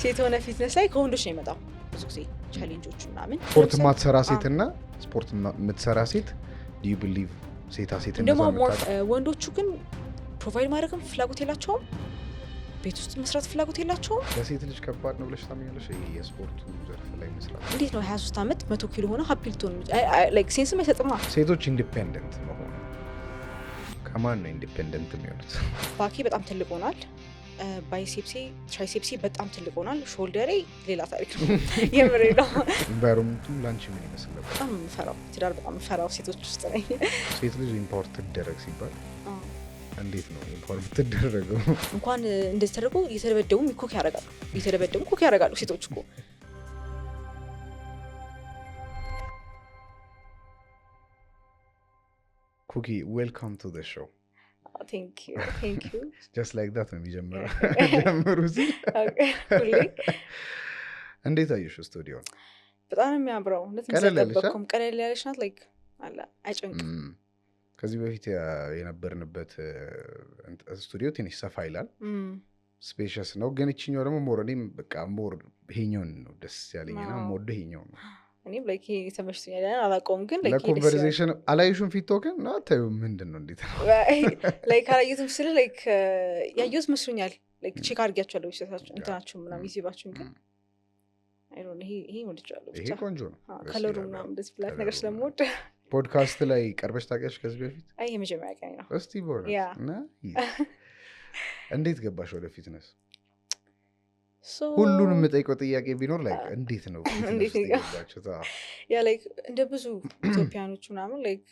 ሴት ሆነ ፊትነስ ላይ ከወንዶች ነው የመጣው ብዙ ጊዜ ቻሌንጆቹ ምናምን። ስፖርት ማትሰራ ሴትና ስፖርት የምትሰራ ሴት do you believe ሴታ ሴት እንደዛ ነው? ወንዶቹ ግን ፕሮቫይድ ማድረግም ፍላጎት የላቸውም፣ ቤት ውስጥ መስራት ፍላጎት የላቸውም። ለሴት ልጅ ከባድ ነው ብለሽ ታምኛለሽ? የስፖርቱ ዘርፍ ላይ መስራት እንዴት ነው 23 ዓመት 100 ኪሎ ሆነ ሀፒልቶን ላይክ ሴንስም አይሰጥማ። ሴቶች ኢንዲፔንደንት መሆኑ ከማን ነው ኢንዲፔንደንት የሚሆኑት? ባኪ በጣም ትልቅ ሆኗል። ባይሴፕሲ ትራይሴፕሲ በጣም ትልቅ ሆኗል። ሾልደሬ ሌላ ታሪክ ነው የምሬ ነው። ኢንቫይሮንመንቱ ላንቺ ምን ይመስላል? በጣም የምፈራው ትዳር በጣም የምፈራው ሴቶች ውስጥ ነኝ። ሴት ልጅ ኢምፓወር ትደረግ ሲባል እንዴት ነው ኢምፓወር ትደረገው? እንኳን እንደዚህ ተደርጎ እየተደበደቡም ኩክ ያደርጋሉ፣ እየተደበደቡ ኩክ ያደርጋሉ ሴቶች እኮ። ኩኪ ዌልካም ቱ ዘ ሾው። Thank you. Just like that ነው የሚጀምረው። ጀምሩ እዚህ። እንዴት አየሽ ስቱዲዮ? በጣም የሚያምረው እንደተመሰጠበኩም ቀለል ያለች ናት። ላይክ አላ አይጨንቅም። ከዚህ በፊት የነበርንበት ስቱዲዮ ትንሽ ሰፋ ይላል፣ ስፔሻስ ነው። ግን እቺኛው ደግሞ ሞር እኔም በቃ ሞር ይሄኛውን ነው ደስ ያለኝና ሞር ይሄኛው ነው። እኔም ላይክ ይሄ ተመችቶኛል። አላውቀውም ግን ላይክ ለኮንቨርሴሽን አላየሽም ፊት ቶከን ነው ታዩ ምንድነው እንዴት ነው ላይክ አላየሁትም ስለ ላይክ ያየሁት መስሎኛል። ላይክ ቼክ አድርጊያቸዋለሁ ዊብሳይታችሁ እንትናችሁ ምናምን ዩቲዩባችሁን ግን አይ ዶንት ኖ ይሄ ወድጃለሁ። ብቻ ይሄ ቆንጆ ነው ከለሩ ምናምን እንደዚህ ብላክ ነገር ስለምወድ። ፖድካስት ላይ ቀርበሽ ታውቂያለሽ ከዚህ በፊት? አይ የመጀመሪያ ቀን ነው። እስቲ ቦራ እና እንዴት ገባሽ ወደ ፊትነስ? ሁሉንም የምጠይቀው ጥያቄ ቢኖር ላይ እንዴት ነው ያ ላይክ እንደ ብዙ ኢትዮጵያኖች ምናምን ላይክ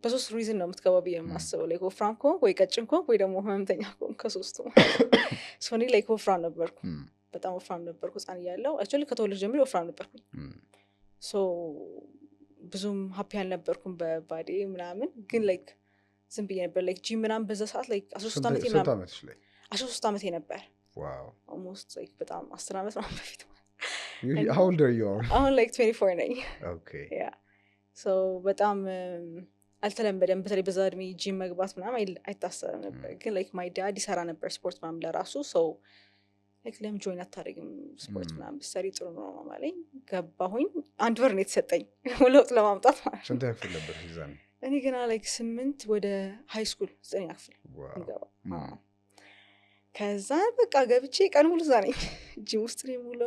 በሶስት ሪዝን ነው የምትገባው ብዬ የማስበው። ላይክ ወፍራም ከሆንክ ወይ ቀጭን ከሆንክ ወይ ደግሞ ህመምተኛ ከሆንክ ከሶስቱ። ሶ እኔ ላይክ ወፍራም ነበርኩ፣ በጣም ወፍራም ነበርኩ ህፃን እያለሁ። አክቹዋሊ ከተወለድኩ ጀምሮ ወፍራም ነበርኩኝ። ሶ ብዙም ሀፒ አልነበርኩም በባዴ ምናምን። ግን ላይክ ዝም ብዬ ነበር ላይክ ጂም ምናምን በዛ ሰዓት ላይክ 13 ዓመቴ ምናምን 13 ዓመቴ ነበር። Wow. Almost like በጣም 10 ዓመት ነው በፊት። How old are you? አሁን like 24 ነኝ። Okay. Yeah. So በጣም አልተለመደም። በተለይ በዛ እድሜ ጂም መግባት ምናምን አይታሰብም ነበር። ግን like my dad ይሰራ ነበር ስፖርት ምናምን ለራሱ። So like ለምን ጆይን አታደርግም ስፖርት ምናምን ብትሰሪ ጥሩ ነው ማለኝ። ገባሁኝ። 1 ወር ነው የተሰጠኝ ለውጥ ለማምጣት ማለት ነው። ስንት ክፍል ነበር ይዛኔ? እኔ ገና like 8 ወደ ሃይ ስኩል 9ኛ ክፍል ገባ። ከዛ በቃ ገብቼ ቀን ሙሉ እዛ ነኝ ጂም ውስጥ ነኝ ሙሉ።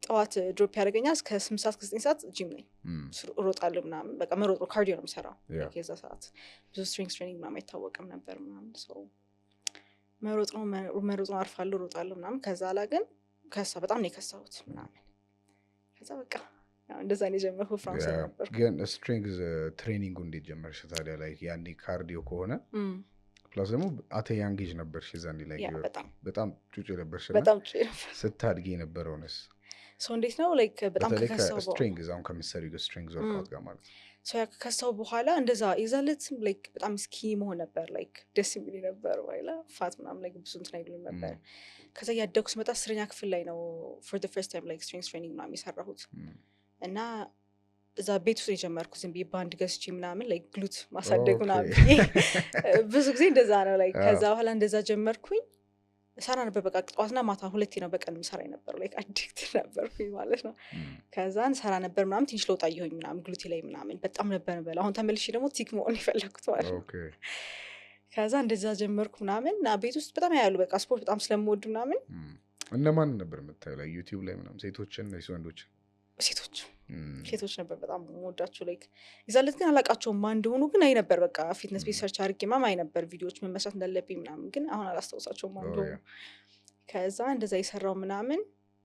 ጠዋት ድሮፕ ያደርገኛል እስከ 8 ሰዓት ከ9 ሰዓት ጂም ነኝ። እሮጣለሁ ምናምን በቃ መሮጥ ነው፣ ካርዲዮ ነው የምሰራው። የዛ ሰዓት ብዙ ስትሬንግዝ ትሬኒንግ ምናምን አይታወቅም ነበር ምናምን። ሰው መሮጥ ነው አርፋለሁ፣ እሮጣለሁ ምናምን። ከዛ አላ ግን በጣም ነው የከሳሁት ምናምን። ከዛ በቃ እንደዛ ነው የጀመርኩት። ፍራንስ ነበር። ግን ስትሬንግዝ ትሬኒንጉ እንዴት ጀመርሽ ታዲያ? ላይ ያኔ ካርዲዮ ከሆነ ፕላስ ደግሞ አተ ያንግ ኤጅ ነበርሽ የዛኔ ላይ በጣም ጩጬ ነበርሽ። በጣም ጩጬ ነበር ስታድጊ የነበረውንስ ሰው እንዴት ነው ላይክ በጣም ከከሳው ስትሬንግዝ አሁን ከምትሰሪው ስትሬንግዝ ወርክአውት ጋር ማለት ሰው ከከሳው በኋላ እንደዛ የዛለት ላይክ በጣም ስኪ መሆን ነበር ላይክ ደስ የሚል ነበር። ዋይላ ፋት ምናምን ላይክ ብዙ እንትን አይብልም ነበር። ከዛ ያደኩ ስመጣ 10ኛ ክፍል ላይ ነው for the first time like strength training ምናምን የሰራሁት እና እዛ ቤት ውስጥ የጀመርኩት ዝም ብዬ ባንድ ገዝቼ ምናምን ላይክ ግሉት ማሳደግ ምናምን ብዙ ጊዜ እንደዛ ነው ላይክ። ከዛ በኋላ እንደዛ ጀመርኩኝ። ሰራ ነበር በቃ ጠዋትና ማታ ሁለቴ ነው በቀን ሰራ ነበር ላይክ አዲክት ነበርኩኝ ማለት ነው። ከዛን ሰራ ነበር ምናምን ትንሽ ለውጥ አየሁኝ ምናምን ግሉቴ ላይ ምናምን በጣም ነበር በላ። አሁን ተመልሼ ደግሞ ቲክ መሆን ይፈልኩት ማለት ነው። ከዛ እንደዛ ጀመርኩ ምናምን እና ቤት ውስጥ በጣም ያያሉ በቃ ስፖርት በጣም ስለምወድ ምናምን። እነማን ነበር የምታየው ላይ ዩቲዩብ ላይ ምናምን? ሴቶችን ወይስ ወንዶችን? ሴቶች ነበር በጣም የምወዳቸው ላይክ። ይዛለት ግን አላውቃቸውም ማን እንደሆኑ ግን አይ ነበር በቃ ፊትነስ ቤት ሰርች አድርጌ ምናምን አይ ነበር ቪዲዮዎች ምን መስራት እንዳለብኝ ምናምን። ግን አሁን አላስታውሳቸውም ማን እንደሆኑ። ከዛ እንደዛ የሰራው ምናምን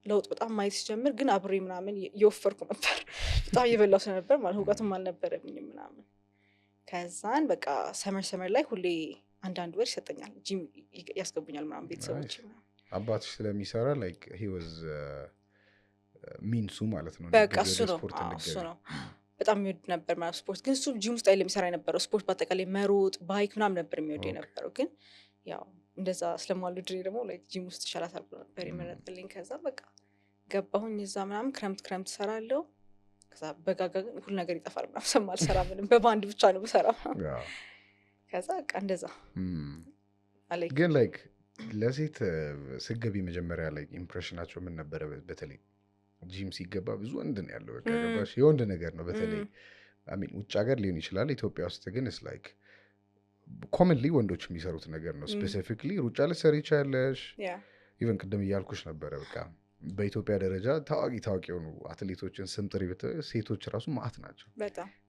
ለውጥ በጣም ማየት ሲጀምር ግን አብሬ ምናምን እየወፈርኩ ነበር በጣም እየበላሁ ስለነበር ማለት እውቀቱም አልነበረብኝም ምናምን። ከዛን በቃ ሰመር ላይ ሁሌ አንዳንድ ወር ይሰጠኛል ጂም ያስገቡኛል ምናምን ቤተሰቦች ምናምን። አባትሽ ስለሚሰራ ላይክ he was ሚንሱ ማለት ነው። በቃ እሱ ነው በጣም የሚወድ ነበር ማለት ስፖርት። ግን እሱ ጂም ውስጥ አይደለም የሚሰራ የነበረው ስፖርት በአጠቃላይ መሮጥ ባይክ ምናምን ነበር የሚወድ የነበረው። ግን ያው እንደዛ ስለማልወድ ደግሞ ላይክ ጂም ውስጥ ይሻላታል ብሎ ነበር የመረጠልኝ። ከዛ በቃ ገባሁኝ እዛ ምናምን ክረምት ሰራለሁ። ከዛ በጋጋ ግን ሁሉ ነገር ይጠፋል ምናምን ሰማልሰራ ምንም በባንድ ብቻ ነው ብሰራ። ከዛ በቃ እንደዛ ግን ላይክ ለሴት ስገቢ መጀመሪያ ላይ ኢምፕሬሽናቸው ምን ነበረ? በተለይ ጂም ሲገባ ብዙ ወንድ ነው ያለው። በቃ ገባሽ? የወንድ ነገር ነው። በተለይ አሚን ውጭ ሀገር ሊሆን ይችላል። ኢትዮጵያ ውስጥ ግን ስ ላይክ ኮመንሊ ወንዶች የሚሰሩት ነገር ነው። ስፔሲፊክሊ ሩጫ ልትሰሪ ይቻለሽ። ኢቨን ቅድም እያልኩሽ ነበረ በቃ በኢትዮጵያ ደረጃ ታዋቂ የሆኑ አትሌቶችን ስም ጥሪ ሴቶች ራሱ ማአት ናቸው።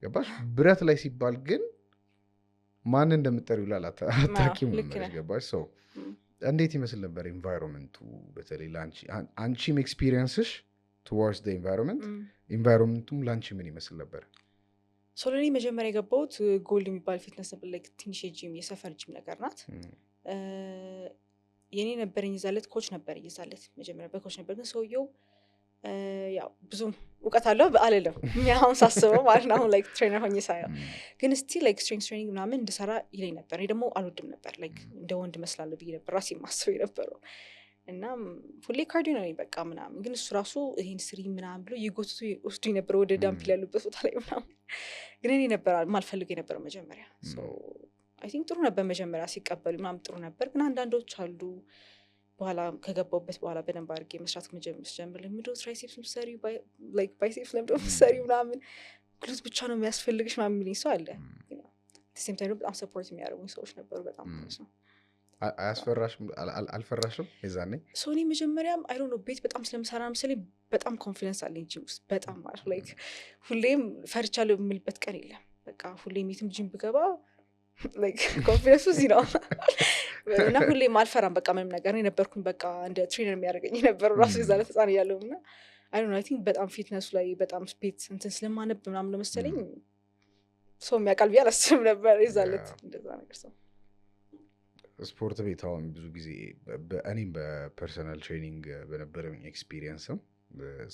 ገባሽ? ብረት ላይ ሲባል ግን ማን እንደምጠሪው ላል አታኪም ነሽ። ገባሽ? ሰው እንዴት ይመስል ነበር ኤንቫይሮንመንቱ? በተለይ ለአንቺ አንቺም ኤክስፒሪየንስሽ ቱዋርድስ ኤንቫይሮንመንት ኤንቫይሮንመንቱም ለአንቺ ምን ይመስል ነበር? ሶሎኒ መጀመሪያ የገባሁት ጎልድ የሚባል ፊትነስ ነበር። ላይክ ትንሽ ጂም የሰፈር ጂም ነገር ናት። የኔ ነበረኝ ይዛለት ኮች ነበር ይዛለት መጀመሪያ በኮች ነበር። ግን ሰውየው ያው ብዙም እውቀት አለው አልልም አሁን ሳስበው ማለት ነው። አሁን ላይክ ትሬነር ሆኜ ሳየው ግን ስቲል ላይክ ስትሬንግዝ ትሬኒንግ ምናምን እንድሰራ ይለኝ ነበር። እኔ ደግሞ አልወድም ነበር። ላይክ እንደ ወንድ መስላለሁ ብዬ ነበር ራሴ ማስበው የነበረው እና ሁሌ ካርዲዮ ነው በቃ ምናምን። ግን እሱ ራሱ ይሄን ስሪ ምናምን ብሎ ይጎትቱ ወስዱኝ ነበር ወደ ዳምፕ ያሉበት ቦታ ላይ ምናምን። ግን እኔ ነበር ማልፈልግ የነበረው መጀመሪያ። አይ ቲንክ ጥሩ ነበር መጀመሪያ ሲቀበሉ ምናምን ጥሩ ነበር። ግን አንዳንዶች አሉ በኋላ ከገባሁበት በኋላ በደንብ አድርጌ መስራት ጀምር ለምንድነው ትራይሴፕስ ምሰሪ ላይክ ባይሴፕስ ለምንድነው ምሰሪ ምናምን ግሉት ብቻ ነው የሚያስፈልግሽ ምናምን የሚለኝ ሰው አለ። ሴም ታይም በጣም ሰፖርት የሚያደርጉኝ ሰዎች ነበሩ በጣም ማለት ነው። አያስፈራሽም? አልፈራሽም የዛኔ? ሶኒ መጀመሪያም አይ ዶንት ኖ ቤት በጣም ስለምሰራ መሰለኝ በጣም ኮንፊደንስ አለኝ ጂም ውስጥ በጣም ማለት ላይክ ሁሌም ፈርቻለሁ የምልበት ቀን የለም። በቃ ሁሌም የትም ጂም ብገባ ላይክ ኮንፊደንሱ እዚህ ነው እና ሁሌም አልፈራም። በቃ ምንም ነገር ነው የነበርኩኝ በቃ እንደ ትሬነር የሚያደርገኝ የነበረው ራሱ የዛለት ህፃን እያለሁ እና አይ ዶንት ኖ አይ ቲንክ በጣም ፊትነሱ ላይ በጣም ስፔት እንትን ስለማነብ ምናምን ነው መሰለኝ ሰው የሚያውቃል ብዬ አላስብም ነበር የዛለት እንደዛ ነገር ሰው ስፖርት ቤት አሁን ብዙ ጊዜ እኔም በፐርሰናል ትሬኒንግ በነበረኝ ኤክስፒሪየንስም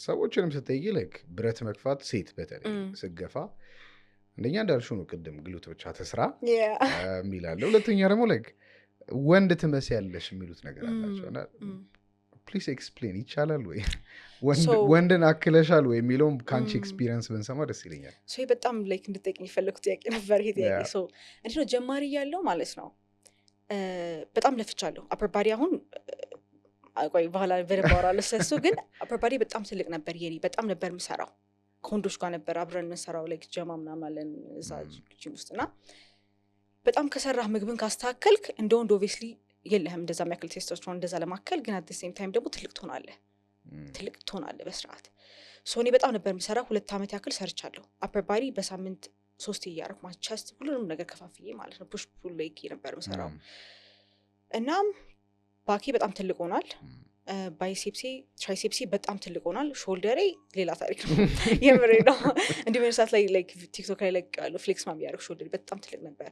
ሰዎችንም ስትጠይቂ ላይክ ብረት መግፋት ሴት በተለይ ስገፋ አንደኛ እንዳልሽው ነው ቅድም ግሉት ብቻ ተስራ የሚላለ፣ ሁለተኛ ደግሞ ላይክ ወንድ ትመስያለሽ የሚሉት ነገር አላቸው እና ፕሊስ ኤክስፕሌን ይቻላል ወይ ወንድን አክለሻል ወይ የሚለውም ከአንቺ ኤክስፒሪየንስ ብንሰማ ደስ ይለኛል። በጣም ላይክ እንድጠይቅኝ የፈለኩት ጥያቄ ነበር ይሄ ጥያቄ። እንዴት ነው ጀማሪ ያለው ማለት ነው በጣም ለፍቻለሁ። አፐር ባዲ አሁን ቆይ በኋላ በደንብ አወራለሁ ስለሱ። ግን አፐር ባዲ በጣም ትልቅ ነበር የኔ። በጣም ነበር የምሰራው ከወንዶች ጋር ነበር አብረን የምንሰራው ላይክ ጀማ ምናምን አለን እዛ ጂም ውስጥ እና በጣም ከሰራህ ምግብን ካስተካከልክ እንደ ወንድ ኦብቪየስሊ የለህም እንደዛ የሚያክል ቴስቶስትሮን እንደዛ ለማከል። ግን አት ሴም ታይም ደግሞ ትልቅ ትሆናለህ በስርዓት። እኔ በጣም ነበር የምሰራው 2 ዓመት ያክል ሰርቻለሁ። አፐር ባዲ በሳምንት 3 እያደረኩ ማለት ቸስት ሁሉንም ነገር ከፋፍዬ ማለት ነው ፑሽ ፑል ሌግ ነበር የምሰራው። እናም ባኬ በጣም ትልቅ ሆኗል። ባይሴፕሴ ትራይሴፕሴ በጣም ትልቅ ሆኗል። ሾልደሬ ሌላ ታሪክ ነው የምሬ ነው። እንዲህ በሰዓት ላይ ላይክ ቲክቶክ ላይ ያለው ፍሌክስ ማም ያደርግ ሾልደሬ በጣም ትልቅ ነበር።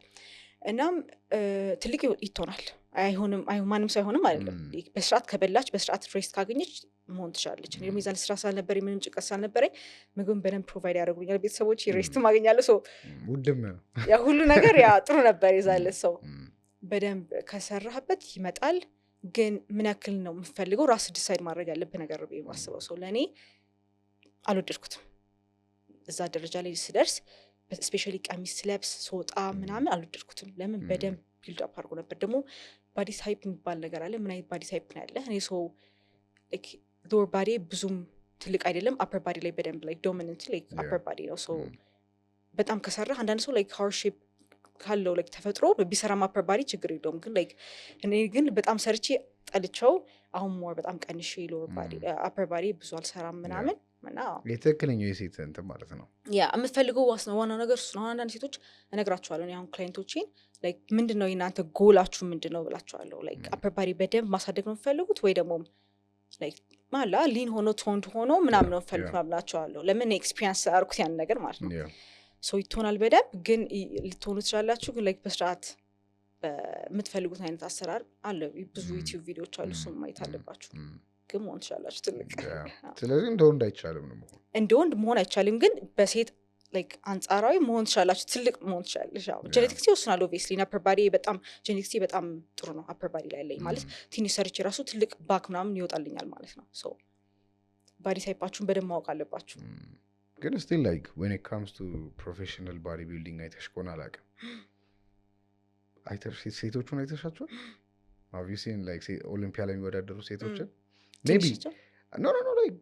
እናም ትልቅ ይሆናል አይሆንም ማንም ሳይሆንም አይደለም። በስርዓት ከበላች በስርዓት ሬስት ካገኘች መሆን ትችላለች። እኔ ደግሞ የዛን ስራ ስላልነበረ ምንም ጭንቀት ስላልነበረኝ ምግብን በደንብ ፕሮቫይድ ያደርጉኛል ቤተሰቦች። ሬስት ማገኛለሁ ሰው ውድም ያ ሁሉ ነገር ያ ጥሩ ነበር። የዛለት ሰው በደንብ ከሰራህበት ይመጣል። ግን ምን ያክል ነው የምፈልገው ራስ ዲሳይድ ማድረግ ያለብህ ነገር ነው የማስበው። ሰው ለእኔ አልወደድኩትም እዛ ደረጃ ላይ ስደርስ። ስፔሻሊ ቀሚስ ስለብስ ስወጣ ምናምን አልወደድኩትም። ለምን በደንብ ቢልድ አፕ አድርጎ ነበር። ደግሞ ባዲ ታይፕ የሚባል ነገር አለ። ምን አይነት ባዲ ታይፕ ነው ያለ? እኔ ሰው ላይክ ሎወር ባዲ ብዙም ትልቅ አይደለም፣ አፐር ባዲ ላይ በደንብ ላይክ ዶሚናንት ላይክ አፐር ባዲ ነው። ሰው በጣም ከሰራህ አንዳንድ ሰው ላይክ ሃርድ ሼፕ ካለው ላይክ ተፈጥሮ ቢሰራም አፐር ባዲ ችግር የለውም። ግን ላይክ እኔ ግን በጣም ሰርቼ ጠልቸው አሁን ሞር በጣም ቀንሼ ሎወር ባዲ አፐር ባዲ ብዙ አልሰራም ምናምን እና የትክክለኛው የሴት እንትን ማለት ነው ያ የምፈልገው ዋናው ነገር እሱ ነው። አንዳንድ ሴቶች እነግራቸዋለሁ አሁን ክላይንቶቼን ላይክ ምንድነው የእናንተ ጎላችሁ ምንድነው ብላቸዋለሁ። ላይክ አፐር ባዲ በደንብ ማሳደግ ነው የምፈልጉት ወይ ደግሞ ላይክ ማላ ሊን ሆኖ ቶንድ ሆኖ ምናምን ነው የምፈልጉት ብላቸዋለሁ። ለምን ኤክስፒሪየንስ አርኩት ያን ነገር ማለት ነው። ሰው ይቶናል በደንብ ግን ልትሆኑ ትችላላችሁ። ግን ላይክ በስርዓት በምትፈልጉት አይነት አሰራር አለ። ብዙ ዩቲዩብ ቪዲዮዎች አሉ፣ እሱን ማየት አለባችሁ። ግን መሆን ትችላላችሁ ትልቅ። ስለዚህ እንደ ወንድ አይቻልም ነው መሆን፣ እንደ ወንድ መሆን አይቻልም። ግን በሴት ላይክ አንጻራዊ መሆን ትችላላችሁ፣ ትልቅ መሆን ትችላለሽ። ያው ጄኔቲክስ ይወስናል ኦብቪየስሊ። አፐር ባዲ በጣም ጄኔቲክስ በጣም ጥሩ ነው። አፐር ባዲ ላይ ያለኝ ማለት ትንሽ ሰርቼ ራሱ ትልቅ ባክ ምናምን ይወጣልኛል ማለት ነው። ሶ ባዲ ታይፓችሁን በደንብ ማወቅ አለባችሁ። ግን ስቲል ላይክ when it comes to professional body building አይተሽ ከሆነ አላውቅም፣ ሴቶቹን አይተሻቸዋል? have you seen like ኦሊምፒያ ላይ የሚወዳደሩ ሴቶችን maybe no like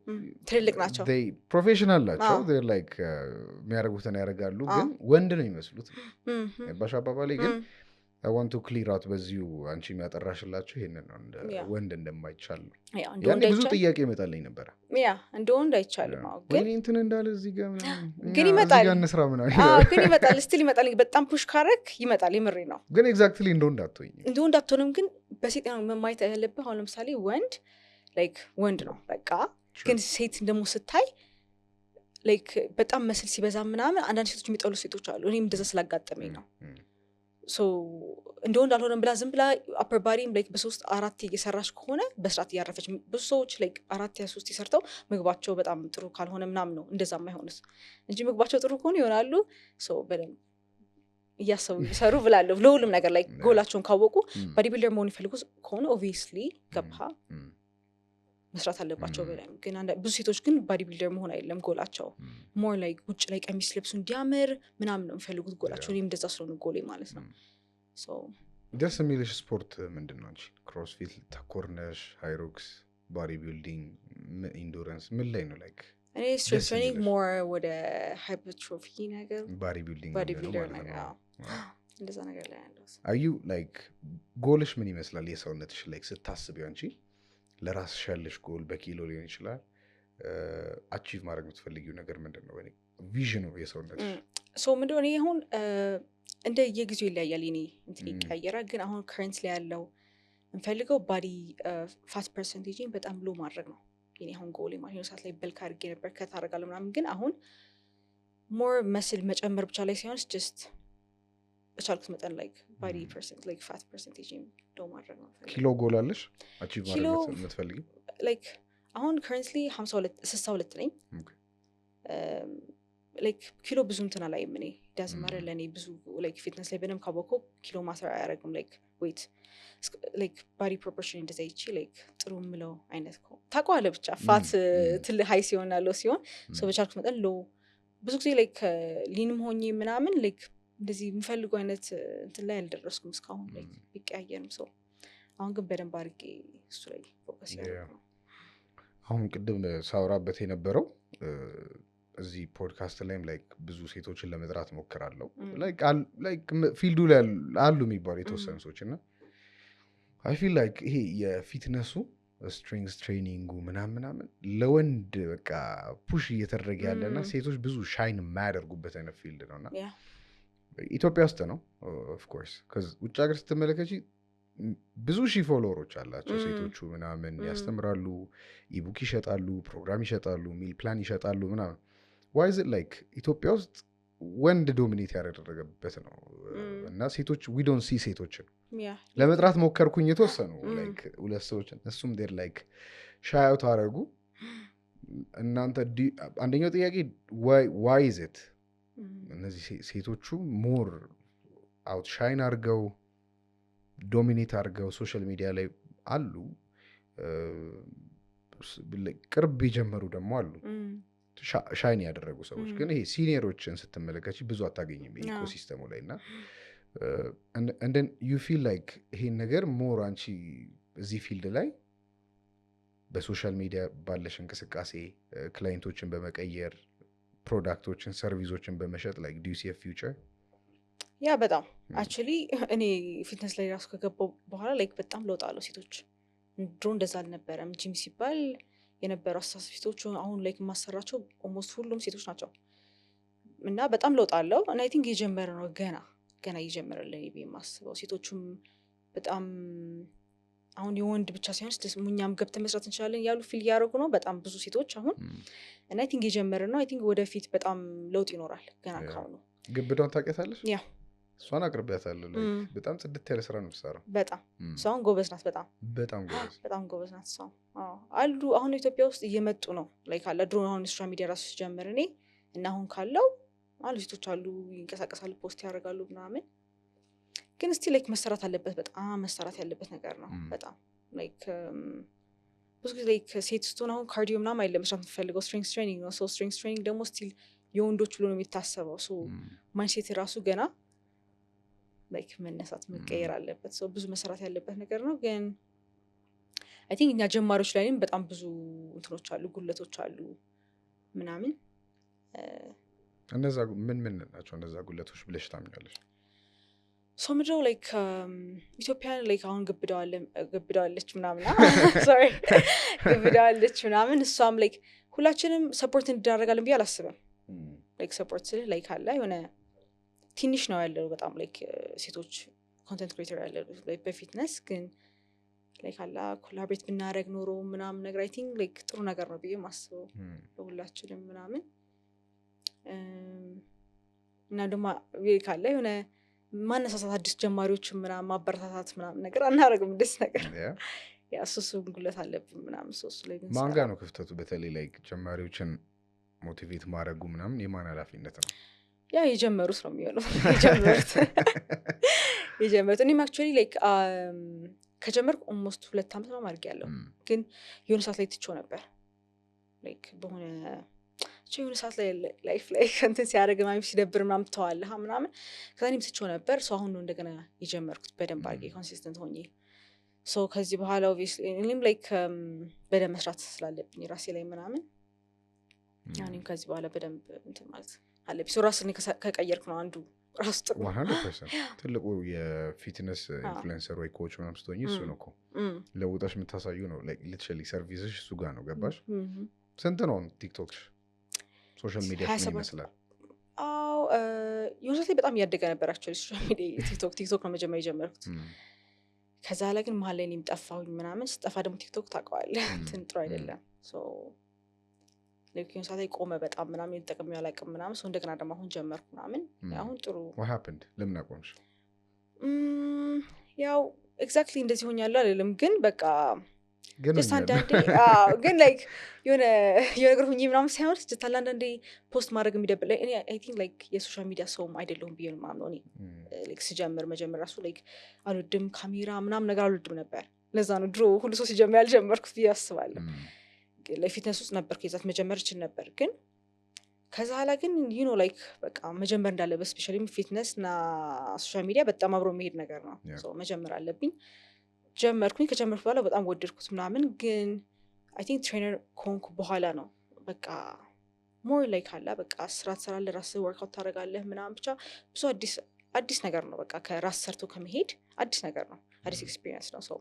ትልልቅ ናቸው they professional ናቸው they like የሚያደርጉትን ያደርጋሉ ግን ወንድ ነው የሚመስሉት ባሻ አባባሌ ግን I want to clear out በዚሁ አንቺ የሚያጠራሽላችሁ ይሄንን ነው ወንድ እንደማይቻል ነው ያኔ ብዙ ጥያቄ ይመጣልኝ ነበር እንደ ወንድ አይቻልም ግን እንትን እንዳለ እዚህ ጋር ግን ይመጣል እንስራ ምናምን ግን ይመጣል ስቲል ይመጣል በጣም ፑሽ ካረክ ይመጣል የምሬ ነው ግን ኤግዛክትሊ እንደ ወንድ አትሆኝ እንደ ወንድ አትሆንም ግን በሴት ነው ማየት ያለብህ አሁን ለምሳሌ ወንድ like ወንድ ነው በቃ ግን ሴት ደግሞ ስታይ like በጣም መስል ሲበዛ ምናምን አንዳንድ ሴቶች የሚጠሉ ሴቶች አሉ እኔም እንደዛ ስላጋጠመኝ ነው so እንደወንድ አልሆነም ብላ ዝም ብላ upper body like በ3 4 እየሰራሽ ከሆነ በስራት ያረፈች ብዙ ሰዎች like 4 ያ 3 ይሰርተው ምግባቸው በጣም ጥሩ ካልሆነ ምናምን ነው እንደዛ የማይሆንስ እንጂ ምግባቸው ጥሩ ከሆነ ይሆናሉ so በደም እያሰቡ ይሰሩ ብላለሁ ለሁሉም ነገር like ጎላቸውን ካወቁ ቦዲ ቢልደር መሆን ይፈልጉ ከሆነ obviously ገባ መስራት አለባቸው በላይ ግን ብዙ ሴቶች ግን ቦዲ ቢልደር መሆን አይደለም ጎላቸው more like ውጭ ላይ ቀሚስ ልብሱ እንዲያምር ምናምን ነው የሚፈልጉት ጎላቸው እኔም እንደዛ ስለሆነ ጎሌ ማለት ነው so ደስ የሚልሽ ስፖርት ምንድነው አንቺ ክሮስፊት ተኮርነሽ ሃይሮክስ ቦዲ ቢልዲንግ ኢንዱራንስ ምን ላይ ነው like እኔ ስትሬንግዝ ትሬኒንግ more ወደ ሃይፐርትሮፊ ነገር ቦዲ ቢልዲንግ ነገር እንደዛ ነገር ላይ ያለው are you like ጎልሽ ምን ይመስላል የሰውነትሽ like ስታስቢው አንቺ ለራስሽ ያለሽ ጎል በኪሎ ሊሆን ይችላል አቺቭ ማድረግ የምትፈልጊው ነገር ምንድነው ወይ ቪዥኑ የሰውነትሽ ሶ ምንድነው እኔ አሁን እንደ የጊዜው ይለያያል እኔ እንትን ይቀየራል ግን አሁን ከረንትሊ ያለው እንፈልገው ቦዲ ፋት ፐርሰንቴጅን በጣም ሎ ማድረግ ነው እኔ አሁን ጎል ማለት ነው ሰዓት ላይ በልክ አድርጌ ነበር ከታረጋለ ምናምን ግን አሁን ሞር መስል መጨመር ብቻ ላይ ሳይሆን just በቻልኩት መጠን like body percent like fat percentage ሎ ማድረግ ነው ኪሎ ጎል አለሽ አቺቭ ማድረግ የምትፈልጊው like አሁን currently 62 ነኝ like ኪሎ ብዙ እንትን አላይም እኔ doesn't matter ለኔ ብዙ like fitness ላይ በደም ካወቆ ኪሎ ማተር አያደርግም like weight like body proportion እንደዛ ይቺ like ጥሩ ምለው አይነት ነው ታቋለ ብቻ ፋት ትል ሃይ ሲሆን አለው ሲሆን so በቻልኩት መጠን ሎ ብዙ ጊዜ like ሊንም ሆኜ ምናምን like እንደዚህ የምፈልገው አይነት እንትን ላይ አልደረስኩም እስካሁን ላይ ቢቀያየርም ሰው አሁን ግን በደንብ አድርጌ እሱ ላይ ፎከስ ያደርጋለሁ አሁን ቅድም ሳውራበት የነበረው እዚህ ፖድካስት ላይም ላይክ ብዙ ሴቶችን ለመጥራት ሞክራለሁ ላይክ ፊልዱ ላይ አሉ የሚባሉ የተወሰኑ ሰዎች እና አይ ፊል ላይክ ይሄ የፊትነሱ ስትሪንግስ ትሬኒንጉ ምናምን ለወንድ በቃ ፑሽ እየተደረገ ያለና ሴቶች ብዙ ሻይን የማያደርጉበት አይነት ፊልድ ነውና ኢትዮጵያ ውስጥ ነው ኦፍ ኮርስ cuz ውጭ ሀገር ስትመለከቺ ብዙ ሺህ ፎሎወሮች አላቸው ሴቶቹ ምናምን ያስተምራሉ ኢቡክ ይሸጣሉ ፕሮግራም ይሸጣሉ ሚል ፕላን ይሸጣሉ ምናምን why is it like ኢትዮጵያ ውስጥ ወንድ ዶሚኔት ያደረገበት ነው እና ሴቶች we don't see ሴቶችን ለመጥራት ሞከርኩኝ የተወሰኑ like ሁለት ሰዎች እሱም they're like shy out አደረጉ እናንተ አንደኛው ጥያቄ why is it እነዚህ ሴቶቹ ሞር አውት ሻይን አድርገው ዶሚኔት አድርገው ሶሻል ሚዲያ ላይ አሉ ቅርብ የጀመሩ ደግሞ አሉ ሻይን ያደረጉ ሰዎች ግን ይሄ ሲኒየሮችን ስትመለከቺ ብዙ አታገኝም ኢኮሲስተሙ ላይ እና and then you feel like ይሄን ነገር ሞር አንቺ እዚህ ፊልድ ላይ በሶሻል ሚዲያ ባለሽ እንቅስቃሴ ክላይንቶችን በመቀየር ፕሮዳክቶችን ሰርቪሶችን በመሸጥ like do you see a future ያ በጣም actually እኔ ፊትነስ ላይ ራስ ከገባው በኋላ like በጣም ለውጥ አለው ሴቶች ድሮ እንደዛ አልነበረም ጂም ሲባል የነበሩ አስተሳሰቦች አሁን like ማሰራቸው almost ሁሉም ሴቶች ናቸው እና በጣም ለውጥ አለው and I think እየጀመረ ነው ገና እየጀመረልን በማስበው ሴቶቹም በጣም አሁን የወንድ ብቻ ሳይሆን ስለሙኛም ገብተን መስራት እንችላለን ያሉ ፊል ያደርጉ ነው በጣም ብዙ ሴቶች አሁን and I think እየጀመረ ነው I think ወደፊት በጣም ለውጥ ይኖራል ገና ካሁኑ ግብዳውን ታውቂያታለሽ ያ እሷን አቅርቢያታለሁ በጣም ጽድት ያለ ስራ ነው የምትሰራው በጣም ሰውን ጎበዝ ናት በጣም ጎበዝ ናት ሰው አሉ አሁን ኢትዮጵያ ውስጥ እየመጡ ነው like አለ ድሮ አሁን ሶሻል ሚዲያ ራሱ ሲጀምር እኔ እና አሁን ካለው አሉ ሴቶች አሉ ይንቀሳቀሳሉ ፖስት ያደርጋሉ ምናምን ግን እስቲ like መሰራት አለበት በጣም መሰራት ያለበት ነገር ነው በጣም like ብዙ ጊዜ like ሴት ስትሆን አሁን ካርዲዮ ምናምን አይደለም መስራት የምትፈልገው ስትሪንግስ ትሬኒንግ ነው so ስትሪንግስ ትሬኒንግ ደግሞ ስቲል የወንዶች ብሎ ነው የሚታሰበው so ማይንድሴት ራሱ ገና like መነሳት መቀየር አለበት so ብዙ መሰራት ያለበት ነገር ነው ግን I think እኛ ጀማሪዎች ላይም በጣም ብዙ እንትኖች አሉ ጉለቶች አሉ ምናምን እነዛ ምን ናቸው እነዛ ጉለቶች ብለሽ ታምኛለሽ so ምድረው like ኢትዮጵያን like አሁን ግብዳዋለች ምናምን sorry ግብዳዋለች ምናምን እሷም like ሁላችንም ሰፖርት እንድናደርጋለን ብዬ አላስብም like ሰፖርት ስለ like አለ የሆነ ትንሽ ነው ያለው በጣም like ሴቶች ኮንቴንት ክሪኤተር ያለው like በፊትነስ ግን like አላ ኮላቦሬት ብናደርግ ኖሮ ምናምን ነገር I think like ጥሩ ነገር ነው ብዬ ማስበው ለሁላችንም ምናምን እና ደግሞ ካለ የሆነ ማነሳሳት አዲስ ጀማሪዎች ምናምን ማበረታታት ምናምን ነገር አናረግም ደስ ነገር ያ ሶሱ ጉለት አለብን ምናምን ሶሱ ላይ ግን ማንጋ ነው ክፍተቱ በተለይ like ጀማሪዎችን ሞቲቬት ማድረጉ ምናምን የማን ኃላፊነት ነው ያ የጀመሩት ነው የሚሆነው የጀመሩት እኔም actually like ከጀመርኩ almost 2 አመት ነው ማድረግ ያለው ግን የሆነ ሰዓት ላይ ትቼው ነበር like በሆነ የሆነ ሰዓት ላይ ላይፍ ላይ እንትን ሲያደርግ ምናምን ሲደብር ምናምን ተዋለህ ምናምን ከዛኔም ትቼው ነበር so አሁን ነው እንደገና የጀመርኩት በደንብ አድርጌ ኮንሲስተንት ሆኜ so ከዚህ በኋላ obviously እኔም like በደንብ መስራት ስላለብኝ ራሴ ላይ ምናምን ያኔም ከዚህ በኋላ በደንብ እንትን ማለት አለብኝ so ራስን ከቀየርኩ ነው አንዱ ራስ ጥሩ 100% ትልቁ የፊትነስ ኢንፍሉዌንሰር ወይ ኮች ምናምን ስትሆኚ እሱ ነው እኮ ለውጣሽ የምታሳዩ ነው like literally ሰርቪስሽ እሱ ጋር ነው ገባሽ ስንት ነው ቲክቶክ ሶሻል ሚዲያ ምን ይመስላል አው የሆነ ሰዓት በጣም ያደገ ነበራቸው ሶሻል ሚዲያ ቲክቶክ ነው መጀመሪያ የጀመርኩት ከዛ ላይ ግን መሀል ላይ እኔም ጠፋሁኝ ምናምን ስጠፋ ደግሞ ቲክቶክ ታውቀዋለህ እንትን ጥሩ አይደለም ሶ ለኪን ሰዓት ቆመ በጣም ምናምን ይተቀም ያላቀም ምናምን ሶ እንደገና ደግሞ አሁን ጀመርኩ ምናምን አሁን ጥሩ what happened ለምን አቆምሽ ያው ኤግዛክትሊ እንደዚህ ሆኛለሁ አይደለም ግን በቃ just አንዳንዴ ግን like የሆነ ነገር ሁኚ ምናምን ሳይሆን just አንዳንዴ ፖስት ማድረግ የሚደብር ላይ እኔ I think like የሶሻል ሚዲያ ሰውም አይደለሁም ብዬ ነው የማምነው እኔ like ሲጀምር መጀመሪያ ራሱ like አልወድም ካሜራ ምናምን ነገር አልወድም ነበር ለዛ ነው ድሮ ሁሉ ሰው ሲጀምር ያልጀመርኩት ብዬ አስባለሁ ለፊትነስ ውስጥ ነበር ከዛት መጀመር ይችል ነበር ግን ከዛ ኋላ ግን you know like በቃ መጀመር እንዳለበት ስፔሻሊ ፊትነስ እና ሶሻል ሚዲያ በጣም አብሮ መሄድ ነገር ነው so መጀመር አለብኝ ጀመርኩኝ ከጀመርኩ በኋላ በጣም ወደድኩት ምናምን ግን I think trainer ኮንኩ በኋላ ነው በቃ more like አላ በቃ ስራ ትሰራለህ ራስህ ወርክአውት ታደርጋለህ ምናምን ብቻ ብዙ አዲስ ነገር ነው በቃ ከራስ ሰርቶ ከመሄድ አዲስ ነገር ነው አዲስ ኤክስፒሪየንስ ነው so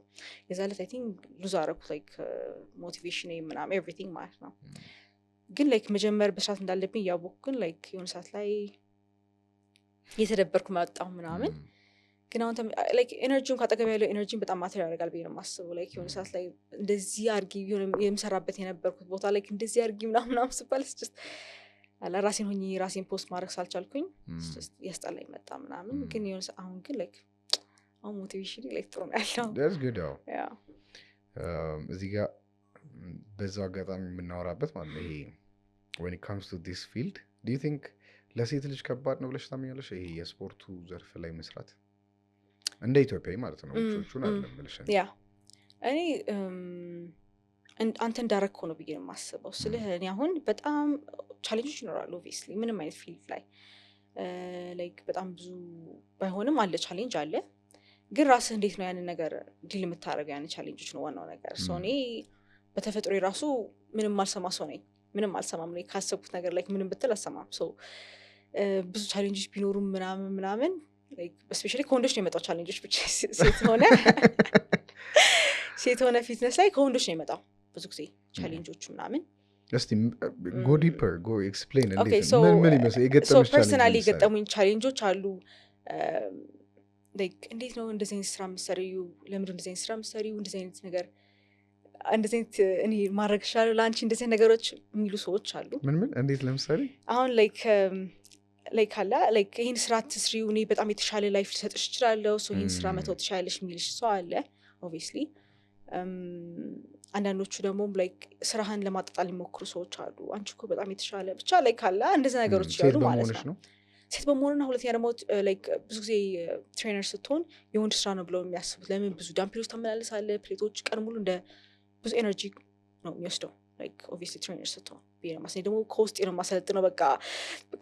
የዛለት I think ሉዝ አደረኩት like motivation ምናምን everything ማለት ነው ግን like መጀመር በስራት እንዳለብኝ ያወቅኩ ግን like የሆነ ሰዓት ላይ የተደበርኩ መጣሁ ምናምን ግን አሁን like ኤነርጂውን ካጠገብ ያለው ኤነርጂን በጣም ማተር ያደርጋል ብዬ ነው የማስበው like የሆነ ሰዓት ላይ እንደዚህ አድርጊ የምሰራበት የነበርኩት ቦታ ላይ እንደዚህ አድርጊ ምናምን ስባል just ራሴን ሆኜ ራሴን ፖስት ማድረግ ሳልቻልኩኝ just ያስጠላኝ መጣ ምናምን ግን የሆነ አሁን ግን like አሁን ሞቲቬሽን like ጥሩ ነው ያለው that's good yeah እዚህ ጋር በዛው አጋጣሚ የምናወራበት ማለት ነው ይሄ when it comes to this field do you think ለሴት ልጅ ከባድ ነው ብለሽ ታምኛለሽ ይሄ የስፖርቱ ዘርፍ ላይ መስራት እንደ ኢትዮጵያዊ ማለት ነው ውጮቹን አይደለም ብለሽ ያ እኔ አንተ እንዳረከው ነው ብዬ ነው የማስበው ስለህ እኔ አሁን በጣም ቻሌንጆች ይኖራሉ obviously ምንም አይነት ፊልድ ላይ like በጣም ብዙ ባይሆንም አለ ቻሌንጅ አለ ግን ራስህ እንዴት ነው ያንን ነገር ዲል የምታደርገው ያን ቻሌንጆች ነው ዋናው ነገር ሶ እኔ በተፈጥሮ ራሱ ምንም አልሰማ ሰው ነኝ ምንም አልሰማም ላይ ካሰብኩት ነገር ላይ ምንም ብትል አልሰማም ሶ ብዙ ቻሌንጆች ቢኖሩም ምናምን like especially ከወንዶች ነው የመጣው ቻሌንጆች ብቻ ሴት ሆነ ፊትነስ ላይ ከወንዶች ነው የመጣው ብዙ ጊዜ ቻሌንጆች ምናምን እስቲ go deeper go explain okay so ምን ይመስል የገጠመሽ ቻሌንጅ personally የገጠሙኝ ቻሌንጆች አሉ like እንዴት ነው እንደዚህ አይነት ስራ መስሪው ለምን እንደዚህ አይነት ስራ መስሪው እንደዚህ አይነት ነገር እንደዚህ አይነት እኔ ማድረግ ይችላል ላንቺ እንደዚህ ነገሮች የሚሉ ሰዎች አሉ ምን እንዴት ለምሳሌ አሁን like አላ like ይሄን ስራ ትስሪው እኔ በጣም የተሻለ ላይፍ ልሰጥሽ እችላለሁ so ይሄን ስራ መተው ትችላለሽ የሚልሽ ሰው አለ obviously አንዳንዶቹ ደግሞ like ስራህን ለማጣጣል የሚሞክሩ ሰዎች አሉ አንቺ እኮ በጣም የተሻለ ብቻ like አላ እንደዚህ ነገሮች ያሉ ማለት ነው ሴት በመሆንና ሁለተኛ ደግሞ like ብዙ ጊዜ ትሬነር ስትሆን የወንድ ስራ ነው ብለው የሚያስቡት ለምን ብዙ ዳምፕሎች ታመላለሳለህ ፕሌቶች ቀን ሙሉ እንደ ብዙ ኤነርጂ ነው የሚወስደው ላይክ ኦብቪየስሊ ትሬነር ስትሆን ቢነማስ ደግሞ ከውስጤ ነው የማሰለጥነው በቃ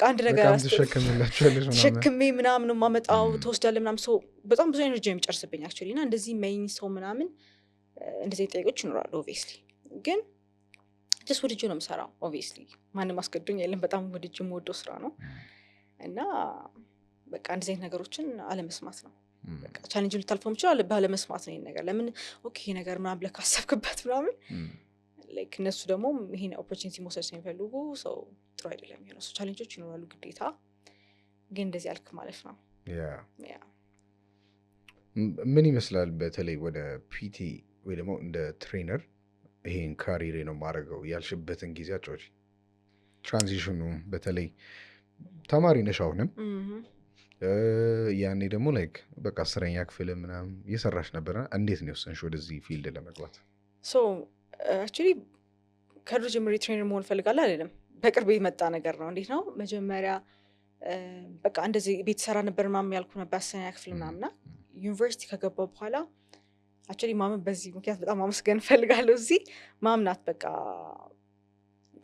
አንድ ነገር በጣም ትሸከምላቸዋለሽ ተሸክሜ ምናምን የማመጣው ትወስዳለህ ምናምን ሰው በጣም ብዙ ኤነርጂ የሚጨርስብኝ አክቹዋሊ እና እንደዚህ መይኝ ሰው ምናምን እንደዚህ ጥያቄዎች ይኖራሉ ኦብቪየስሊ ግን ጀስት ወድጄ ነው የምሰራው ኦብቪየስሊ ማንም አስገዶኝ የለም በጣም ወድጄ የምወደው ስራ ነው እና በቃ እንደዚህ አይነት ነገሮችን አለመስማት ነው በቃ ቻሌንጅ ልታልፈው ይችላል ባለመስማት ነው ይሄን ነገር ለምን ኦኬ ይሄ ነገር ምናምን ብለህ ካሰብክበት ምናምን ላይክ እነሱ ደግሞ ይሄን ኦፖርቹኒቲ መውሰድ ስለሚፈልጉ ሰው ጥሩ አይደለም ይሄ ነው ሰው ቻሌንጆች ይኖራሉ ግዴታ ግን እንደዚህ አልክ ማለት ነው ያ ምን ይመስላል በተለይ ወደ ፒቲ ወይ ደግሞ እንደ ትሬነር ይሄን ካሪሬ ነው ማድረገው ያልሽበትን ጊዜ አጫዎች ትራንዚሽኑ በተለይ ተማሪ ነሽ አሁንም ያኔ ደግሞ ላይክ በቃ 10ኛ ክፍል ምናምን እየሰራሽ ነበር እንዴት ነው የወሰንሽ ወደዚህ ፊልድ ለመግባት ሶ አክቹዋሊ ከድሮ ጀምሬ ትሬነር መሆን ፈልጋለሁ አይደለም በቅርብ የመጣ ነገር ነው እንዴት ነው መጀመሪያ በቃ እንደዚህ ቤት ሰራ ነበር ማም ያልኩ ነበር 10ኛ ክፍል ምናምንና ዩኒቨርሲቲ ከገባው በኋላ አክቹዋሊ ማም በዚህ ምክንያት በጣም ማመስገን ፈልጋለሁ እዚህ ማም ናት በቃ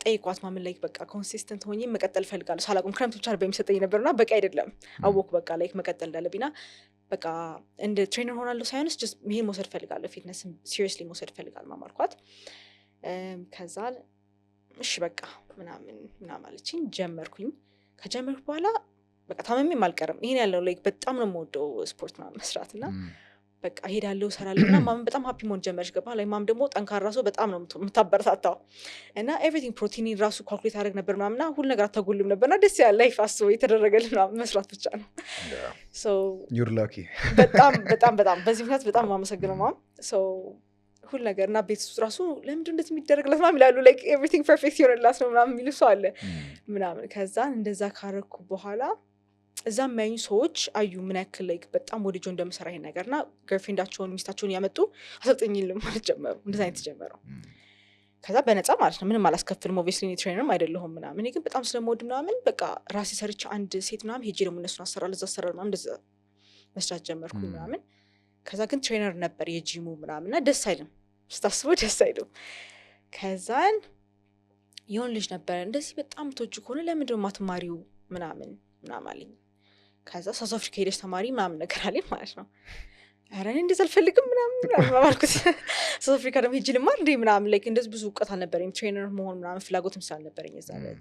ጠይቋት ማምን ላይክ በቃ ኮንሲስተንት ሆኜ መቀጠል ፈልጋለሁ ሳላቆም ክረምት ብቻ በሚሰጠኝ ነበርና በቃ አይደለም አወኩ በቃ ላይክ መቀጠል እንዳለብኝና በቃ እንደ ትሬነር ሆናለሁ ሳይሆንስ ጀስት ይሄን መውሰድ ፈልጋለሁ ፊትነስ ሲሪየስሊ መውሰድ ፈልጋለሁ ማማልኳት ከዛ እሺ በቃ ምናምን አለችኝ ጀመርኩኝ ከጀመርኩ በኋላ በቃ ታመሜም አልቀርም ይሄን ያለው ላይክ በጣም ነው የምወደው ስፖርት ምናምን መስራትና በቃ ሄዳለሁ ሰራለሁና ማም በጣም ሃፒ መሆን ጀመረች ገባ ላይ ማም ደግሞ ጠንካራ ሰው በጣም ነው የምታበረታታው እና ኤቭሪቲንግ ፕሮቲን ራሱ ካልኩሌት አደረግ ነበር ምናምንና ሁሉ ነገር አታጎልም ነበርና ደስ ያለ ላይፍ አስበው የተደረገልን መስራት ብቻ ነው ሶ you're lucky በጣም በዚህ ምክንያት በጣም ማመሰግነው ማም ሶ ሁሉ ነገርና ቤት ውስጥ ራሱ ለምንድን እንደዚህ የሚደረግለት ምናምን ይላሉ ላይክ ኤቭሪቲንግ ፐርፌክት ይሆንላት ነው ምናምን የሚሉ ሰው አለ ምናምን ከዛ እንደዛ ካረኩ በኋላ እዛም ያዩ ሰዎች አዩ ምን ያክል ላይክ በጣም ወድጆ እንደምሰራ ይሄን ነገርና ገርፍሬንዳቸውን ሚስታቸውን ያመጡ አሰልጥኝልም ማለት ጀመሩ እንደዛ አይነት ጀመረው ከዛ በነፃ ማለት ነው ምንም አላስከፍልም ኦብቪየስሊ ትሬነርም አይደለሁም ምናምን እኔ ግን በጣም ስለምወድ ምናምን በቃ ራሴ ሰርቼ አንድ ሴት ምናምን ሄጄ ደግሞ እነሱን አሰራለሁ እዛ አሰራለሁ ምናምን እንደዛ መስራት ጀመርኩ ምናምን ከዛ ግን ትሬነር ነበር የጂሙ ምናምንና ደስ አይልም ስታስበው ደስ አይልም ከዛን የሆን ልጅ ነበር እንደዚህ በጣም ተወጁ ከሆነ ለምንድነው ማትማሪው ምናምን አለኝ ከዛ ሳውዝ አፍሪካ ሄደሽ ተማሪ ምናምን ነገር አለኝ ማለት ነው ኧረ እኔ እንደዛ አልፈልግም ምናምን አልኩት ሳውዝ አፍሪካ ደግሞ ሄጄ ልማር እንዴ ምናምን ላይክ እንደዚህ ብዙ እውቀት አልነበረኝም ትሬነር መሆን ምናምን ፍላጎትም ስላልነበረኝ እዛ ላይ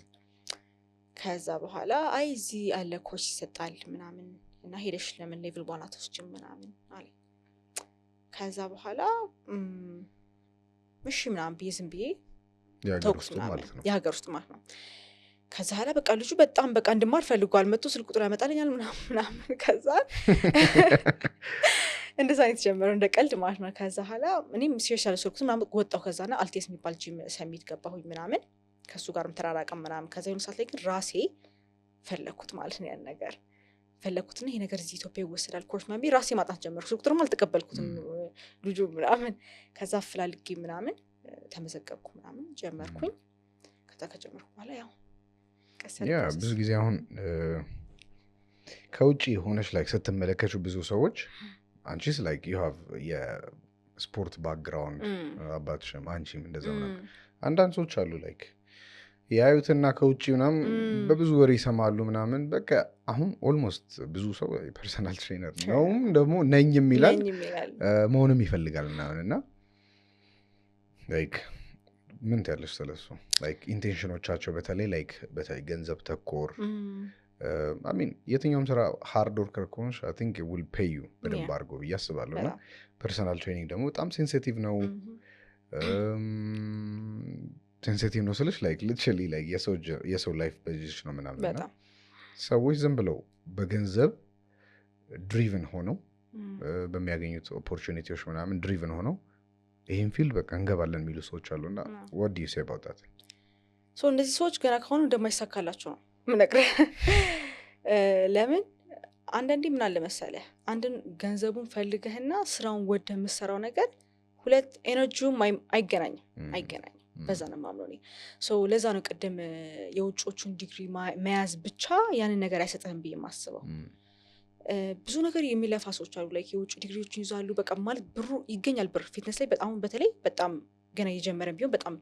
ከዛ በኋላ አይ እዚህ አለ ኮርስ ይሰጣል ምናምን እና ሄደሽ ለምን ሌቭል 1 አትወስጂም ምናምን አለኝ ከዛ በኋላ እሺ ምናምን ብዬ ዝም ብዬ ተውኩት ምናምን የሀገር ውስጥ ማለት ነው ከዛ ኋላ በቃ ልጁ በጣም በቃ እንድማር ፈልጓል መጥቶ ስልክ ቁጥር ያመጣልኛል ምናምን ከዛ እንደዛ አይነት ጀመረ እንደ ቀልድ ማለት ነው ከዛ ኋላ እኔም ሲሪየስ ያልኩት ምናምን ወጣሁ ከዛና አልቴስ የሚባል ጂም ሰሚት ገባሁኝ ምናምን ከሱ ጋርም ተራራቀም ምናምን ከዛ የሆነ ሰዓት ላይ ግን ራሴ ፈለኩት ማለት ነው ያን ነገር ፈለኩትና ይሄ ነገር እዚህ ኢትዮጵያ ይወሰዳል ኮርስ ማሚ ራሴ ማጣት ጀመርኩ ስልክ ቁጥርም አልተቀበልኩትም ልጁ ምናምን ከዛ ፍላልጌ ምናምን ተመዘገብኩ ምናምን ጀመርኩኝ ከዛ ከጀመርኩ በኋላ ያው ያ ብዙ ጊዜ አሁን ከውጪ ሆነሽ ላይክ ስትመለከቱ ብዙ ሰዎች አንቺስ ላይክ you have የስፖርት ባክግራውንድ አባትሽም አንቺም እንደዛው ነው አንዳንድ ሰዎች አሉ ላይክ ያዩትና ከውጪ ምናምን በብዙ ወሬ ይሰማሉ ምናምን በቃ አሁን ኦልሞስት ብዙ ሰው ፐርሰናል ትሬነር ነው ደግሞ ነኝም ይላል መሆንም ይፈልጋል ምናምንና ላይክ ምን ትያለሽ ስለሱ ላይክ ኢንቴንሽኖቻቸው በተለይ ገንዘብ ተኮር I mean የትኛውም ስራ ሃርድ ወርከር ከሆንሽ I think it will pay you በደንብ አድርጎ ብዬ አስባለሁ እና ፐርሰናል ትሬኒንግ ደግሞ በጣም ሴንሲቲቭ ነው ሴንሲቲቭ ነው ስልሽ ላይክ ሊትራሊ ላይክ የሰው ላይፍ በጅሽ ነው ምናምን እና ሰዎች ዝም ብለው በገንዘብ ድሪቭን ሆነው በሚያገኙት ኦፖርቹኒቲዎች ምናምን ድሪቭን ሆነው ይሄን ፊልድ በቃ እንገባለን የሚሉ ሰዎች አሉና what do you say about that ሶ እነዚህ ሰዎች ገና ከሆኑ እንደማይሳካላቸው ነው ምነግርህ ለምን አንዳንዴ ምን አለ መሰለህ አንድን ገንዘቡን ፈልገህና ስራውን ወደህ የምትሰራው ነገር ሁለት ኤነርጂውም አይገናኝም በዛ ነው ማምነው እኔ ሶ ለዛ ነው ቀደም የውጮቹን ዲግሪ መያዝ ብቻ ያንን ነገር አይሰጥህም ብዬ የማስበው ብዙ ነገር የሚለፋ ሰዎች አሉ ላይክ የውጭ ዲግሪዎችን ይዛሉ በቃ ማለት ብሩ ይገኛል ብር ፊትነስ ላይ በጣም በተለይ በጣም ገና እየጀመረን ቢሆን በጣም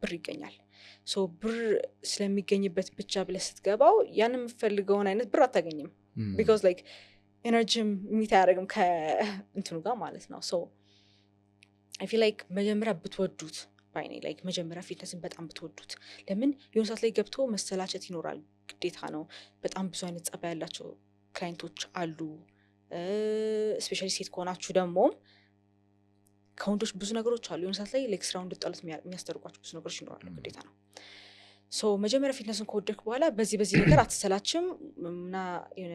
ብር ይገኛል ሶ ብር ስለሚገኝበት ብቻ ብለህ ስትገባው ያን የምፈልገውን አይነት ብር አታገኝም because like ኤነርጂም ሚት አያደርግም ከእንትኑ ጋር ማለት ነው ሶ I feel like መጀመሪያ ብትወዱት ባይኔ like መጀመሪያ ፊትነስን በጣም ብትወዱት ለምን የሆነ ሰዓት ላይ ገብቶ መሰላቸት ይኖራል ግዴታ ነው በጣም ብዙ አይነት ጸባይ ያላቸው ክላይንቶች አሉ ስፔሻሊ ሴት ከሆናችሁ ደግሞ ከወንዶች ብዙ ነገሮች አሉ የሆነ ሰዓት ላይ like ስራውን እንድትጠሉት የሚያስደርጓችሁ ብዙ ነገሮች ይኖራሉ ግዴታ ነው ሶ መጀመሪያ ፊትነስን ከወደድክ በኋላ በዚህ ነገር አትሰላችም እና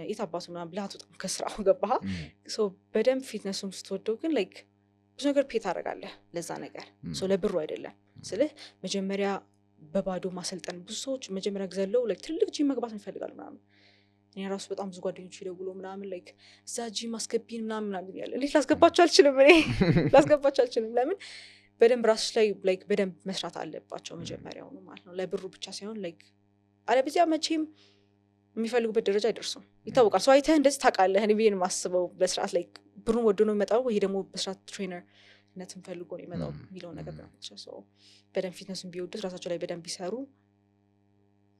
የታባቱ ምናምን ብለህ አትወጣም ከስራው ገባህ ሶ በደንብ ፊትነስን ስትወደው ግን like ብዙ ነገር ፔት አደርጋለህ ለዛ ነገር ሶ ለብሩ አይደለም ስለህ መጀመሪያ በባዶ ማሰልጠን ብዙ ሰዎች መጀመሪያ ግዘለው like ትልቅ ጂም መግባት ይፈልጋሉ ምናምን እኔ ራሱ በጣም ብዙ ጓደኞች ይደውሉ ምናምን like እዛ ጂም አስገቢን ምናምን ይላል እንዴት ላስገባቸው አልችልም ለምን በደንብ ራስሽ ላይ like በደንብ መስራት አለባቸው መጀመሪያው ነው ማለት ነው ለብሩ ብቻ ሳይሆን like አለበዚያ መቼም የሚፈልጉበት ደረጃ አይደርሱም ይታወቃል ሰው አይተህ እንደዚህ ታውቃለህ እኔ ብዬን ማስበው በስርዓት ላይ ብሩን ወዶ ነው የሚመጣው ወይ ደግሞ በስርዓት ትሬነርነትን ፈልጎ ነው የሚመጣው የሚለው ነገር ነው ሰው በደንብ ፊትነስን ቢወዱት ራሳቸው ላይ በደንብ ቢሰሩ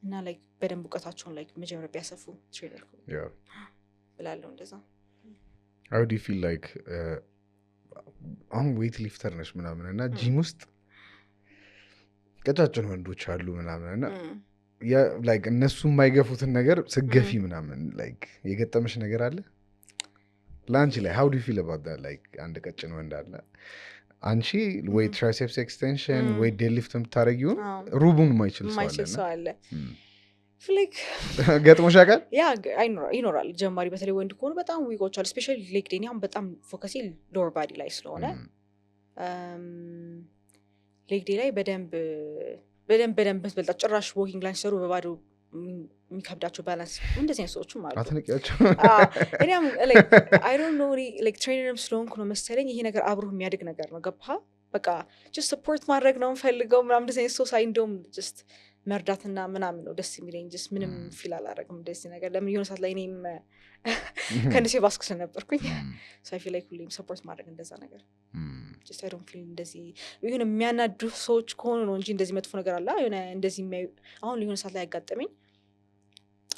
እና like በደንብ እውቀታቸውን like መጀመሪያ ቢያሰፉ ትሬነር ብላለሁ እንደዛ how do you feel like አሁን ዌይት ሊፍተር ነሽ ምናምን እና ጂም ውስጥ ቀጫጭን ወንዶች አሉ ምናምን እና like እነሱ የማይገፉትን ነገር ስገፊ ምናምን like የገጠመሽ ነገር አለ ላንቺ ላይ how do you feel about that like አንድ ቀጭን ወንድ አለ አንቺ ወይ triceps extension ወይ deadlift የምታረጊው ሩቡን ማይችል ሰው አለ like ገጥሞሽ ያውቃል ያ ይኖራል ጀማሪ በተለይ ወንድ ከሆነ በጣም ዊኮች አሉ ስፔሻሊ ሌግ ዴይ አሁን በጣም ፎከስ ሎወር ባዲ ላይ ስለሆነ ሌግ ዴይ ላይ በደንብ በልጣ ጭራሽ ዎኪንግ ላይ ሲሰሩ በባዶ የሚከብዳቸው ባላንስ እንደዚህ አይነት ሰዎችም አሉ አትንቂያቸው እኔም like I don't know like ትሬነርም ስለሆንኩ ነው መሰለኝ ይሄ ነገር አብሮ የሚያድግ ነገር ነው ገባህ በቃ just support ማድረግ ነው ፈልገው ምናምን እንደዚህ አይነት ሰው ሳይ እንደውም just መርዳትና ምናምን ነው ደስ የሚለኝ just ምንም ፊል አላደረግም እንደዚህ ነገር ለምን የሆነ ሰዓት ላይ እኔም ከእንደዚህ ባስክ ስለነበርኩኝ so I feel like ሁሌም ሰፖርት ማድረግ እንደዛ ነገር just I don't feel እንደዚህ የሆነ የሚያናዱ ሰዎች ከሆኑ ነው እንጂ እንደዚህ መጥፎ ነገር አለ የሆነ እንደዚህ የሚያዩ አሁን የሆነ ሰዓት ላይ ያጋጠመኝ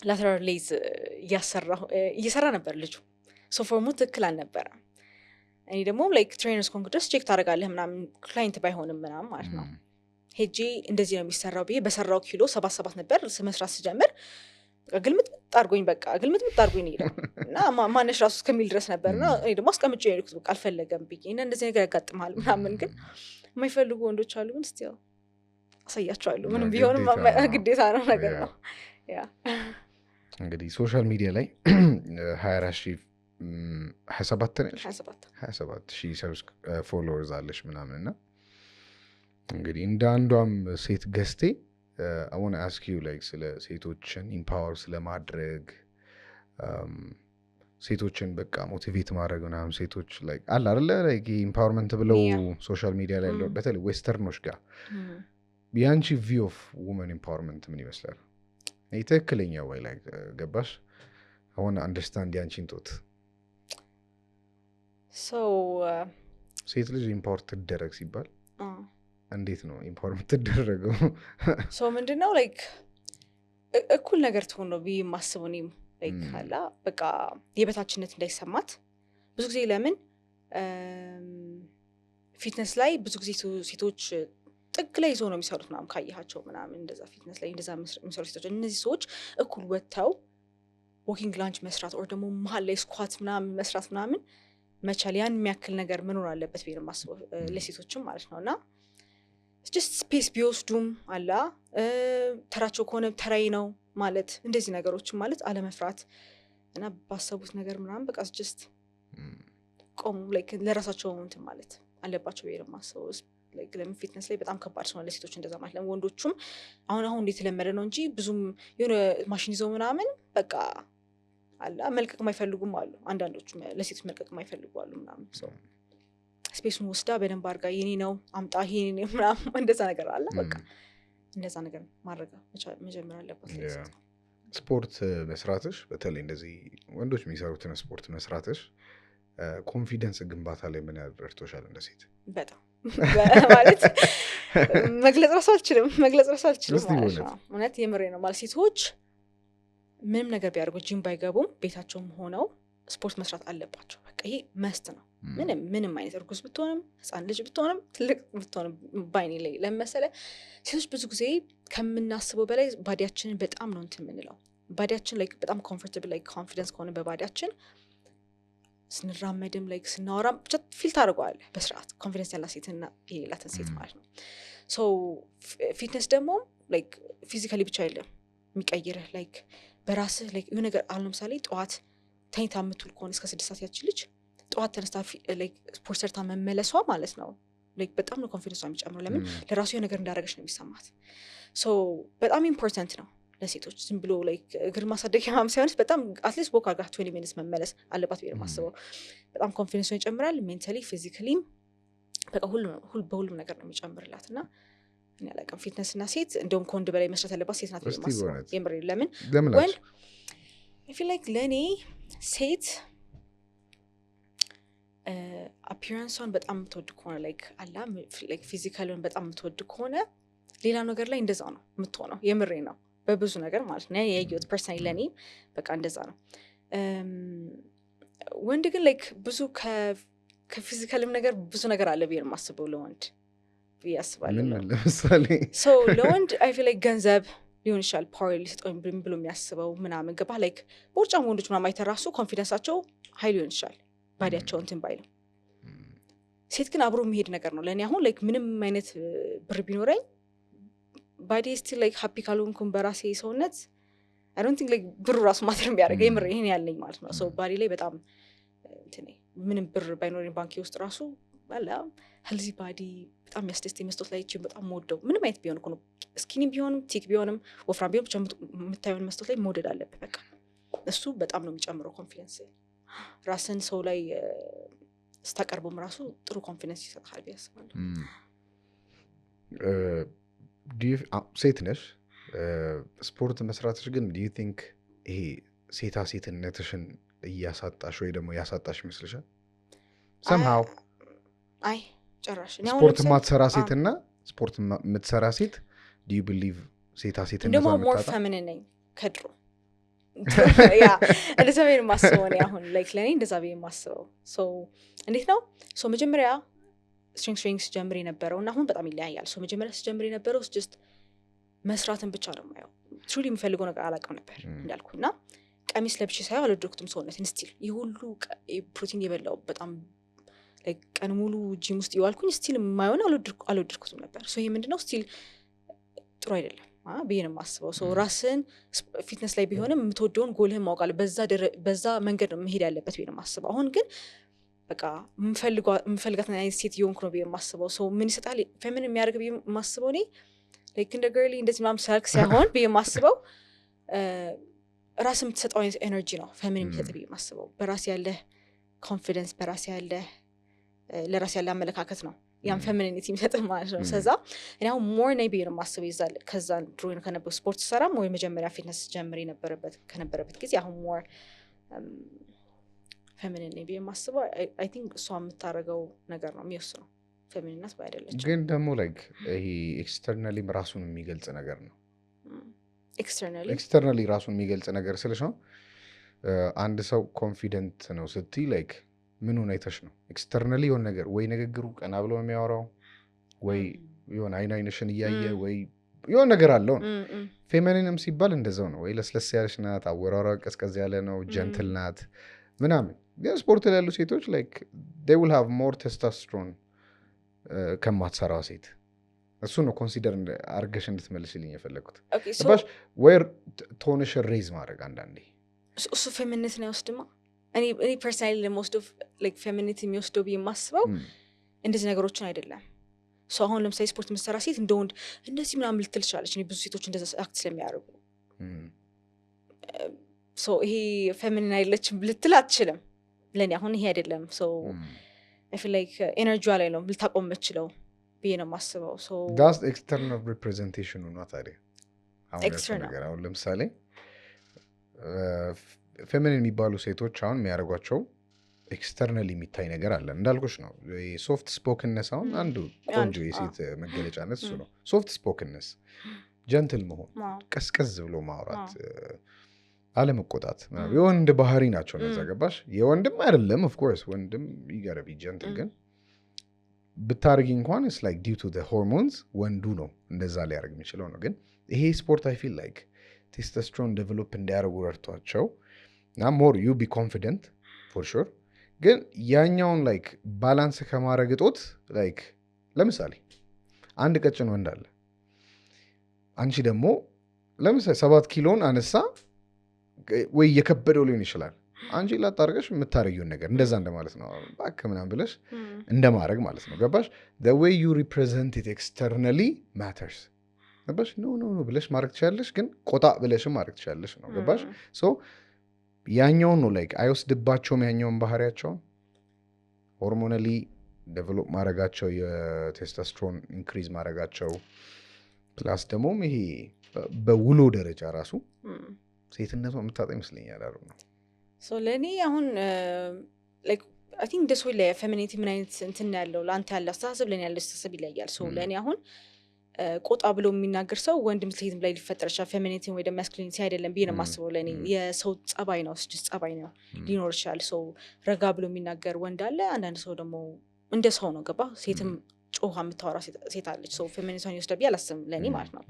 lateral ሌዝ እየሰራ ነበር ልጁ so ፎርሙ ትክክል አልነበረም እኔ ደግሞ like trainers ኮንግረስ ቼክ ታደርጋለህ ምናምን ክላይንት ባይሆንም ምናምን ማለት ነው ሄጄ እንደዚህ ነው የሚሰራው ብዬ በሰራው ኪሎ 77 ነበር መስራት ስጀምር ግልምጥ አድርጎኝ ነው እና ማነሽ ራሱ እስከሚል ድረስ ነበርና እኔ ደግሞ አስቀምጬ የልኩት በቃ አልፈለገም ብዬ እና እንደዚህ ነገር ያጋጥማል ምናምን ግን የማይፈልጉ ወንዶች አሉ ግን still አሳያቸዋለሁ ምንም ቢሆንም ግዴታ ነው ነገር ነው ያ እንግዲህ ሶሻል ሚዲያ ላይ 27,000 ፎሎወርስ አለሽ ምናምን እና እንግዲህ እንደ አንዷም ሴት ገስቴ I want to ask you like ስለ ሴቶችን ኢምፓወር ስለማድረግ ሴቶችን በቃ ሞቲቬት ማድረግ ምናምን ሴቶች like አለ አይደለ like ኢምፓወርመንት ብለው ሶሻል ሚዲያ ላይ ያለው በተለይ ዌስተርኖች ጋር ያንቺ ቪው ኦፍ ውመን ኢምፓወርመንት ምን ይመስላል ትክክለኛ ወይ like ገባሽ I want to understand ያንቺን ቶት so ሴት ልጅ ኢምፓወር ትደረግ ሲባል እንዴት ነው ኢምፓወርመንት ትደረገው so ምንድነው like እኩል ነገር ትሆን ነው ቢማስቡ ነው like አላ በቃ የበታችነት እንዳይሰማት ብዙ ጊዜ ለምን ፊትነስ ላይ ብዙ ጊዜ ሴቶች ጥግ ላይ ይዞ ነው የሚሰሩት ምናምን ካያቸው ምናምን እንደዛ ፊትነስ ላይ እንደዛ የሚሰሩ ሴቶች እነዚህ ሰዎች እኩል ወጥተው ዎኪንግ ላንች መስራት or ደግሞ መሀል ላይ ስኳት ምናምን መስራት ምናምን መቻል ያን የሚያክል ነገር መኖር አለበት ብዬ ነው የማስበው ለሴቶችም ማለት ነውና just ስፔስ ቢወስዱም አላ ተራቸው ከሆነ ተራይ ነው ማለት እንደዚህ ነገሮችን ማለት አለመፍራት እና ባሰቡት ነገር ምናምን በቃ just ቆም like ለራሳቸው እንትን ማለት አለባቸው ብዬ ነው የማስበው like ለምን ፊትነስ ላይ በጣም ከባድ ነው ለሴቶች እንደዛ ማለት ነው ወንዶቹም አሁን እንደተለመደ ነው እንጂ ብዙም የሆነ ማሽን ይዘው ምናምን በቃ አላ መልቀቅ የማይፈልጉም አሉ አንዳንዶቹ ለሴቶች መልቀቅ የማይፈልጉ አሉ ምናምን ሰው ስፔሱን ወስዳ በደንብ አድርጋ የኔ ነው አምጣ ይሄኔ ምናምን እንደዛ ነገር አለ በቃ እንደዛ ነገር ማድረግ መጀመር አለበት ስፖርት መስራትሽ በተለይ እንደዚህ ወንዶች የሚሰሩትን ስፖርት መስራትሽ ኮንፊደንስ ግንባታ ላይ ምን ያደርቶሻል እንደ ሴት በጣም ማለት መግለጽ ራሱ አልችልም ማለት ነው። እውነት የምሬ ነው ማለት ሴቶች ምንም ነገር ቢያደርጉ ጂም ባይገቡም ቤታቸውም ሆነው ስፖርት መስራት አለባቸው። በቃ ይሄ መስት ነው። ምንም አይነት እርጉዝ ብትሆንም ህፃን ልጅ ብትሆንም ትልቅ ብትሆንም ባይኔ ላይ ለመሰለ ሴቶች ብዙ ጊዜ ከምናስበው በላይ ባዲያችንን በጣም ነው እንትን የምንለው። ባዲያችን ላይ በጣም ኮምፎርታብል ላይ ኮንፊደንስ ከሆነ በባዲያችን ስንራመድም ላይ ስናወራም ብቻ ፊል ታደርገዋለህ በስርዓት ኮንፊደንስ ያላት ሴትና የሌላትን ሴት ማለት ነው። ሶ ፊትነስ ደግሞ ላይክ ፊዚካሊ ብቻ አይደለም የሚቀይርህ ላይክ በራስህ ላይክ የሆነ ነገር አሁን ለምሳሌ ጠዋት ተኝታ የምትውል ከሆነ እስከ 6 ሰዓት ያችልች ጠዋት ተነስታ ላይክ ስፖርት ሰርታ መመለሷ ማለት ነው ላይክ በጣም ነው ኮንፊደንሷ የሚጨምረው። ለምን ለራሱ የሆነ ነገር እንዳደረገች ነው የሚሰማት። ሶ በጣም ኢምፖርታንት ነው ለሴቶች ዝም ብሎ ላይክ እግር ማሳደጊያ ምናምን ሳይሆን በጣም አትሊስት ወክ አድርጋ 20 ሚኒትስ መመለስ አለባት ብዬ የማስበው። በጣም ኮንፊደንሷን ይጨምራል። ሜንታሊ ፊዚካሊም በቃ በሁሉም ነገር ነው የሚጨምርላት። እና እኔ አላውቅም ፊትነስ እና ሴት እንደውም ከወንድ በላይ መስራት ያለባት ሴት ናት ብዬ የማስበው። የምሬ ለምን ወንድ I feel like ለእኔ ሴት አፒራንሷን በጣም የምትወድ ከሆነ ላይክ አላ ላይክ ፊዚካልን በጣም የምትወድ ከሆነ ሌላ ነገር ላይ እንደዛ ነው የምትሆነው። የምሬ ነው በብዙ ነገር ማለት ነው ያየሁት ፐርሰናሊ ለእኔ በቃ እንደዛ ነው። ወንድ ግን ላይክ ብዙ ከፊዚካልም ነገር ብዙ ነገር አለ ብዬ የማስበው ለወንድ ብዬ አስባለሁ። ለምሳሌ ሶ ለወንድ አይ ፊል ላይክ ገንዘብ ሊሆን ይችላል ፓወር ሊሰጠው ብሎ የሚያስበው ምናምን ገባ ላይክ ቦርጫም ወንዶች ምናምን አይተህ ራሱ ኮንፊደንሳቸው ሀይ ሊሆን ይችላል ባዲያቸው እንትን ባይልም። ሴት ግን አብሮ የሚሄድ ነገር ነው ለእኔ። አሁን ላይክ ምንም አይነት ብር ቢኖረኝ ባዲ ስቲል ላይክ ሀፒ ካልሆንኩም በራሴ ሰውነት አይ ዶንት ቲንክ ላይክ ብሩ ራሱ ማተር የሚያደርገው የምር ይሄን ያለኝ ማለት ነው። ሶ ባዲ ላይ በጣም እንትን ምንም ብር ባይኖረኝ ባንኪ ውስጥ ራሱ አላ ሄልዚ ባዲ በጣም የሚያስደስተኝ መስሎት ላይ እቺ በጣም መወደው ምንም አይነት ቢሆን እኮ ነው ስኪኒ ቢሆንም ቲክ ቢሆንም ወፍራም ቢሆን ብቻ የምታየውን መስሎት ላይ መውደድ አለብህ። በቃ እሱ በጣም ነው የሚጨምረው ኮንፊደንስ። ራስን ሰው ላይ ስታቀርበውም ራሱ ጥሩ ኮንፊደንስ ይሰጥሃል ብዬ አስባለሁ። ሴት ነሽ ስፖርት መስራትሽ ግን ዱ ዩ ቲንክ ይሄ ሴታ ሴትነትሽን እያሳጣሽ ወይ ደግሞ ያሳጣሽ ይመስልሻል? ሰምሃው አይ ጭራሽ ስፖርት ማትሰራ ሴትና ስፖርት የምትሰራ ሴት ዱ ዩ ቢሊቭ ሴታ ሴትነቷን ደግሞ ሞር ፌሚኒን ነኝ ከድሮ ያ እንደዛ ብዬ የማስበው እኔ አሁን ላይክ ለእኔ እንደዛ ብዬ የማስበው። ሶ እንዴት ነው ሶ መጀመሪያ ስትሪንግ ስጀምር የነበረው እና አሁን በጣም ይለያያል። ሶ መጀመሪያ ስጀምር የነበረው ጀስት መስራትን ብቻ ነው የማየው። ትሩሊ የምፈልገው ነገር አላውቅም ነበር እንዳልኩ እና ቀሚስ ለብሼ ሳየው አልወደድኩትም ሰውነትን ስቲል ይህ ሁሉ ፕሮቲን የበላው በጣም ቀን ሙሉ ጂም ውስጥ ይዋልኩኝ ስቲል የማይሆን አልወደድኩትም ነበር። ሶ ይሄ ምንድነው ስቲል ጥሩ አይደለም ብዬ ነው የማስበው። ሶ ራስን ፊትነስ ላይ ቢሆንም የምትወደውን ጎልህን ማውቃል በዛ መንገድ ነው መሄድ ያለበት ብዬ ነው የማስበው። አሁን ግን በቃ የምፈልጋትን አይነት ሴት እየሆንኩ ነው ብዬ የማስበው። ሶ ምን ይሰጣል ፌሚኒን የሚያደርግ ብዬ የማስበው እኔ ላይክ እንደ ገርሊ እንደዚህ ምናምን ሳልክ ሳይሆን ብዬ የማስበው ራስ የምትሰጠው አይነት ኤነርጂ ነው ፌሚኒን የሚሰጥ ብዬ የማስበው። በራስ ያለህ ኮንፊደንስ በራስ ያለህ ለራስ ያለ አመለካከት ነው ያን ፌሚኒኒቲ የሚሰጥህ ማለት ነው። ስለዛ እኔ አሁን ሞር ነይ ብዬ ነው የማስበው ይዛል ከዛ ድሮይን ከነበረው ስፖርት ሰራም ወይ መጀመሪያ ፊትነስ ጀምር ከነበረበት ጊዜ አሁን ሞር ፌሚኒን ነይ ብዬ የማስበው። አይ ቲንክ እሷ የምታደርገው ነገር ነው የሚወስነው ፌሚኒናት ባይደለች። ግን ደግሞ ላይክ ይሄ ኤክስተርናሊም ራሱን የሚገልጽ ነገር ነው። ኤክስተርናሊ ራሱን የሚገልጽ ነገር ስልሽ ነው አንድ ሰው ኮንፊደንት ነው ስትይ ላይክ ምኑን አይተሽ ነው? ኤክስተርናሊ የሆነ ነገር ወይ ንግግሩ ቀና ብሎ የሚያወራው ወይ የሆነ አይንሽን እያየ ወይ የሆነ ነገር አለው ነው። ፌሚኒንም ሲባል እንደዛው ነው። ወይ ለስለስ ያለች ናት፣ አወራሯ ቀዝቀዝ ያለ ነው፣ ጀንትል ናት ምናምን። ግን ስፖርት ላይ ያሉ ሴቶች ላይክ they will have more testosterone ከማትሰራ ሴት። እሱ ነው ኮንሲደር አርገሽ እንድትመልስልኝ የፈለኩት። ባሽ ወይ ቶንሽ ሬዝ ማድረግ አንዳንዴ እሱ ፌሚኒት ነው ያስደማ እኔ ፐርሰናሊ ለመወስደው ላይክ ፌሚኒቲ የሚወስደው ብዬ የማስበው እንደዚህ ነገሮችን አይደለም። ሶ አሁን ለምሳሌ ስፖርት የምትሰራ ሴት እንደ ወንድ እንደዚህ ምናምን ልትል ትችላለች። እኔ ብዙ ሴቶች እንደዛ አክት ስለሚያደርጉ ሶ ይሄ ፌሚኒን አይደለችም ልትል አትችልም። ለእኔ አሁን ይሄ አይደለም። ሶ አይ ፊል ላይክ ኤነርጂዋ ላይ ነው ልታቆም የምችለው ብዬ ነው የማስበው። ሶ ዳስ ኤክስተርናል ሪፕሬዘንቴሽኑ ነው ታዲያ። አሁን ለምሳሌ ፌሚኒን የሚባሉ ሴቶች አሁን የሚያደርጓቸው ኤክስተርናሊ የሚታይ ነገር አለ እንዳልኩሽ ነው ሶፍት ስፖክነስ አሁን አንዱ ቆንጆ የሴት መገለጫነት እሱ ነው ሶፍት ስፖክነስ ጀንትል መሆን ቀዝቀዝ ብሎ ማውራት አለመቆጣት የወንድ ባህሪ ናቸው እነዛ ገባሽ የወንድም አይደለም ኦፍ ኮርስ ወንድም ይገረብ ጀንትል ግን ብታርጊ እንኳን it's like due to the hormones ወንዱ ነው እንደዛ ሊያደርግ የሚችለው ነው ግን ይሄ ስፖርት I feel like ቴስቶስትሮን ዴቨሎፕ እንዲያደርጉ ረድቷቸው እና more you be confident for sure ግን ያኛውን like ባላንስ ከማድረግ እጦት like ለምሳሌ አንድ ቀጭን ወንድ አለ አንቺ ደግሞ ለምሳሌ 7 ኪሎን አነሳ ወይ የከበደው ሊሆን ይችላል አንቺ ላጣርገሽ የምታረጊውን ነገር እንደዛ እንደማለት ነው ባክ ምናምን ብለሽ እንደማረግ ማለት ነው ገባሽ the way you represent it externally matters ገባሽ ኖ ብለሽ ማድረግ ትችላለሽ ግን ቆጣ ብለሽም ማድረግ ትችላለሽ ነው ገባሽ ሶ ያኛውን ነው like አይወስድባቸውም ያኛውን ባህሪያቸውን ሆርሞናሊ ዴቨሎፕ ማድረጋቸው የቴስቶስትሮን ኢንክሪዝ ማድረጋቸው ፕላስ ደግሞ ይሄ በውሎ ደረጃ ራሱ ሴትነቷ የምታጣ ይመስለኛል አሩ ነው ሶ ለኔ አሁን like I think this way like femininity ምን አይነት እንትን ያለው ላንተ ያለ አስተሳሰብ ለኔ ያለ አስተሳሰብ ይለያል ሶ ለኔ አሁን ቆጣ ብሎ የሚናገር ሰው ወንድም ሴትም ላይ ሊፈጠር ይችላል ፌሚኒቲ ወይ ደግሞ ማስኩሊኒቲ አይደለም ብዬ ነው የማስበው ለኔ የሰው ጸባይ ነው just ጸባይ ነው ሊኖር ይችላል ሰው ረጋ ብሎ የሚናገር ወንድ አለ አንዳንድ ሰው ደግሞ እንደ ሰው ነው ገባ ሴትም ጮሃ የምታወራ ሴት አለች ሰው ፌሚኒቲን ይወስዳል ብዬ አላስብም ለኔ ማለት ነው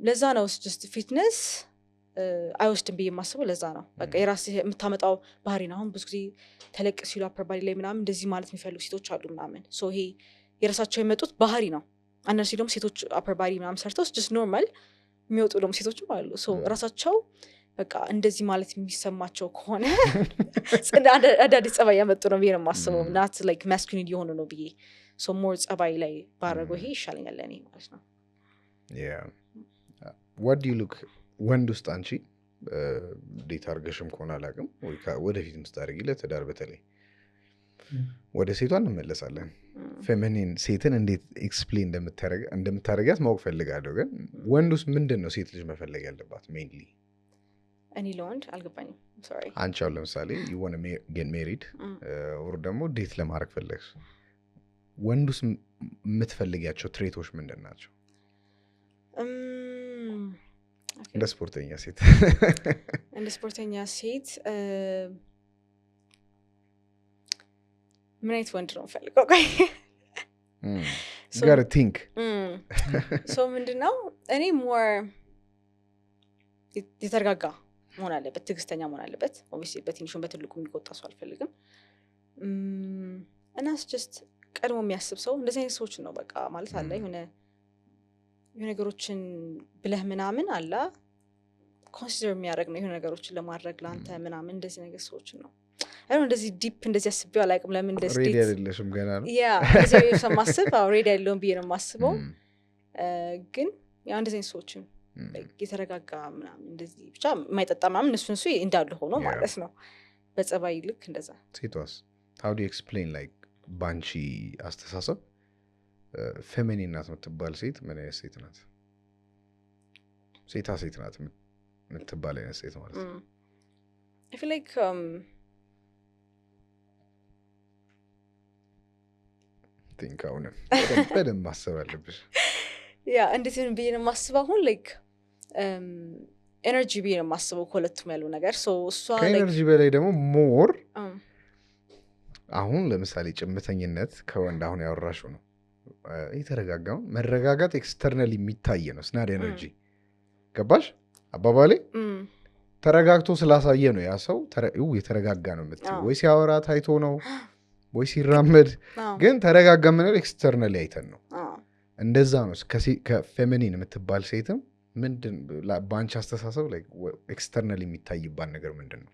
ለዛ ነው just ፊትነስ አይወስድም ብዬ የማስበው ለዛ ነው በቃ የራስህ የምታመጣው ባህሪ ነው አሁን ብዙ ጊዜ ተለቅ ሲሉ አፐር ባዲ ላይ ምናምን እንደዚህ ማለት የሚፈልጉ ሴቶች አሉ ምናምን ሶ ይሄ የራሳቸው የመጡት ባህሪ ነው አንዳንድ ደግሞ ሴቶች አፐር ባዲ ምናምን ሰርተው just ኖርማል የሚወጡ ደግሞ ሴቶችም አሉ ሶ ራሳቸው በቃ እንደዚህ ማለት የሚሰማቸው ከሆነ አዳዲስ ጸባይ ያመጡ ነው ብዬ ነው የማስበው not like masculine የሆኑ ነው ብዬ ሶ ሞር ጸባይ ላይ ባረገው ይሄ ይሻለኛል ለእኔ ማለት ነው yeah what do you look ወንድ ውስጥ አንቺ ዴት አርገሽም ከሆነ አላቅም ወይ ወደፊት ምስታርጊ ለተዳር በተለይ ወደ ሴቷ እንመለሳለን ፌሚኒን ሴትን እንዴት ኤክስፕሌን እንደምታረጋት ማወቅ ፈልጋለሁ ግን ወንድ ውስጥ ምንድነው ሴት ልጅ መፈለግ ያለባት ሜንሊ እኔ ለወንድ አልገባኝም ሶሪ አንቺ አሁን ለምሳሌ you want to get married or ደግሞ ዴት ለማድረግ ፈለግሽ ወንድ ውስጥ የምትፈልጊያቸው ትሬቶች ምንድን ናቸው እንደ ስፖርተኛ ሴት ምን አይነት ወንድ ነው ፈልገው ቆይ you gotta think so ምንድነው እኔ ሞር የተረጋጋ መሆን አለበት ትግስተኛ መሆን አለበት obviously በትንሹም በትልቁ የሚቆጣ ሰው አልፈልግም እና just ቀድሞ የሚያስብ ሰው እንደዚህ አይነት ሰዎች ነው በቃ ማለት አለ የሆነ ነገሮችን ብለህ ምናምን አላ ኮንሲደር የሚያደርግ ነው የሆነ ነገሮችን ለማድረግ ላንተ ምናምን እንደዚህ ነገር ሰዎች ነው አይደል እንደዚህ ዲፕ እንደዚህ አስቤው አላውቅም ለምን እንደዚህ ሬዲ አይደለሽም ገና ነው ያ እንደዚህ ሰማስብ ሬዲ አይደለም ብዬ ነው የማስበው ግን ያው እንደዚህ ሰዎችን የተረጋጋ ምናምን እንደዚህ ብቻ የማይጠጣ ምናምን እነሱ እንዳሉ ሆኖ ማለት ነው በጸባይ ልክ እንደዛ ሴቷስ how do you explain like ባንቺ አስተሳሰብ ፌሚኒን ናት የምትባል ሴት ምን አይነት ሴት ናት ሴት ናት የምትባል አይነት ሴት ማለት ነው I feel like think አሁን በደንብ ማሰብ አለብሽ ያ እንዴት ነው ብዬ ነው የማስበው አሁን like ኤነርጂ ብዬ ነው የማስበው ከሁለቱም ያለው ነገር so እሷ ከኤነርጂ በላይ ደግሞ ሞር አሁን ለምሳሌ ጭምተኝነት ከወንድ አሁን ያወራሽው ነው የተረጋጋው መረጋጋት ኤክስተርናሊ የሚታይ ነው ስናድ ኤነርጂ ገባሽ አባባሌ ተረጋግቶ ስላሳየ ነው ያ ሰው የተረጋጋ ነው የምትለው ወይ ሲያወራ ታይቶ ነው ወይ ሲራመድ ግን ተረጋጋ ምንል ኤክስተርናሊ አይተን ነው እንደዛ ነው ከፌሚኒን የምትባል ሴትም ምንድን ባንቺ አስተሳሰብ ላይ ኤክስተርናሊ የሚታይባን ነገር ምንድን ነው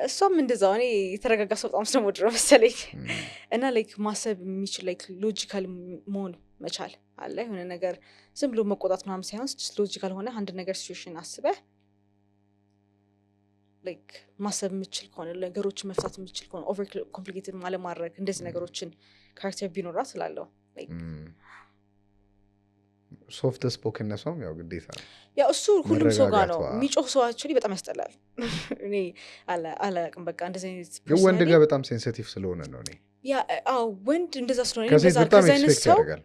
እሷም እንደዛው እኔ የተረጋጋ ሰው በጣም ስለምወድ ነው መሰለኝ እና ላይክ ማሰብ የሚችል ላይክ ሎጂካል መሆን መቻል አለ የሆነ ነገር ዝም ብሎ መቆጣት ምናምን ሳይሆን ሎጂካል ሆነ አንድ ነገር ሲቹዌሽን አስበህ ላይክ ማሰብ የምችል ከሆነ ነገሮችን መፍታት የምችል ከሆነ ኦቨር ኮምፕሊኬትድ አለማድረግ እንደዚህ ነገሮችን ካራክተር ቢኖራት ስላለው ሶፍት ስፖክን ነሷም ያው ግዴታ ነው ያው እሱ ሁሉም ሰው ጋር ነው መረጋጋቷ። የሚጮህ ሰው አክቹዋሊ በጣም ያስጠላል እኔ አላቅም በቃ እንደዚህ አይነት ግን ወንድ personally- ጋር በጣም ሴንሲቲቭ ስለሆነ ነው እኔ ያ አዎ ወንድ እንደዛ ስለሆነ ከሴት እንደዛ በጣም ከዛ አይነት ኤክስፔክት ሰው ያደርጋል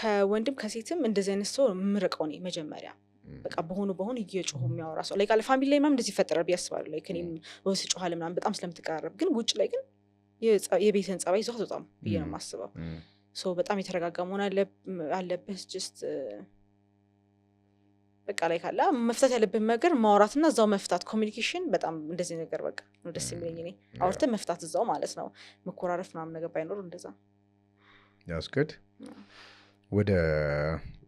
ከወንድም ከሴትም እንደዚህ አይነት ሰው የምርቀው እኔ መጀመሪያ በቃ በሆኑ እየጮሁ የሚያወራ ሰው ላይ ፋሚሊ ላይ ምናምን እንደዚህ ይፈጠራል ብዬ አስባለሁ ላይ ከኔም ወስ ጮኋለ ምናምን በጣም ስለምትቀራረብ ግን ውጭ ላይ ግን የቤትን ጸባይ ይዟት በጣም ብዬ ነው የማስበው ሶ በጣም የተረጋጋ መሆን አለብህ ጀስት በቃ ላይ ካለ መፍታት ያለብን ነገር ማውራትና እዛው መፍታት ኮሚኒኬሽን በጣም እንደዚህ ነገር በቃ ነው ደስ የሚለኝ እኔ አውርተን መፍታት እዛው ማለት ነው መኮራረፍ ምናምን ነገር ባይኖር እንደዛ ያስገድ ወደ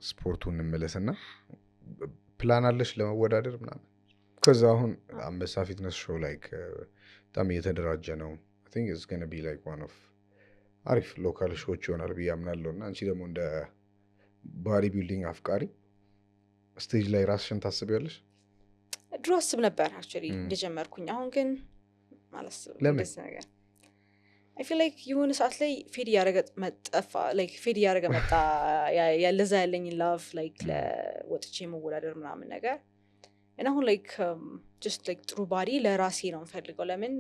ስፖርቱ እንመለስና ፕላን አለሽ ለመወዳደር ምናምን ከዛ አሁን አንበሳ ፊትነስ ሾው ላይክ በጣም እየተደራጀ ነው I think it's going to be like one of አሪፍ ሎካል ሾዎች ይሆናል ብዬ አምናለሁ እና አንቺ ደግሞ እንደ ባዲ ቢልዲንግ አፍቃሪ ስቴጅ ላይ ራስሽን ታስቢያለሽ ድሮ አስብ ነበር አክቹዋሊ እንደጀመርኩኝ አሁን ግን አላስብም እንደዚህ ነገር I feel like የሆነ ሰዓት ላይ ፌድ ያረገ መጣፋ like ፌድ ያረገ መጣ ያለዛ ያለኝ love like ለወጥቼ መወዳደር ምናምን ነገር እና አሁን like just like ጥሩ ባዲ ለራሴ ነው የምፈልገው ለምን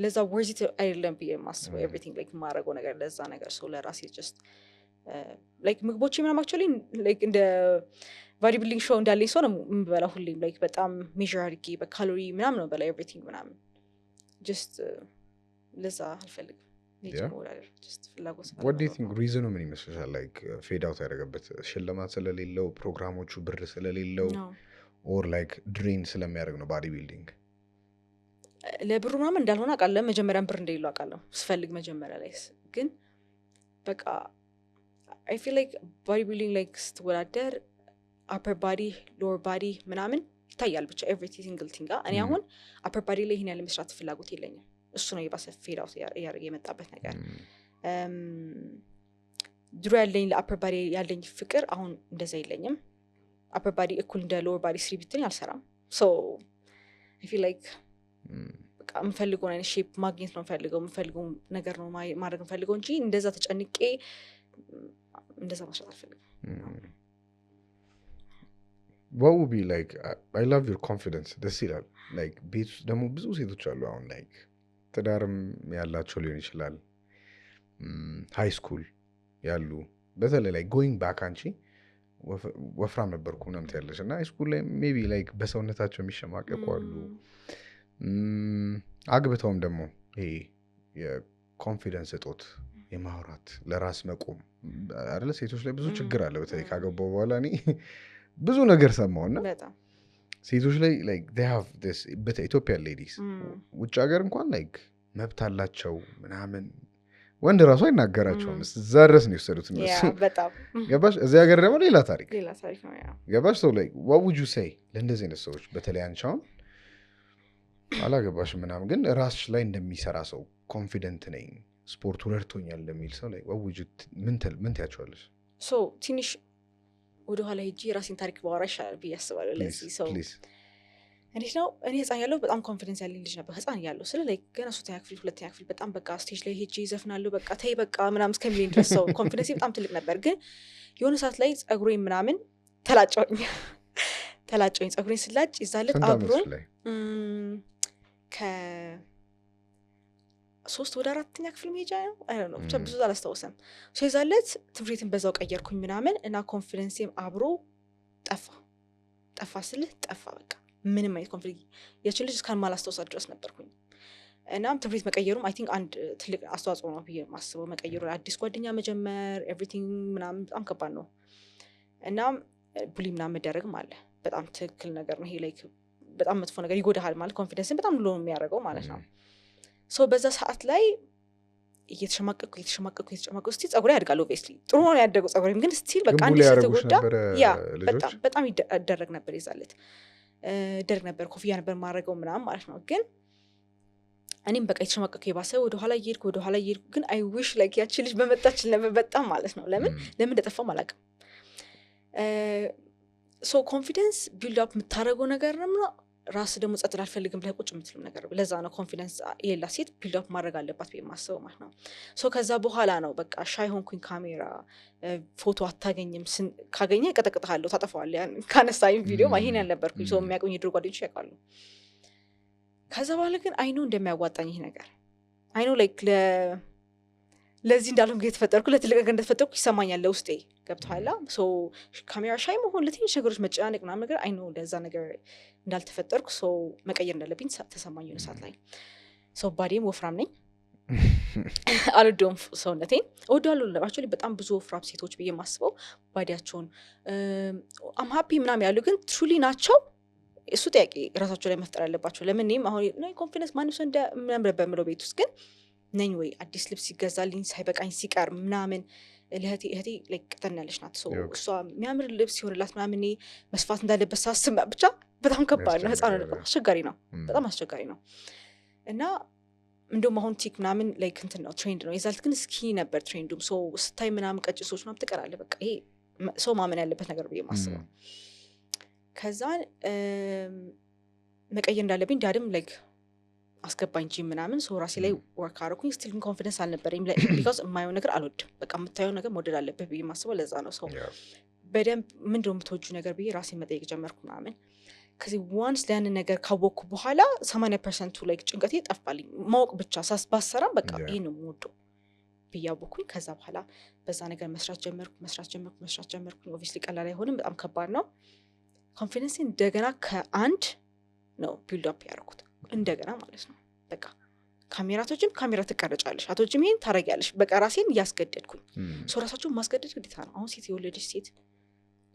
ለዛ worth it አይደለም ብዬ የማስበው everything like ማረገው ነገር ለዛ ነገር ሰው ለራሴ just like ምግቦቼ ምናምን actually like እንደ ባዲ ቢልዲንግ ሾው እንዳለኝ ሰው ነው የምበላው ሁሌም like በጣም ሜዥር አድርጌ በካሎሪ ምናምን ነው በላ everything ምናምን just ለዛ አልፈልግም what do you think reason ምን ይመስልሻል like fade out ያደረገበት ሽልማት ስለሌለው ፕሮግራሞቹ ብር ስለሌለው or like drain ስለሚያደርግ ነው ባዲ ቢልዲንግ ለብሩ ምናምን እንዳልሆነ አውቃለሁ መጀመሪያም ብር እንደሌለው አውቃለሁ ስፈልግ መጀመሪያ ላይ ግን በቃ I feel like body building like ስትወዳደር upper body lower body ምናምን ይታያል ብቻ every single thing እኔ አሁን upper body ላይ ይሄን ያለ መስራት ፍላጎት የለኝም እሱ ነው የባሰ ፌድ አውት የመጣበት ነገር ድሮ ያለኝ ለupper body ያለኝ ፍቅር አሁን እንደዛ የለኝም upper body እኩል እንደ lower body ስሪ ብትኝ አልሰራም so I feel like በቃ የምፈልገው አይነት ሼፕ ማግኘት ነው የምፈልገው ነገር ነው ማድረግ የምፈልገው እንጂ እንደዛ ተጨንቄ እንደዛ መስራት አልፈልግም what would be like I love your confidence ደስ ይላል like ቤት ደግሞ ብዙ ሴቶች አሉ አሁን like ትዳርም ያላቸው ሊሆን ይችላል ሃይ ስኩል ያሉ በተለይ like going back አንቺ ወፍራም ነበርኩ ምናምን ትያለሽ እና ሃይ ስኩል ላይ ሜቢ like በሰውነታቸው የሚሸማቀቁ አሉ አግብተውም ደግሞ ይሄ የኮንፊደንስ እጦት የማውራት ለራስ መቆም አይደለ ሴቶች ላይ ብዙ ችግር አለ በተለይ ካገባው በኋላ እኔ ብዙ ነገር ሰማውና በጣም ሴቶች ላይ like they have this Ethiopian ladies ውጭ ሀገር እንኳን like መብት አላቸው ምናምን ወንድ ራሱ አይናገራቸውም እዛ ድረስ ነው የወሰዱት እነሱ በጣም ገባሽ እዚህ ሀገር ደግሞ ሌላ ታሪክ ነው ያ ገባሽ ሰው like what would you say ለእንደዚህ አይነት ሰዎች በተለይ አንቺ አሁን አላገባሽ ምናምን ግን ራስሽ ላይ እንደሚሰራ ሰው ኮንፊደንት ነኝ ስፖርቱ ረድቶኛል እንደሚል ሰው ላይ what would you ምን ትያቸዋለሽ so ትንሽ ወደ ኋላ ሄጂ ራሴን ታሪክ ባወራ ይሻላል ብዬ አስባለሁ ለዚህ ሰው እንዴት ነው እኔ ህፃን ያለው በጣም ኮንፊደንስ ያለኝ ልጅ ነበር ህፃን ያለው ስለ ላይ ገና ሶስተኛ ክፍል ሁለተኛ ክፍል በጣም በቃ ስቴጅ ላይ ሄጂ ይዘፍናለሁ በቃ ተይ በቃ ምናምን እስከሚለኝ ድረስ ሰው ኮንፊደንስ በጣም ትልቅ ነበር ግን የሆነ ሰዓት ላይ ጸጉሬን ምናምን ተላጨውኝ ጸጉሬን ስላጭ ይዛለት አብሮኝ ከ3 ወደ 4ኛ ክፍል መሄጃ ነው አይደል ነው ብቻ ብዙ አላስታውስም ሶ ይዛለት ትምሬትን በዛው ቀየርኩኝ ምናምን እና ኮንፊደንስም አብሮ ጠፋ በቃ ምንም አይነት ኮንፊደንስ የችን ልጅ እስካን ማላስታውሳት ድረስ ነበርኩኝ እናም ትምሬት መቀየሩም አይ ቲንክ አንድ ትልቅ አስተዋጽኦ ነው ብዬ ማስበው መቀየሩ አዲስ ጓደኛ መጀመር ኤቭሪቲንግ ምናምን በጣም ከባድ ነው እናም ቡሊ ምናምን መደረግም አለ በጣም ትክክል ነገር ነው ይሄ ላይክ በጣም መጥፎ ነገር ይጎዳሃል ማለት ኮንፊደንስን በጣም ሎ የሚያደርገው ማለት ነው ሶ በዛ ሰዓት ላይ እየተሸማቀቁ እስቲ ጸጉሬ ያድጋል ኦብቪየስሊ ጥሩ ነው ያደገው ጸጉሬም ግን ስቲል በቃ አንድ ስለተጎዳ ያ በጣም ይደረግ ነበር ይዛለት ደረግ ነበር ኮፍያ ነበር ማድረገው ምናምን ማለት ነው ግን እኔም በቃ የተሸማቀቁ የባሰ ወደ ኋላ እየሄድኩ ግን አይ ዊሽ ላይክ ያቺ ልጅ በመጣች ነበር በጣም ማለት ነው ለምን እንደጠፋም አላውቅም ሶ ኮንፊደንስ ቢልድ አፕ የምታደርገው ነገር ነው ራስ ደግሞ ጸጥ አልፈልግም ብለህ ቁጭ የምትለው ነገር ለዛ ነው ኮንፊደንስ የሌላት ሴት ቢልድ አፕ ማድረግ አለባት ብዬ የማስበው ማለት ነው። ሶ ከዛ በኋላ ነው በቃ ሻይ ሆንኩኝ ካሜራ ፎቶ አታገኝም ካገኘ ቀጠቅጥሃለሁ ታጠፋዋለህ ያን ካነሳኝ ቪዲዮ ይሄን ያልነበርኩኝ ሰው የሚያውቁኝ የድሮ ጓደኞች ያውቃሉ። ከዛ በኋላ ግን አይኖ እንደሚያዋጣኝ ይሄ ነገር አይኖ ላይክ ለዚህ እንዳልሆን ጊዜ ተፈጠርኩ ለትልቅ ነገር እንደተፈጠርኩ ይሰማኛል ለውስጤ ገብቶሃል። ሶ ካሜራ ሻይ መሆን ለትንሽ ነገሮች መጨናነቅ ምናምን ነገር አይኖ ለዛ ነገር እንዳልተፈጠርኩ ሶ መቀየር እንዳለብኝ ተሰማኝ የሆነ ሰዓት ላይ። ሶ ባዲም ወፍራም ነኝ አልወደውም ሰውነቴን እወደዋለሁ ለባቸው በጣም ብዙ ወፍራም ሴቶች ብዬ የማስበው ባዲያቸውን አም ሃፒ ምናምን ያሉ ግን ትሩሊ ናቸው እሱ ጥያቄ ራሳቸው ላይ መፍጠር አለባቸው። ለምን እኔም አሁን ኮንፊደንስ ማንም ሰው እንደምናምር በምለው ቤት ውስጥ ግን ነኝ ወይ አዲስ ልብስ ይገዛልኝ ሳይበቃኝ ሲቀር ምናምን ለህቴ ላይክ ቀጠን ያለች ናት ሰው እሷ የሚያምር ልብስ ይሆንላት ምናምን መስፋት እንዳለበት ሳስብ ብቻ በጣም ከባድ ነው። ህፃን ነው አስቸጋሪ ነው በጣም አስቸጋሪ ነው። እና እንደውም አሁን ቲክ ምናምን ላይክ እንትን ነው ትሬንድ ነው የዛልት ግን እስኪ ነበር ትሬንዱም ሰው ስታይ ምናምን ቀጭ ሰዎች ምናምን ትቀራለህ በቃ ይሄ ሰው ማመን ያለበት ነገር ብዬ ማስበው። ከዛ መቀየር እንዳለብኝ ዳድም ላይክ አስገባኝ ጂም ምናምን ሰው ራሴ ላይ ወርክ አደረኩኝ። ስቲል ግን ኮንፊደንስ አልነበረኝ ቢካዝ የማየው ነገር አልወድም በቃ የምታየው ነገር መውደድ አለብህ ብዬ ማስበው ለዛ ነው። ሰው በደንብ ምንድነው የምትወጂው ነገር ብዬ ራሴን መጠየቅ ጀመርኩ ምናምን። ከዚህ ዋንስ ያንን ነገር ካወቅኩ በኋላ 80% ላይክ ጭንቀቴ ጠፋልኝ። ማወቅ ብቻ ባሰራም በቃ ይሄ ነው የምወደው ብዬ አወቅኩኝ። ከዛ በኋላ በዛ ነገር መስራት ጀመርኩ። ኦብቪስሊ ቀላል አይሆንም በጣም ከባድ ነው። ኮንፊደንስ እንደገና ከአንድ ነው ቢልድ አፕ ያደረኩት እንደገና ማለት ነው። በቃ ካሜራቶችም ካሜራ ትቀረጫለሽ አቶችም ይሄን ታረጊያለሽ በቃ ራሴን እያስገደድኩኝ ሰው ራሳቸውን ማስገደድ ግዴታ ነው። አሁን ሴት የወለደች ሴት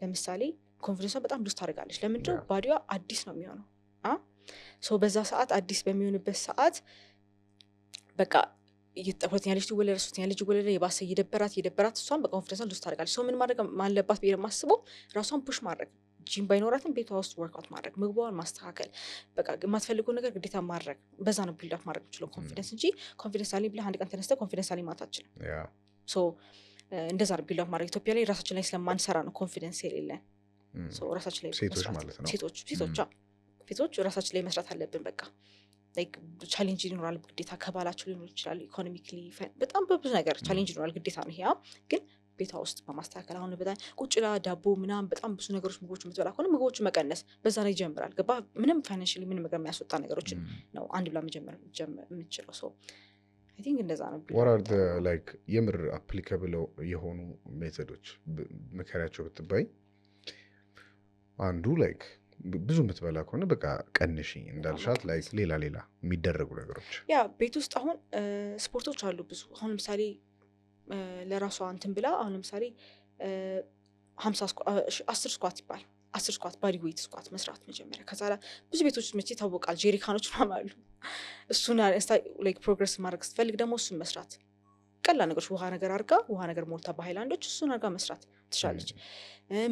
ለምሳሌ ኮንፊደንሷን በጣም ብዙ ታደርጋለች። ለምንድነው ባዲዋ አዲስ ነው የሚሆነው ሰው በዛ ሰዓት አዲስ በሚሆንበት ሰዓት በቃ ሁለተኛ ልጅ ትወለደ ሶስተኛ ልጅ ትወለደ የባሰ እየደበራት እሷን በቃ ኮንፊደንሷን ብዙ ታደርጋለች። ሰው ምን ማድረግ ማለባት ብዬ የማስበው ራሷን ፑሽ ማድረግ ጂም ባይኖራትም ቤቷ ውስጥ ወርክአውት ማድረግ ምግቧን ማስተካከል በቃ የማትፈልገው ነገር ግዴታ ማድረግ በዛ ነው ቢልድ አፕ ማድረግ የምችለው ኮንፊደንስ እንጂ ኮንፊደንስ አለኝ ብለህ አንድ ቀን ተነስተህ ኮንፊደንስ አለኝ ማለት አትችልም። ሶ እንደዛ ነው ቢልድ አፕ ማድረግ። ኢትዮጵያ ላይ ራሳችን ላይ ስለማንሰራ ነው ኮንፊደንስ የሌለን። ሶ ራሳችን ላይ ሴቶች ማለት ነው ሴቶች ራሳችን ላይ መስራት አለብን። በቃ ላይክ ቻሌንጅ ይኖራል ግዴታ ከባላቸው ሊኖር ይችላል ኢኮኖሚክሊ በጣም በብዙ ነገር ቻሌንጅ ይኖራል ግዴታ ነው። ያ ግን ቤቷ ውስጥ በማስተካከል አሁን በጣም ቁጭላ ዳቦ ምናምን በጣም ብዙ ነገሮች ምግቦች የምትበላ ከሆነ ምግቦቹ መቀነስ በዛ ላይ ይጀምራል። ገባ ምንም ፋይናንሻሊ ምንም ነገር የሚያስወጣ ነገሮችን ነው አንድ ብላ መጀመር የምትችለው ሰው አይ ቲንክ እንደዛ ነው። what are the like የምር applicable የሆኑ ሜቶዶች መከራቸው ብትባይ አንዱ ላይክ ብዙ የምትበላ ከሆነ በቃ ቀንሺ እንዳልሻት ላይክ ሌላ የሚደረጉ ነገሮች ያ ቤት ውስጥ አሁን ስፖርቶች አሉ ብዙ። አሁን ለምሳሌ ለራሷ እንትን ብላ አሁን ለምሳሌ 10 ስኳት ይባል 10 ስኳት ባዲ ዌይት ስኳት መስራት መጀመሪያ። ከዛ ብዙ ቤቶች መቼ ታወቃል ጄሪካኖች ማማሉ እሱን ላይክ ፕሮግረስ ማድረግ ስትፈልግ ደግሞ እሱን መስራት ቀላል ነገሮች ውሃ ነገር አድርጋ ውሃ ነገር ሞልታ በሃይላንዶች እሱን አድርጋ መስራት ትችላለች።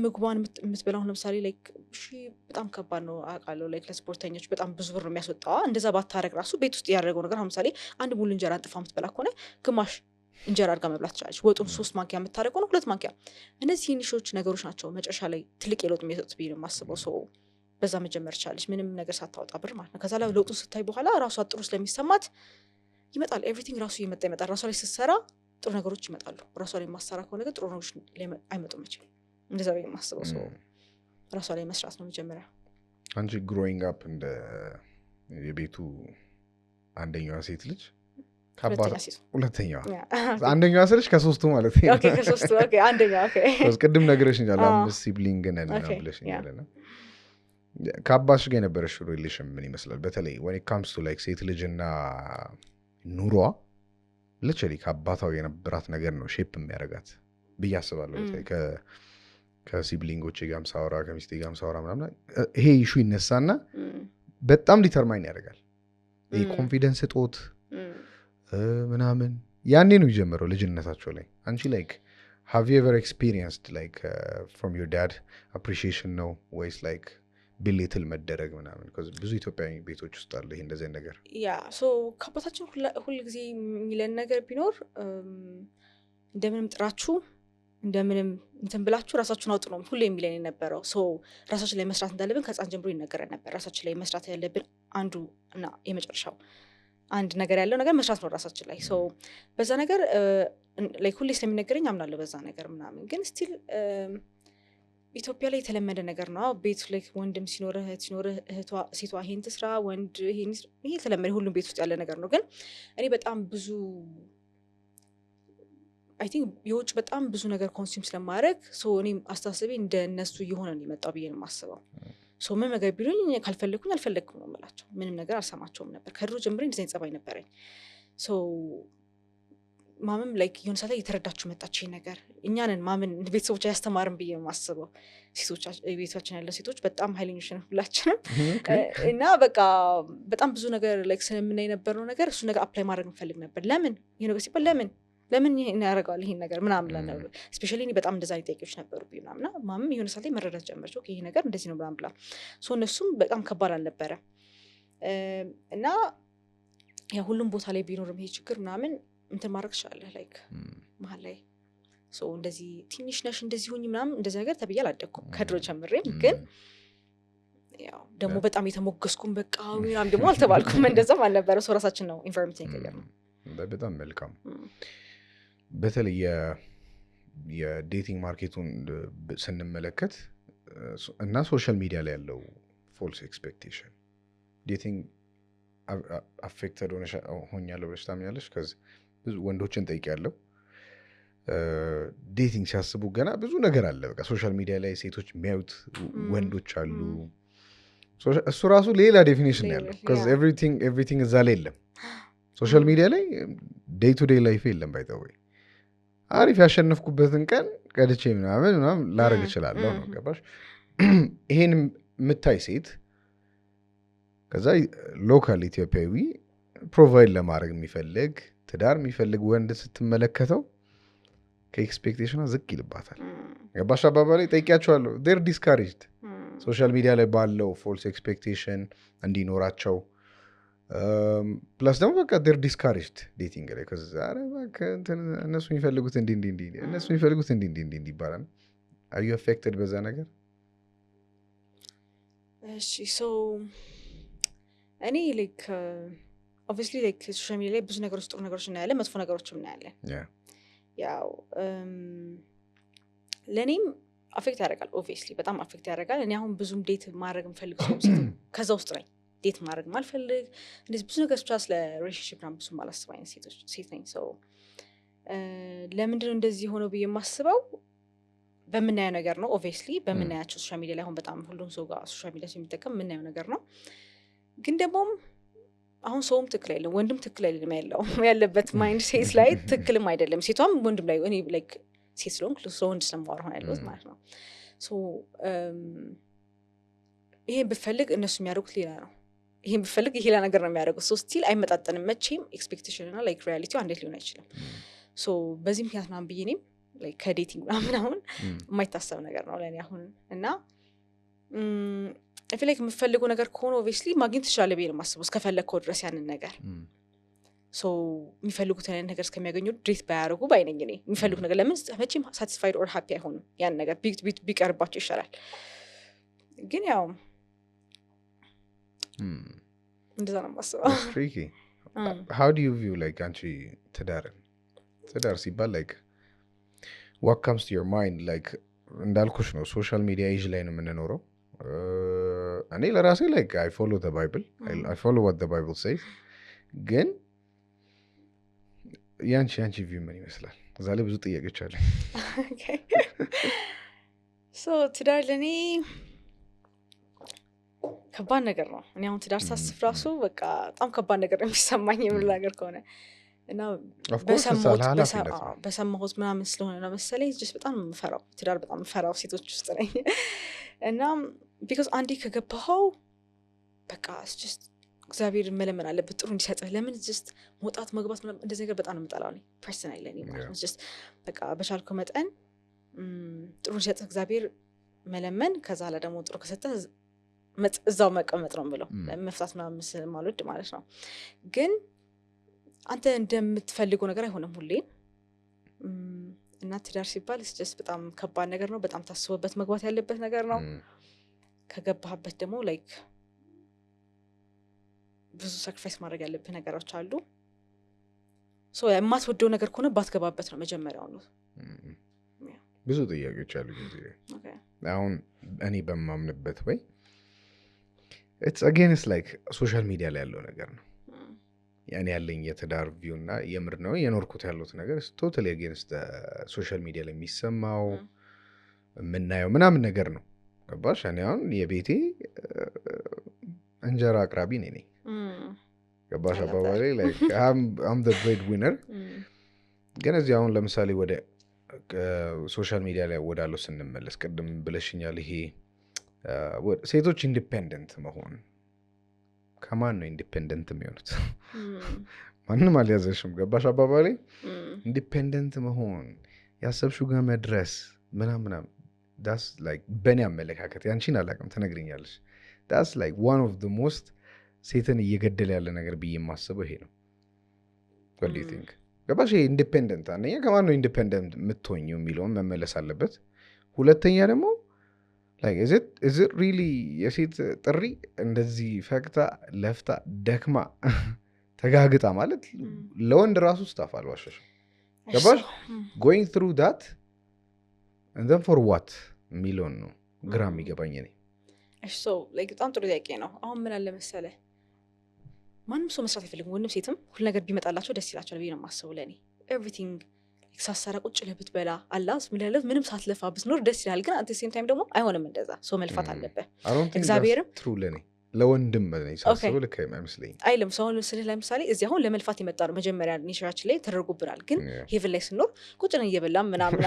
ምግቧን የምትበላው ለምሳሌ ላይክ በጣም ከባድ ነው አውቃለሁ። ላይክ ለስፖርተኞች በጣም ብዙ ብር ነው የሚያስወጣው። እንደዛ ባታረግ ራሱ ቤት ውስጥ ያደረገው ነገር አሁን ለምሳሌ አንድ ሙሉ እንጀራ አንጥፋ የምትበላ ከሆነ ግማሽ እንጀራ አድርጋ መብላት ትችላለች። ወጡን 3 ማንኪያ የምታደርገው ነው 2 ማንኪያ። እነዚህ ትንሾች ነገሮች ናቸው መጨረሻ ላይ ትልቅ የለውጥ የሚሰጡት ብዬ ነው የማስበው። ሰው በዛ መጀመር ትችላለች ምንም ነገር ሳታወጣ ብር ማለት ነው። ከዛ ላይ ለውጡን ስታይ በኋላ ራሷ ጥሩ ስለሚሰማት ይመጣል። ኤቭሪቲንግ ራሱ ይመጣል። ራሷ ላይ ስትሰራ ጥሩ ነገሮች ይመጣሉ። ራሷ ላይ ማሰራ ከሆነ ግን ጥሩ ነገሮች አይመጡም መቼም። እንደዛ ብዬ የማስበው ሰው ራሷ ላይ መስራት ነው መጀመሪያ። አንቺ ግሮዊንግ አፕ እንደ የቤቱ አንደኛዋ ሴት ልጅ ሁለተኛዋ አንደኛዋ ስልሽ ከሶስቱ ማለት ነው። ኦኬ ከሶስቱ ኦኬ አንደኛዋ ኦኬ ቅድም ነግረሽኛል 5 ሲብሊንግ ነን ብለሽኛል። እና ከአባሽ ጋር የነበረሽ ሪሌሽን ምን ይመስላል? በተለይ when it comes to like ሴት ልጅና ኑሯ literally ከአባታው የነበራት ነገር ነው ሼፕ የሚያደርጋት ብዬ አስባለሁ። በተለይ ከሲብሊንጎቼ ጋርም ሳወራ ከሚስቴ ጋርም ሳወራ ምናምን ይሄ ኢሹ ይነሳና በጣም ዲተርማይን ያደርጋል። ይሄ ኮንፊደንስ እጦት ምናምን ያኔ ነው የጀመረው ልጅነታቸው ላይ። አንቺ ላይክ have you ever experienced like from your dad appreciation ነው ወይስ like ቢሊትል መደረግ ምናምን? ብዙ ኢትዮጵያዊ ቤቶች ውስጥ አለ ይሄ እንደዚህ ነገር። ያ ሶ ከአባታችን ሁሉ ጊዜ የሚለን ነገር ቢኖር እንደምንም ጥራችሁ እንደምንም እንትን ብላችሁ ራሳችሁን አውጡ ነው ሁሌ የሚለን የነበረው ሶ ራሳችን ላይ መስራት እንዳለብን ከጻን ጀምሮ ይነገረን ነበር ራሳችን ላይ መስራት ያለብን አንዱ እና የመጨረሻው አንድ ነገር ያለው ነገር መስራት ነው ራሳችን ላይ ሶ በዛ ነገር ላይክ ሁሌ ስለሚነገረኝ አምናለሁ በዛ ነገር ምናምን ግን ስቲል ኢትዮጵያ ላይ የተለመደ ነገር ነው ቤት ላይ ወንድም ሲኖር እህቷ ሴቷ ይሄን ትስራ ወንድ ይሄ የተለመደ ሁሉም ቤት ውስጥ ያለ ነገር ነው ግን እኔ በጣም ብዙ I think የውጭ በጣም ብዙ ነገር ኮንሱም ስለማድረግ ሶ እኔም አስተሳሰቤ እንደነሱ እየሆነ ነው የመጣው ብዬ ነው የማስበው ሶ ምን ነገር ቢሉኝ ካልፈለኩኝ አልፈለኩም ነው የምላቸው ምንም ነገር አልሰማቸውም ነበር ከድሮ ጀምሬ እንደዚህ አይነት ጸባይ ነበረኝ ሶ ማመም ላይክ የሆነ ሰዓት ላይ የተረዳችሁ መጣች ይሄ ነገር እኛንን ማመን ቤተሰቦች ያስተማርን ብዬ ነው የማስበው ሴቶች ቤታችን ያለ ሴቶች በጣም ኃይለኞች ነን ሁላችንም እና በቃ በጣም ብዙ ነገር ላይክ ስለምናይ የነበረው ነገር እሱ ነገር አፕላይ ማድረግ እንፈልግ ነበር ለምን ይሄ ነገር ሲባል ለምን ይሄን ያደርጋል ይሄን ነገር ምናምን ለነው ስፔሻሊ እኔ በጣም እንደዛ ጥያቄዎች ነበሩብኝ ምናምን ማመም የሆነ ሰዓት ላይ መረዳት ጀመረች ኦኬ ይሄ ነገር እንደዚህ ነው ምናምን ብላ ሶ እነሱም በጣም ከባድ አልነበረ እና ያ ሁሉም ቦታ ላይ ቢኖርም ይሄ ችግር ምናምን እንትን ማድረግ ይችላል ላይክ መሀል ላይ ሶ እንደዚህ ትንሽ ነሽ እንደዚህ ሁኚ ምናምን እንደዚህ ነገር ተብዬ አላደኩም ከድሮ ጀምሬም ግን ያው ደግሞ በጣም የተሞገስኩም በቃ ምናምን ደግሞ አልተባልኩም እንደዛም አልነበረ ሶ ራሳችን ነው ኢንቫይሮንመንት ይቀየር ነው በጣም መልካም በተለይ የዴቲንግ ማርኬቱን ስንመለከት እና ሶሻል ሚዲያ ላይ ያለው ፎልስ ኤክስፔክቴሽን ዴቲንግ አፌክተድ ሆኛለሁ ብለሽ ታምኛለሽ ከዚህ ብዙ ወንዶችን ጠይቄያለሁ ዴቲንግ ሲያስቡ ገና ብዙ ነገር አለ በቃ ሶሻል ሚዲያ ላይ ሴቶች የሚያዩት ወንዶች አሉ እሱ ራሱ ሌላ ዴፊኒሽን ያለው ኤቭሪቲንግ እዛ ላይ የለም ሶሻል ሚዲያ ላይ ዴይ ቱ ዴይ ላይፍ የለም ባይተወይ አሪፍ ያሸነፍኩበትን ቀን ቀድቼ ምናምን ላረግ እችላለሁ ነው ገባሽ ይሄን የምታይ ሴት ከዛ ሎካል ኢትዮጵያዊ ፕሮቫይድ ለማድረግ የሚፈልግ ትዳር የሚፈልግ ወንድ ስትመለከተው ከኤክስፔክቴሽኗ ዝቅ ይልባታል ገባሽ አባባሌ ጠይቂያቸዋለሁ ዴር ዲስካሬጅድ ሶሻል ሚዲያ ላይ ባለው ፎልስ ኤክስፔክቴሽን እንዲኖራቸው ፕላስ ደግሞ በቃ ዴር ዲስካሬጅድ ዴቲንግ ላይ ከዛ እነሱ የሚፈልጉት እነሱ የሚፈልጉት እንዲህ ይባላል አር ዩ አፌክትድ በዛ ነገር እሺ ሶ እኔ ላይክ ኦብቪስሊ ላይክ ሶሻል ሚዲያ ላይ ብዙ ነገሮች ጥሩ ነገሮች እናያለን መጥፎ ነገሮችም እናያለን ያው ለኔም አፌክት ያደርጋል ኦብቪስሊ በጣም አፌክት ያደርጋል እኔ አሁን ብዙም ዴት ማድረግ የምፈልገው ከዛ ውስጥ ነኝ ዴት ማድረግ ማልፈልግ እንደዚህ ብዙ ነገር ብቻ ስለ ሪሌሽንሺፕ ምናምን ብዙም አላስብ አይነት ሴት ነኝ ሰው ለምንድነው እንደዚህ ሆነው ብዬ የማስበው በምናየው ነገር ነው ኦብቪስሊ በምናያቸው ሶሻል ሚዲያ ላይ አሁን በጣም ሁሉም ሰው ጋር ሶሻል ሚዲያ የሚጠቀም የምናየው ነገር ነው ግን ደግሞ አሁን ሰውም ትክክል አይደለም ወንድም ትክክል አይደለም ያለበት ማይንድ ሴት ላይ ትክክልም አይደለም ሴቷም ወንድም ላይ እኔ ላይክ ሴት ስለሆንኩ ወንድ ስለማወራ ሆነ ያለሁት ማለት ነው ሶ ይሄን ብፈልግ እነሱ የሚያደርጉት ሌላ ነው ይሄን ብፈልግ ይሄ ሌላ ነገር ነው የሚያደርጉት ሶ ስቲል አይመጣጠንም መቼም ኤክስፔክቴሽን እና ላይክ ሪያሊቲው አንዴት ሊሆን አይችልም ሶ በዚህ ምክንያት ምናምን ብዬ እኔም ላይክ ከዴቲንግ ምናምን አሁን የማይታሰብ ነገር ነው ለእኔ አሁን እና I feel like የምፈልገው ነገር ከሆነ ኦብቪስሊ ማግኘት ትችላለህ ብዬ ነው የማስበው እስከፈለግከው ድረስ ያንን ነገር ሶ የሚፈልጉት አይነት ነገር እስከሚያገኙ ዴት ባያደርጉ ባይነኝ እኔ የሚፈልጉት ነገር ለምን መቼም ሳቲስፋይድ ኦር ሃፒ አይሆንም ያን ነገር ቢቀርባቸው ይሻላል ግን ያው እንደዛ ነው የማስበው tricky how do you view like አንቺ ትዳር ሲባል like what comes to your mind like እንዳልኩሽ ነው ሶሻል ሚዲያ ኤጅ ላይ ነው የምንኖረው እኔ ለራሴ like I follow the Bible I follow what the Bible says ግን ያንቺ ቪው ምን ይመስላል እዛ ላይ ብዙ ጥያቄዎች አሉ okay so ትዳር ለኔ ከባድ ነገር ነው እኔ አሁን ትዳር ሳስብ ራሱ በቃ በጣም ከባድ ነገር ነው የሚሰማኝ የምል ነገር ከሆነ እና በሰማሁት ምናምን ስለሆነ ነው መሰለኝ በጣም የምፈራው ትዳር በጣም የምፈራው ሴቶች ውስጥ ነኝ እና ቢካዝ አንዴ ከገባኸው በቃ እግዚአብሔር መለመን አለበት ጥሩ እንዲሰጥህ ለምን መውጣት መግባት እንደዚህ ነገር በጣም ነው የምጠላው እኔ ፐርሰናሊ ለኔ ማለት ነው በቃ በቻልከው መጠን ጥሩ እንዲሰጥህ እግዚአብሔር መለመን ከዛ ላ ደግሞ ጥሩ ከሰጠህ እዛው መቀመጥ ነው ብለው መፍታት ምናምን ማልወድ ማለት ነው ግን አንተ እንደምትፈልገው ነገር አይሆንም ሁሌ እና ትዳር ሲባል just በጣም ከባድ ነገር ነው በጣም ታስቦበት መግባት ያለበት ነገር ነው ከገባህበት ደግሞ like ብዙ ሳክሪፋይስ ማድረግ ያለበት ነገሮች አሉ ሶ የማትወደው ነገር ከሆነ ባትገባበት ነው መጀመሪያው ነው ብዙ ጥያቄዎች አሉ እዚህ አሁን እኔ በማምንበት ወይ it's against like social media ላይ ያለው ነገር ነው ያኔ ያለኝ የትዳር ቪው እና የምር ነው የኖርኩት ያሉት ነገር totally against social media ላይ የሚሰማው ምናየው ምናምን ነገር ነው ገባሽ እኔ አሁን የቤቴ እንጀራ አቅራቢ ነኝ ገባሽ አባባሌ like I'm the breadwinner ግን እዚህ አሁን ለምሳሌ ወደ ሶሻል ሚዲያ ላይ ወዳለው ስንመለስ ቅድም ብለሽኛል ይሄ ሴቶች ኢንዲፔንደንት መሆን ከማን ነው ኢንዲፔንደንት የሚሆኑት ማንንም አልያዘሽም ገባሽ አባባሌ ኢንዲፔንደንት መሆን ያሰብሽው ጋር መድረስ ምናምን that's like በእኔ አመለካከት ያንቺን አላውቅም ትነግሪኛለሽ that's like one of the most ሴትን እየገደለ ያለ ነገር ብዬ የማስበው ይሄ ነው what do you think ገባሽ ኢንዲፔንደንት አንደኛ ከማን ነው ኢንዲፔንደንት የምትሆኚው የሚለውን መመለስ አለበት ሁለተኛ ደግሞ like is it really የሴት ጥሪ እንደዚህ ፈክታ ለፍታ ደክማ ተጋግጣ ማለት ለወንድ ራሱ ስታፋል ዋሸሽ ገባሽ going through that and then for what የሚለውን ነው ግራ የሚገባኝ እኔ እሺ so like በጣም ጥሩ ጥያቄ ነው አሁን ምን አለ መሰለህ ማንም ሰው መስራት አይፈልግም ወንድም ሴትም ሁሉ ነገር ቢመጣላቸው ደስ ይላቸዋል ብዬ ነው የማስበው ለኔ everything ሳሰራ ቁጭ ለብት በላ አላስ ምንም ሳትለፋ ብትኖር ደስ ይላል ግን at the same time ደግሞ አይሆንም እንደዛ ሰው መልፋት አለበት እግዚአብሔርም true ለኔ ለወንድም ማለት ሳስበው ልክ አይመስለኝ አይልም ሰው ለምሳሌ እዚህ አሁን ለመልፋት ይመጣ ነው መጀመሪያ ኔቸራችን ላይ ተደርጎብናል ግን ሄቨን ላይ ስንኖር ቁጭ ነው እየበላም ምናምን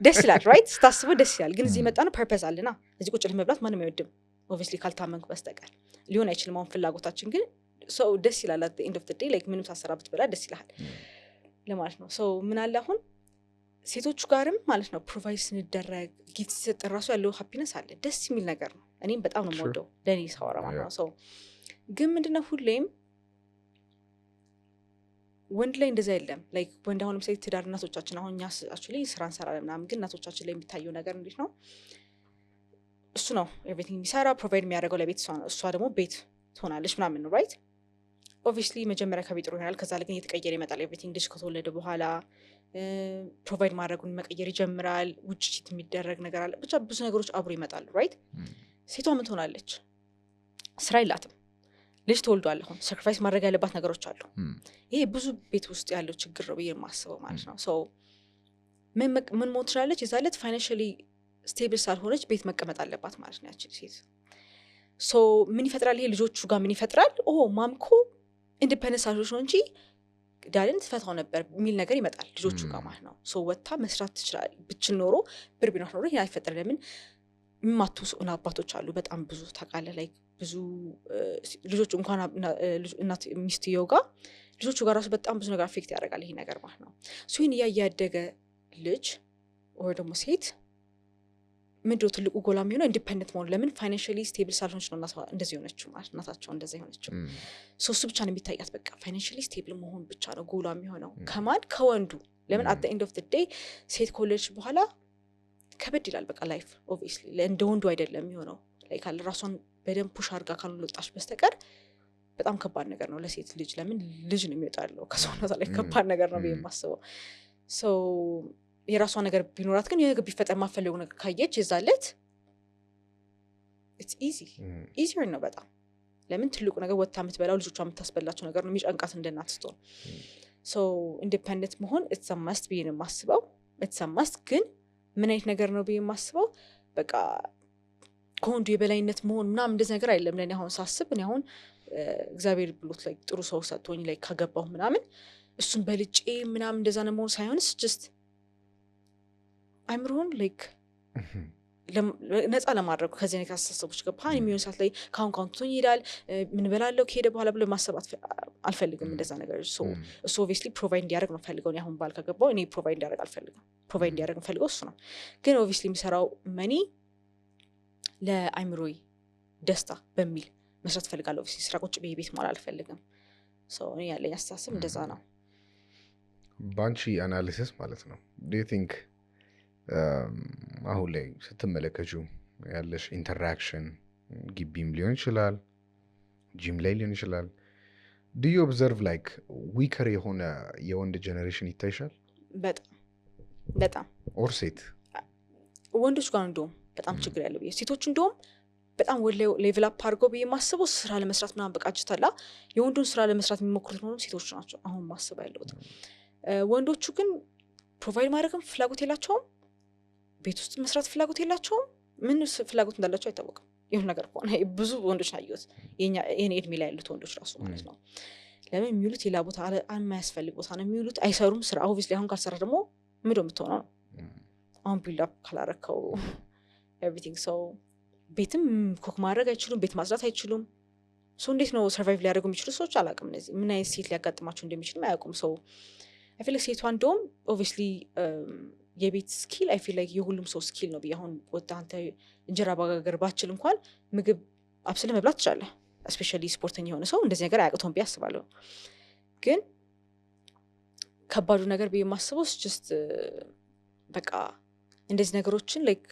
ደስ ይላል ራይት ስታስበው ደስ ይላል ግን እዚህ መጣ ነው ፐርፐዝ አለና እዚህ ቁጭ ለመብላት ማንም አይወድም obviously ካልታመንኩ በስተቀር ሊሆን አይችልም አሁን ፍላጎታችን ግን ሰው ደስ ይላል at the end of the day like ምንም ሳሰራ ብትበላ ደስ ይላል ለማለት ነው ሰው ምን አለ አሁን ሴቶቹ ጋርም ማለት ነው ፕሮቫይድ ስንደረግ ጊፍት ሲሰጠራሱ ያለው ሃፒነስ አለ ደስ የሚል ነገር ነው እኔም በጣም ነው የምወደው ለኔ ሳወራ ማለት ነው ሰው ግን ምንድነው ሁሌም ወንድ ላይ እንደዛ አይደለም like ወንድ አሁንም ሴት ትዳር እናቶቻችን አሁን እኛ actually ስራ እንሰራለን ምናምን ግን እናቶቻችን ላይ የሚታየው ነገር እንዴት ነው እሱ ነው everything የሚሰራ ፕሮቫይድ የሚያደርገው ለቤት እሷ ደግሞ ቤት ትሆናለች ምናምን ነው right obviously መጀመሪያ ከቤት ይሆናል ከዛ ለግን እየተቀየረ ይመጣል everything ልጅ ከተወለደ በኋላ ፕሮቫይድ ማድረጉን መቀየር ይጀምራል ውጭ ቺት የሚደረግ ነገር አለ ብቻ ብዙ ነገሮች አብሮ ይመጣሉ right ሴቷ ምን ትሆናለች ስራ ይላትም ልጅ ተወልዷል አሁን ሳክሪፋይስ ማድረግ ያለባት ነገሮች አሉ ይሄ ብዙ ቤት ውስጥ ያለው ችግር ነው የማስበው ማለት ነው so ምን ሞትራለች ይዛለት ፋይናንሻሊ ስቴብል ሳልሆነች ቤት መቀመጥ አለባት ማለት ነው ያቺ ሴት so ምን ይፈጥራል ይሄ ልጆቹ ጋር ምን ይፈጥራል ማምኮ ኢንዲፔንደንስ አልሆነች ነው እንጂ ዳልን ትፈታው ነበር የሚል ነገር ይመጣል ልጆቹ ጋር ማለት ነው so ወጣ መስራት ትችላል ብቻ ኖሮ ብር ቢኖር ኖሮ ይሄ አይፈጠር ለምን ማቱስ እና አባቶች አሉ በጣም ብዙ ታቃለ ላይ ብዙ ልጆቹ እንኳን እናት ሚስትየው ጋር ልጆቹ ጋር ራሱ በጣም ብዙ ነገር አፌክት ያደርጋል ይሄ ነገር ማለት ነው so ይሄን ያያደገ ልጅ ወይ ደግሞ ሴት ምንድነው ትልቁ ጎላ የሚሆነው ኢንዲፔንደንት መሆን ለምን ፋይናንሻሊ ስቴብል ሳልሆነች ነው እንደዚህ ሆነችው ማለት እናታቸው እንደዚህ ሆነችው so እሱ ብቻ ነው የሚታያት በቃ ፋይናንሻሊ ስቴብል መሆን ብቻ ነው ጎላ የሚሆነው ከማን ከወንዱ ለምን at the end of the day ሴት ኮሌጅ በኋላ ከበድ ይላል በቃ ላይፍ obviously እንደ ወንዱ አይደለም የሚሆነው ላይ ካለ ራሷን በደንብ ፑሽ አድርጋ ካልወጣች በስተቀር በጣም ከባድ ነገር ነው ለሴት ልጅ ለምን ልጅ ነው የሚወጣለው ከሰውነቷ ላይ ከባድ ነገር ነው በየማስበው so የራሷ ነገር ቢኖራት ግን የግብ ይፈጠር ማፈለጉ ነገር ካየች ይዛለት it's easier ነው በጣም ለምን ትልቁ ነገር ወጣ የምትበላው ልጆቿ የምታስበላቸው ነገር ነው የሚጨንቃት እንደናት ስትሆን so independent መሆን it's a must be ነው የማስበው it's a must ግን ምን አይነት ነገር ነው በየማስበው በቃ ከወንዱ የበላይነት መሆን ምናምን እንደዚህ ነገር አይደለም ለኔ አሁን ሳስብ እኔ አሁን እግዚአብሔር ብሎት ላይ ጥሩ ሰው ሰጥቶኝ ላይ ካገባው ምናምን እሱን በልጬ ምናምን እንደዛ ነው መሆን ሳይሆን just አይምሮን like ነፃ ለማድረግ ከዚህ ነገር አስተሳሰቦች ጋር ፓን የሚሆን ሰዓት ላይ ካውንቱን ይላል ምን በላለው ከሄደ በኋላ ብለ ማሰብ አልፈልግም እንደዛ ነገር እሱ obviously ፕሮቫይድ እንዲያደርግ ነው ፈልገው እኔ አሁን ባል ካገባው እኔ ፕሮቫይድ እንዲያደርግ አልፈልግም ፕሮቫይድ እንዲያደርግ ፈልገው እሱ ነው ግን obviously የሚሰራው መኒ ለአይምሮይ ደስታ በሚል መስራት ፈልጋለሁ obviously ስራ ቁጭ ቤት ማለት አልፈልግም እኔ ያለኝ አስተሳሰብ እንደዛ ነው ባንቺ አናሊሲስ ማለት ነው do you think አሁን ላይ ስትመለከችው ያለሽ ኢንተራክሽን ግቢም ሊሆን ይችላል ጂም ላይ ሊሆን ይችላል do you observe like weaker የሆነ የወንድ ጀነሬሽን ይታይሻል በጣም ኦር ሴት ወንዶች ጋር እንደውም በጣም ችግር ያለው ሴቶች እንደውም በጣም ሌቭል አፕ አድርገው በማስበው ስራ ለመስራት ምናምን በቃጅታላ የወንዱን ስራ ለመስራት የሚሞክሩት ነው ሴቶች ናቸው አሁን ማስብ ያለውት ወንዶቹ ግን ፕሮቫይድ ማድረግም ፍላጎት የላቸውም ቤት ውስጥ መስራት ፍላጎት የላቸውም ምን ፍላጎት እንዳላቸው አይታወቅም ይሁን ነገር ሆነ ብዙ ወንዶች ናዩት የኔ እድሜ ላይ ያሉት ወንዶች ራሱ ማለት ነው ለምን የሚውሉት ሌላ ቦታ የማያስፈልግ ቦታ ነው የሚውሉት አይሰሩም ስራ ኦብቪስሊ አሁን ካልሰራ ደግሞ ምንድነው የምትሆነው ነው አሁን ቢልድ አፕ ካላረከው ኤቭሪቲንግ ሶ ቤትም ኩክ ማድረግ አይችሉም ቤት ማጽዳት አይችሉም ሶ እንዴት ነው ሰርቫይቭ ሊያደርጉ የሚችሉ ሰዎች አላውቅም እነዚህ ምን አይነት ሴት ሊያጋጥማቸው እንደሚችል አያውቁም ሶ አይ ፊል ላይክ ሴቷ እንደውም ኦብቪስሊ የቤት ስኪል አይ ፊል ላይክ የሁሉም ሰው ስኪል ነው አሁን ወጣ አንተ እንጀራ ባጋገር ባችል እንኳን ምግብ አብስለ መብላት ትችላለህ ስፔሻሊ ስፖርተኛ የሆነ ሰው እንደዚህ ነገር አያቅተውም ቢያስባለሁ ግን ከባዱ ነገር በማስበው just በቃ እንደዚህ ነገሮችን ላይክ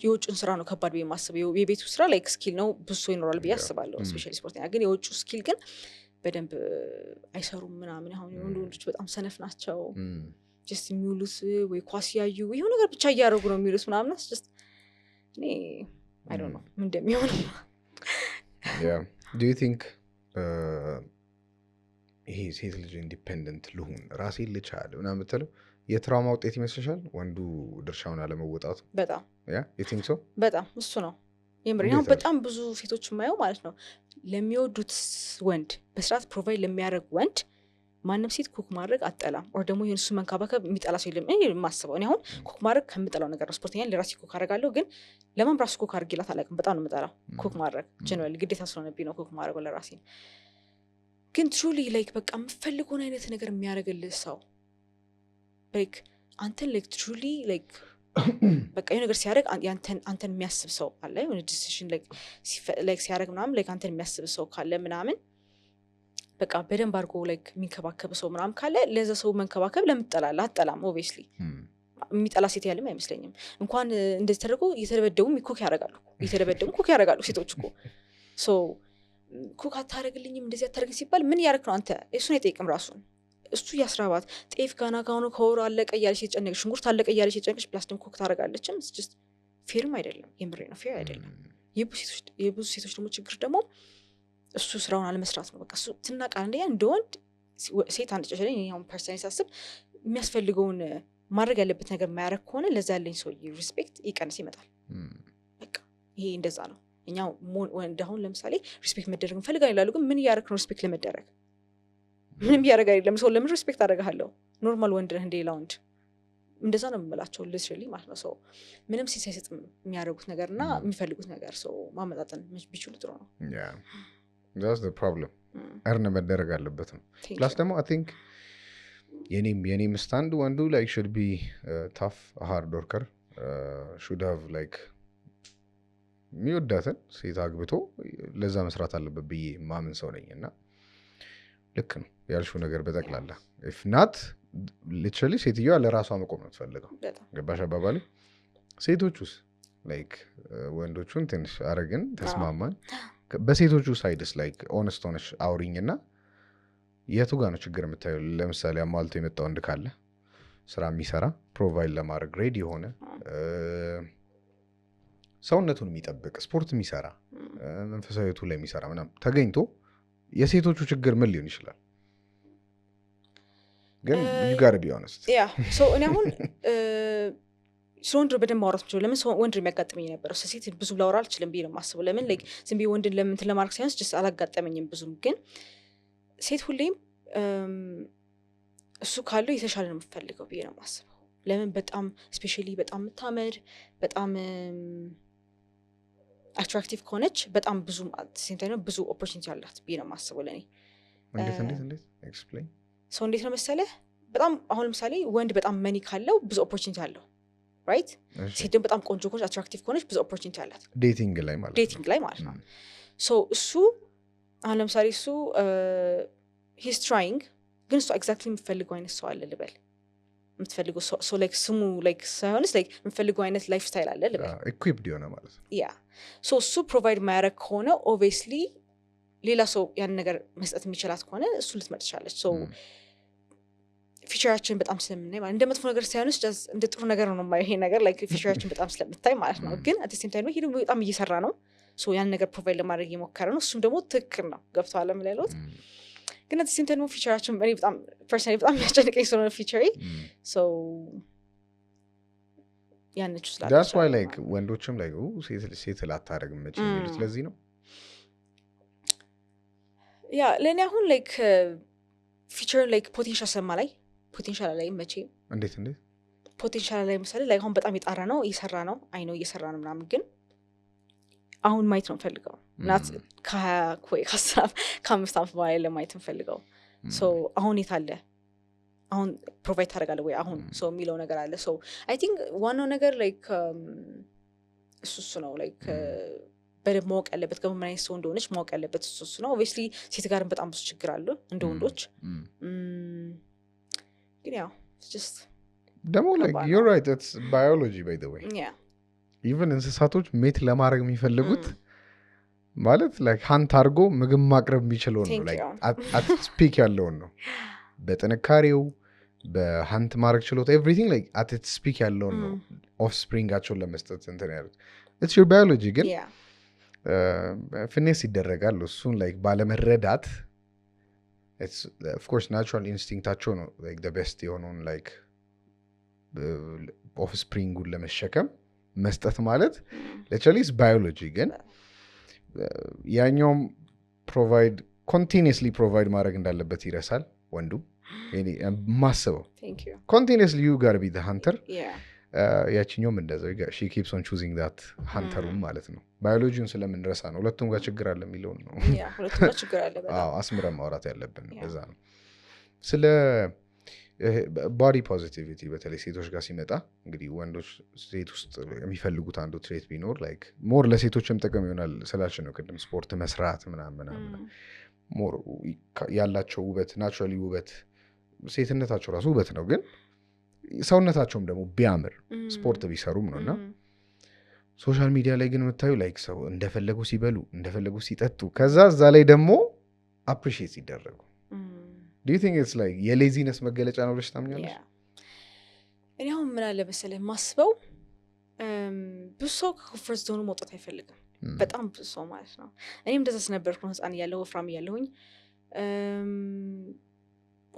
የውጭን ስራ ነው ከባድ በማስበው የቤቱ ስራ ላይክ ስኪል ነው ብዙ ይኖራል ቢያስባለሁ ስፔሻሊ ስፖርተኛ ግን የውጭ ስኪል ግን በደንብ አይሰሩም ምናምን አሁን ወንዶች በጣም ሰነፍ ናቸው just የሚውሉት ወይ ኳስ ያዩ ይሄው ነገር ብቻ ያያረጉ ነው የሚሉት ምናምን just እኔ I don't know ምን እንደሚሆን yeah do you think ይሄ ሴት ልጅ ኢንዲፔንደንት ልሁን ራሴን ልቻል ምናምን የምትለው የትራውማ ውጤት ይመስልሻል ወንዱ ድርሻውን አለመወጣቱ በጣም ያ you think so በጣም እሱ ነው የምሬን በጣም ብዙ ሴቶች የማየው ማለት ነው ለሚወዱት ወንድ በስርዓት ፕሮቫይድ ለሚያደርግ ወንድ ማንም ሴት ኩክ ማድረግ አጠላም or ደግሞ የእሱ መንከባከብ የሚጠላ ሰው የለም እኔ የማስበው እኔ አሁን ኩክ ማድረግ ከምጠላው ነገር ነው ስፖርተኛ ለራሴ ኩክ አደርጋለሁ ግን ለማን ራሱ ኩክ አድርጌላት አላውቅም በጣም ነው የምጠላው ኩክ ማድረግ ጀነራሊ ግዴታ ስለሆነብኝ ነው ኩክ ማድረግ ለራሴ ግን ትሩሊ ላይክ በቃ የምፈልገውን አይነት ነገር የሚያደርግልህ ሰው ላይክ አንተን ላይክ ትሩሊ ላይክ በቃ የሆነ ነገር ሲያደርግ አንተን የሚያስብ ሰው አለ የሆነ ዲሲሽን ላይክ ሲያደርግ ምናምን ላይክ አንተን የሚያስብ ሰው ካለ ምናምን በቃ በደንብ አድርጎ ላይክ የሚንከባከብ ሰው ምናምን ካለ ለዛ ሰው መንከባከብ ለምትጠላላ አጠላም ኦብቪስሊ የሚጠላ ሴት ያለም አይመስለኝም እንኳን እንደዚህ ተደርጎ እየተደበደቡ ኩክ ያደርጋሉ ሴቶች እኮ ሶ ኩክ አታደርግልኝም እንደዚህ አታደርግኝ ሲባል ምን ያደርግ ነው አንተ እሱን አይጠይቅም ራሱን እሱ ያስራባት ጤፍ ጋና ጋኑ ከወሩ አለቀ እያለች የተጨነቀች ሽንኩርት አለቀ እያለች የተጨነቀች ፕላስ ደግሞ ኩክ ታደርጋለችም just ፌርም አይደለም የምሬ ነው ፌር አይደለም የብዙ ሴቶች ደግሞ ችግር ደግሞ እሱ ስራውን አለመስራት ነው በቃ እሱ ትናቃል እንደወንድ ሴት አንድ ጨሸለኝ አሁን ፐርሰናሊ ሳስብ የሚያስፈልገውን ማድረግ ያለበት ነገር ማያረግ ከሆነ ለዛ ያለኝ ሰው ሪስፔክት ይቀንስ ይመጣል በቃ ይሄ እንደዛ ነው እኛ ወንድ አሁን ለምሳሌ ሪስፔክት መደረግ እንፈልጋለን ይላሉ ግን ምን እያደረክ ነው ሪስፔክት ለመደረግ ምንም እያደረግ አይደለም ሰው ለምን ሪስፔክት አደረግሃለሁ ኖርማል ወንድ ነህ እንደ ሌላ ወንድ እንደዛ ነው የምላቸው ሊትራሊ ማለት ነው ሰው ምንም ሲሳይሰጥ የሚያደርጉት ነገርና የሚፈልጉት ነገር ሰው ማመጣጠን ቢችሉ ጥሩ ነው that's the problem እርነ መደረግ አለበት ነው ፕላስ ደግሞ I think የኔም ስታንድ ወንዱ like should be tough a hard worker should have like የሚወዳትን ሴት አግብቶ ለዛ መስራት አለበት ብዬ ማምን ሰው ነኝ እና ልክ ነው ያልሽው ነገር በጠቅላላ if not literally ሴትዮዋ ለራሷ መቆም ነው ትፈልገው ገባሽ አባባሌ ሴቶቹስ like ወንዶቹን ትንሽ አረግን ተስማማን በሴቶቹ ሳይድስ ላይክ ኦነስት ሆነሽ አውሪኝና የቱ ጋር ነው ችግር የምታየው ለምሳሌ አሟልቶ የመጣው ወንድ ካለ ስራ የሚሰራ ፕሮቫይድ ለማድረግ ሬዲ የሆነ ሰውነቱን የሚጠብቅ ስፖርት የሚሰራ መንፈሳዊቱ ላይ የሚሰራ ምናምን ተገኝቶ የሴቶቹ ችግር ምን ሊሆን ይችላል ግን you got to be honest so እኔ አሁን ወንድር በደንብ ማውራት ነው ለምን ወንድር የሚያጋጥመኝ ነበር ሴት ብዙ ላውራ አልችልም ብዬ ነው የማስበው ለምን ላይክ ዝም ብዬ ወንድን ለምን ለማድረግ ሳይሆን just አላጋጠመኝም ብዙም ግን ሴት ሁሌም እሱ ካለው የተሻለ ነው የምፈልገው ብዬ ነው የማስበው ለምን በጣም ስፔሻሊ በጣም የምታምር በጣም አትራክቲቭ ከሆነች በጣም ብዙ ሴንታይና ብዙ ኦፖርቹኒቲ አላት ብዬ ነው የማስበው ለኔ እንዴት ኤክስፕሌን ሰው እንዴት ነው መሰለህ በጣም አሁን ለምሳሌ ወንድ በጣም መኒ ካለው ብዙ ኦፖርቹኒቲ አለው ራይት ሴት ደግሞ በጣም ቆንጆ ከሆነች አትራክቲቭ ከሆነች ብዙ ኦፖርቹኒቲ አላት ዴቲንግ ላይ ማለት ነው ሶ እሱ አሁን ለምሳሌ እሱ he's trying ግን እሱ ኤግዛክትሊ የሚፈልገው አይነት ሰው አለ ልበል የምትፈልገው ሶ ላይክ ስሙ ላይክ ሳይሆንስ ላይክ የምትፈልገው አይነት ላይፍ ስታይል አለ ልበል ኢኩዊፕድ የሆነ ማለት ነው ያ ሶ እሱ ፕሮቫይድ ማያደርግ ከሆነ ኦብቪየስሊ ሌላ ሰው ያን ነገር መስጠት የሚችላት ከሆነ እሱ ልትመርጥ ትችላለች ሶ ፊቸራችን በጣም ስለምናይ ማለት እንደ መጥፎ ነገር ሳይሆንስ እንደ ጥሩ ነገር ነው ይሄ ነገር ላይክ ፊቸራችን በጣም ስለምታይ ማለት ነው ግን አት ሴም ታይም ይሄ ደግሞ በጣም እየሰራ ነው ሶ ያን ነገር ፕሮቫይድ ለማድረግ እየሞከረ ነው እሱም ደግሞ ትክክል ነው ገብቶሃል ለምለሉት ግን አት ሴም ታይም ፊቸራችን በእኔ በጣም ፐርሰናሊ በጣም የሚያስጨንቀኝ ስለሆነ ፊቸሪ ሶ ያንቹ ስላለ that's why like ወንዶችም like ሴት ላታረግም መቼ የሚሉት ስለዚህ ነው ያ ለኔ አሁን ላይክ ፊቸር ላይክ ፖቴንሻል ሰማ ላይ ፖቴንሻል ላይ መቼ እንዴት ፖቴንሻል ላይ ምሳሌ ላይ አሁን በጣም የጣራ ነው እየሰራ ነው አይ ነው እየሰራ ነው ምናምን ግን አሁን ማየት ነው ፈልገው ናት ከ5 ዓመት በኋላ ለማየት ፈልገው ሶ አሁን የታለ አሁን ፕሮቫይድ ታደርጋለህ ወይ አሁን ሶ የሚለው ነገር አለ ሶ አይ ቲንክ ዋናው ነገር ላይክ እሱ ነው ላይክ በደንብ ማወቅ ያለበት ከምን አይነት ሰው እንደሆነች ማወቅ ያለበት እሱ ነው ኦብቪየስሊ ሴት ጋርም በጣም ብዙ ችግር አለ እንደ ወንዶች ግን ያው just ደግሞ like you're right it's biology by the way yeah even እንስሳቶች ሜት ለማድረግ የሚፈልጉት ማለት like ሀንት አድርጎ ምግብ ማቅረብ የሚችለው ነው like at speak ያለውን ነው በጥንካሬው በሀንት ማድረግ ችሎታ everything like at its speak ያለውን ነው ኦፍስፕሪንጋቸውን ለመስጠት እንትን ያሉት it's your biology ግን ፊኔስ ይደረጋል እሱን like ባለመረዳት it's of course natural instinctaቸው ነው like the best የሆነውን like ኦፍስፕሪንጉን ለመሸከም መስጠት ማለት literally is biology ግን ያኛውም ፕሮቫይድ ኮንቲኒየስሊ ፕሮቫይድ ማድረግ እንዳለበት ይረሳል ወንዱ ማስበው ኮንቲኒየስሊ you gotta be the hunter ያችኛውም እንደዛው she keeps on choosing that hunter-ሩን ማለት ነው ባዮሎጂውን ስለምንረሳ ነው ሁለቱም ጋር ችግር አለ የሚለውን ነው ሁለቱም ጋር ችግር አለ በጣም አስምረን ማውራት ያለብን በዛ ነው ስለ ቦዲ ፖዚቲቪቲ በተለይ ሴቶች ጋር ሲመጣ እንግዲህ ወንዶች ሴት ውስጥ የሚፈልጉት አንዱ ትሬት ቢኖር ላይክ ሞር ለሴቶችም ጥቅም ይሆናል ስላልሽ ነው ቅድም ስፖርት መስራት ምናምን ሞር ያላቸው ውበት ናቹራሊ ውበት ሴትነታቸው ራሱ ውበት ነው ግን ሰውነታቸውም ደግሞ ቢያምር ስፖርት ቢሰሩም ነውና ሶሻል ሚዲያ ላይ ግን የምታዩ ላይክ ሰው እንደፈለጉ ሲበሉ እንደፈለጉ ሲጠጡ ከዛ እዛ ላይ ደግሞ አፕሪሺየት ሲደረጉ do you think it's like የሌዚነስ መገለጫ ነው ብለሽ ታምኛለሽ እኔ አሁን ምን አለ መሰለህ ማስበው ብዙ ሰው ከኮንፈርት ዞኑ መውጣት አይፈልግም በጣም ብዙ ሰው ማለት ነው እኔም እንደዛ ነበርኩ ህፃን እያለሁ ወፍራም እያለሁኝ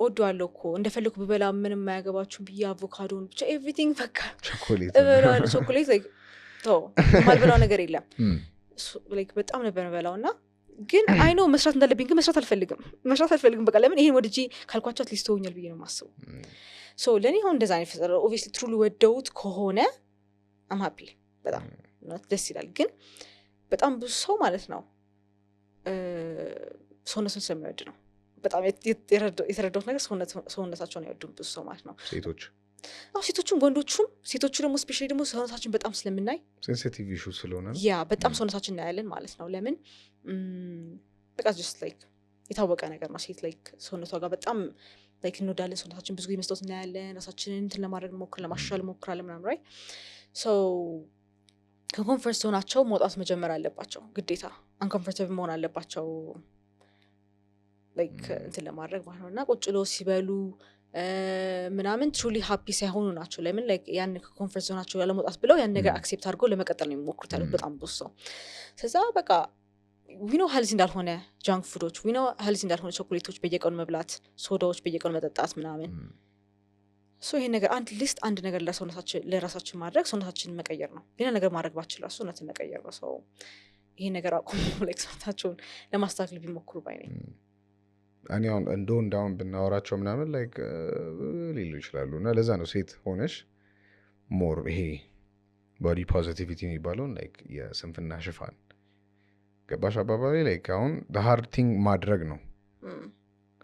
ወዷለሁ እኮ እንደፈለኩ ብበላ ምንም የማያገባችሁ ብዬ አቮካዶን ብቻ ኤቭሪቲንግ በቃ ቾኮሌት like ማልበላው ነገር የለም like በጣም ነበር በላውና ግን አይ ኖ መስራት እንዳለብኝ ግን መስራት አልፈልግም በቃ ለምን ይሄን ወድጂ ካልኳቸው አትሊስት ተወኛል ብዬ ነው የማስበው ሶ ለኔ አሁን እንደዛ አይነት ፈጠረ ኦብቪየስሊ ትሩሊ ወደውት ከሆነ አም ሃፒ በጣም ደስ ይላል ግን በጣም ብዙ ሰው ማለት ነው ሰውነቱን ስለሚወድ ነው በጣም የተረዳሁት ነገር ሰውነታቸውን አይወዱም ብዙ ሰው ማለት ነው ሴቶቹም ወንዶቹም ሴቶቹ ደግሞ ስፔሻሊ ደግሞ ሰውነታችን በጣም ስለምናይ ሴንሲቲቭ ኢሹ ስለሆነ ያ በጣም ሰውነታችን እናያለን ማለት ነው ለምን በቃ just like የታወቀ ነገር ነው ሴት like ሰውነቷ ጋር በጣም like እንወዳለን ሰውነታችን ብዙ ጊዜ መስጠት እናያለን ራሳችንን እንትን ለማድረግ ለማሻሻል ሞክራለን ምናምን right so ከኮንፈርት ዞናቸው መውጣት መጀመር አለባቸው ግዴታ አንኮምፎርታብል መሆን አለባቸው like እንትን ለማድረግ ማለት ነውና ቁጭ ብለው ሲበሉ ምናምን truly happy ሳይሆኑ ናቸው ለምን like ያን ኮንፈርት ዞናቸው ያለ መውጣት ብለው ያን ነገር አክሴፕት አድርገው ለመቀጠል ነው የሚሞክሩት በጣም ብዙ ሰው ስለዛ በቃ we know healthy እንዳልሆነ junk foods we know healthy እንዳልሆነ ቾኮሌቶች በየቀኑ መብላት ሶዳዎች በየቀኑ መጠጣት ምናምን ሶ ይሄ ነገር አንድ ነገር ለራሳችን ማድረግ ሰውነታችንን መቀየር ነው ሌላ ነገር ማድረግ ባችል ራሱ ሰውነትን መቀየር ነው ሰው ይሄ ነገር አቁም like ሰውነታቸውን ለማስተካከል ቢሞክሩ ባይ ነኝ እኔ አሁን እንዳውን ብናወራቸው ምናምን ላይክ ሊሉ ይችላሉ እና ለዛ ነው ሴት ሆነሽ ሞር ይሄ ቦዲ ፖዚቲቪቲ የሚባለውን ላይክ የስንፍና ሽፋን ገባሽ አባባሌ ላይክ አሁን the hard thing ማድረግ ነው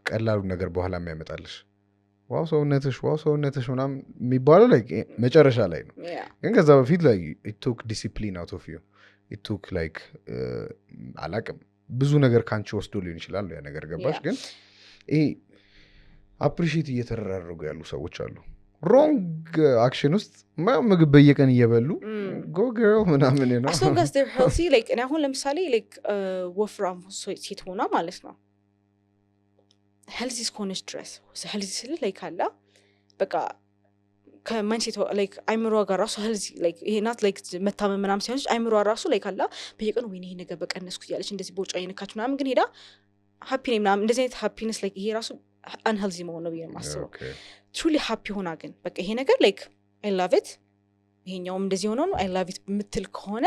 ቀላሉ ነገር በኋላ የሚያመጣልሽ ዋው ሰውነትሽ ምናምን የሚባለው ላይክ መጨረሻ ላይ ነው ግን ከዛ በፊት ላይ it took discipline out of you it took like አላቅም ብዙ ነገር ካንቺ ወስዶ ሊሆን ይችላል ያ ነገር ገባሽ ግን ይሄ አፕሪሺየት እየተደረጉ ያሉ ሰዎች አሉ ሮንግ አክሽን ውስጥ ምግብ በየቀን እየበሉ ጎ ግርል ምናምን ነው as long as they're healthy like እኔ አሁን ለምሳሌ like ወፍራም ሴት ሆና ማለት ነው ሄልዚ እስከሆነች ድረስ ሄልዚ ስል like አላ በቃ ከማይንሴት like አይምሮዋ ጋር ራሱ ሄልዚ like ይሄ ናት like መታመም ምናምን ሲሆንሽ አይምሮዋ ራሱ like አላ በየቀኑ ወይኔ ይሄ ነገር በቀነስኩ እያለች እንደዚህ ቦጫ ይነካች ምናምን ግን ሄዳ ሃፒ ነኝ ምናምን እንደዚህ አይነት ሃፒነስ like ይሄ ራሱ አንሄልዚ መሆን ነው ብዬ የማስበው truly happy ሆና ግን በቃ ይሄ ነገር like I love it ይሄኛውም እንደዚህ ሆኖ ነው I love it ምትል ከሆነ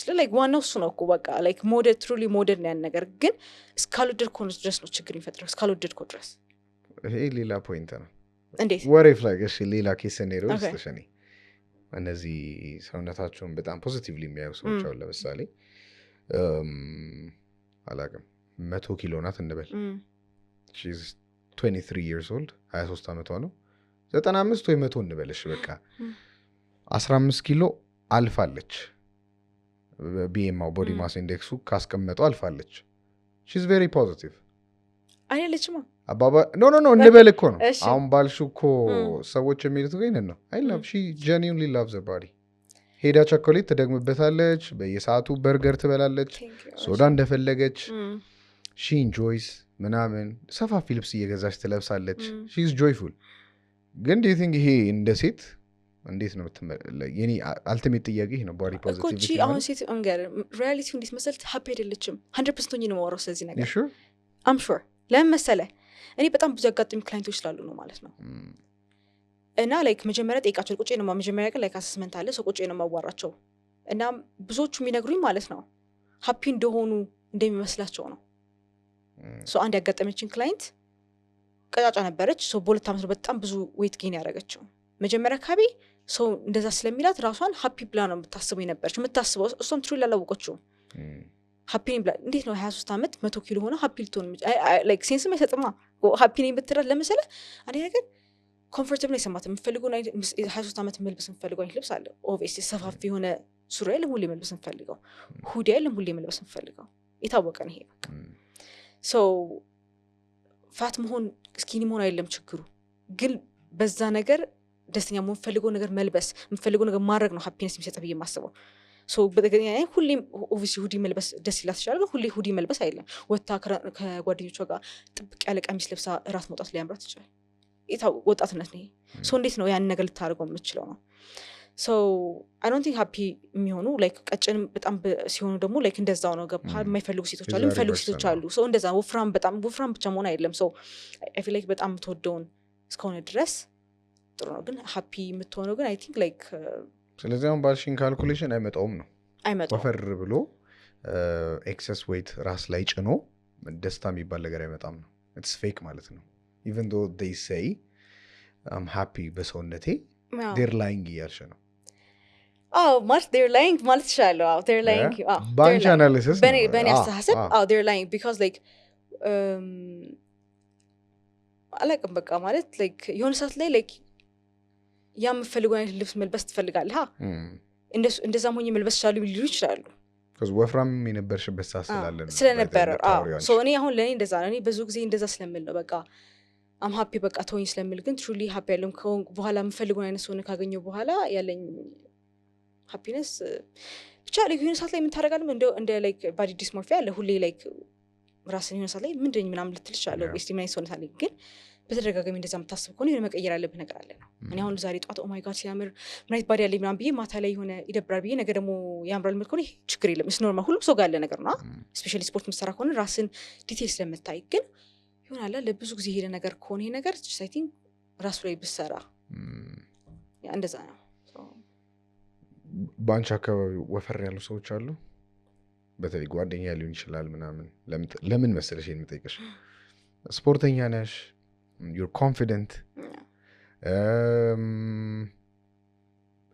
ስለ like ዋናው እሱ ነው እኮ በቃ like ሞደር truly ሞደር ነው ያን ነገር ግን እስካልወደድኩ ድረስ ነው ችግር የሚፈጥረው እስካልወደድኩ ድረስ ይሄ ሌላ ፖይንት ነው እንዴት ወሬፍ ላይ እሺ ሌላ ኬስ ሴኔሪዮ ውስጥ እኔ እነዚህ ሰውነታቸውን በጣም ፖዚቲቭሊ የሚያዩ ሰዎች አሉ ለምሳሌ አላውቅም 100 ኪሎ ናት እንበል she's 23 years old 23 ዓመቷ ነው 95 ወይ 100 እንበልሽ በቃ 15 ኪሎ አልፋለች BMI body mass index ካስቀመጠው አልፋለች she's very positive አይለችማ አባባ ኖ እንበል እኮ ነው አሁን ባልሹ እኮ ሰዎች የሚሉት ግን ነው I love she genuinely loves her body ሄዳ ቸኮሌት ትደግምበታለች በየሰዓቱ በርገር ትበላለች ሶዳ እንደፈለገች she enjoys ምናምን ሰፋፊ ልብስ እየገዛች ትለብሳለች she is joyful ግን do you think ይሄ እንደ ሴት እንዴት ነው የኔ አልቲሜት ጥያቄ ነው ቦዲ ፖዚቲቪቲ እኮ አሁን ሴት እንገር ሪያሊቲው እንዴት መሰለህ ሃፒ አይደለችም 100% ሆኜ ነው የማወራው ስለዚህ ነገር I'm sure ለምን መሰለህ እኔ በጣም ብዙ ያጋጥሙ ክላይንቶች ስላሉ ነው ማለት ነው እና ላይክ መጀመሪያ ጠይቃቸው ቁጭ ነው መጀመሪያ ግን ላይክ አሰስመንት አለ ሰው ቁጭ ነው ማዋራቸው እና ብዙዎቹ የሚነግሩኝ ማለት ነው ሃፒ እንደሆኑ እንደሚመስላቸው ነው ሶ አንድ ያጋጠመችን ክላይንት ቀጫጫ ነበረች ሶ በሁለት ዓመት ነው በጣም ብዙ ዌት ጌን ያደረገችው መጀመሪያ ካቢ ሰው እንደዛ ስለሚላት ራሷን ሃፒ ብላ ነው የምታስበው የነበረችው የምታስበው እሷም ትሩ ላላወቀችው ሃፒ ነኝ ብላ እንዴት ነው 23 ዓመት 100 ኪሎ ሆነ ሃፒ ልትሆን ላይክ ሴንስም አይሰጥማ ሃፒ ነኝ ብትላት ለምሳሌ አንዴ ነገር ኮምፎርታብል ነው የሰማት የምፈልገው 23 ዓመት መልበስ የምፈልገው አይነት ልብስ አለ ኦብቪየስሊ ሰፋፊ የሆነ ሱሪ አይደለም ሁሌ መልበስ የምፈልገው ሁዲ አይደለም ሁሌ መልበስ የምፈልገው የታወቀ ነው ይሄ ሶ ፋት መሆን ስኪኒ መሆን አይደለም ችግሩ ግን በዛ ነገር ደስተኛ መሆን የምፈልገው ነገር መልበስ የምፈልገው ነገር ማድረግ ነው ሃፒነስ የሚሰጠው ብዬ የማስበው ሶ በተገኘ ሁሌ ኦብቪየስሊ ሁዲ መልበስ ደስ ይላት ይችላል ግን ሁሌ ሁዲ መልበስ አይደለም ወጣ ከጓደኞቿ ጋር ጥብቅ ያለ ቀሚስ ለብሳ ራስ መውጣት ሊያምራት ይችላል ይታው ወጣትነት ነው ሶ እንዴት ነው ያን ነገር ልታደርገው የምትችለው ነው ሶ አይ ዶንት ቲንክ ሃፒ የሚሆኑ ላይክ ቀጭን በጣም ሲሆኑ ደግሞ ላይክ እንደዛው ነው ገባ የማይፈልጉ ሴቶች አሉ የሚፈልጉ ሴቶች አሉ ሶ እንደዛ ወፍራም በጣም ወፍራም ብቻ መሆን አይደለም ሶ አይ ፊል ላይክ በጣም ተወደውን እስከሆነ ድረስ ጥሩ ነው ግን ሃፒ የምትሆነው ግን አይ ቲንክ ላይክ ስለዚህ አሁን ባልሽን ካልኩሌሽን አይመጣውም ነው አይመጣውም ወፈር ብሎ ኤክሰስ ዌይት ራስ ላይ ጭኖ ደስታ የሚባል ነገር አይመጣም ነው ኢትስ ፌክ ማለት ነው even though they say I'm happy በሰውነቴ they're lying እያልሽ ነው ማለት they're lying ማለት ይችላል they're lying ባንች አናሊሲስ በኔ አስተሳሰብ they're lying because like አላውቅም በቃ ማለት like የሆነ ሰዓት ላይ like ያ የምፈልገው አይነት ልብስ መልበስ ትፈልጋለህ እንደዛም ሆኜ መልበስ ይችላሉ ሊሉ ይችላሉ because ወፍራም የነበርሽበት ሰዓት ስለነበረ so እኔ አሁን ለእኔ እንደዛ ነው እኔ ብዙ ጊዜ እንደዛ ስለምል ነው በቃ I'm happy በቃ ተወኝ ስለምል ግን truly happy ያለውን በኋላ የምፈልገው አይነት ሰውን ካገኘው በኋላ ያለኝ happiness ብቻ like የሆነ ሰዓት ላይ ምን ታደርጋለህ እንደ like body dysmorphia አለ ሁሌ like ራስን የሆነ ሰዓት ላይ ምንድነኝ ምናምን ልትል ይችላል obviously ምን አይነት ሰውነት አለኝ ግን በተደጋጋሚ እንደዛ የምታስብ ከሆነ የሆነ መቀየር ያለብህ ነገር አለ ነው እኔ አሁን ዛሬ ጧት ኦ ማይ ጋድ ሲያምር ምን አይነት ባዲ ያለኝ ምናምን ብዬ ማታ ላይ የሆነ ይደብራል ብዬ ነገ ደግሞ ያምራል ምል ከሆነ ችግር የለም it's normal ሁሉም ሰው ጋር ያለ ነገር ነው ስፔሻሊ ስፖርት የምትሰራ ከሆነ ራስን ዲቴል ስለምታይ ግን ይሆናል ለብዙ ጊዜ ሄደ ነገር ከሆነ ይሄ ነገር I think ራሱ ላይ ብሰራ ያ እንደዛ ነው ባንች አካባቢ ወፈር ያሉ ሰዎች አሉ በተለይ ጓደኛ ሊሆን ይችላል ምናምን ለምን መሰለሽ የምጠይቅሽ ስፖርተኛ ነሽ you're confident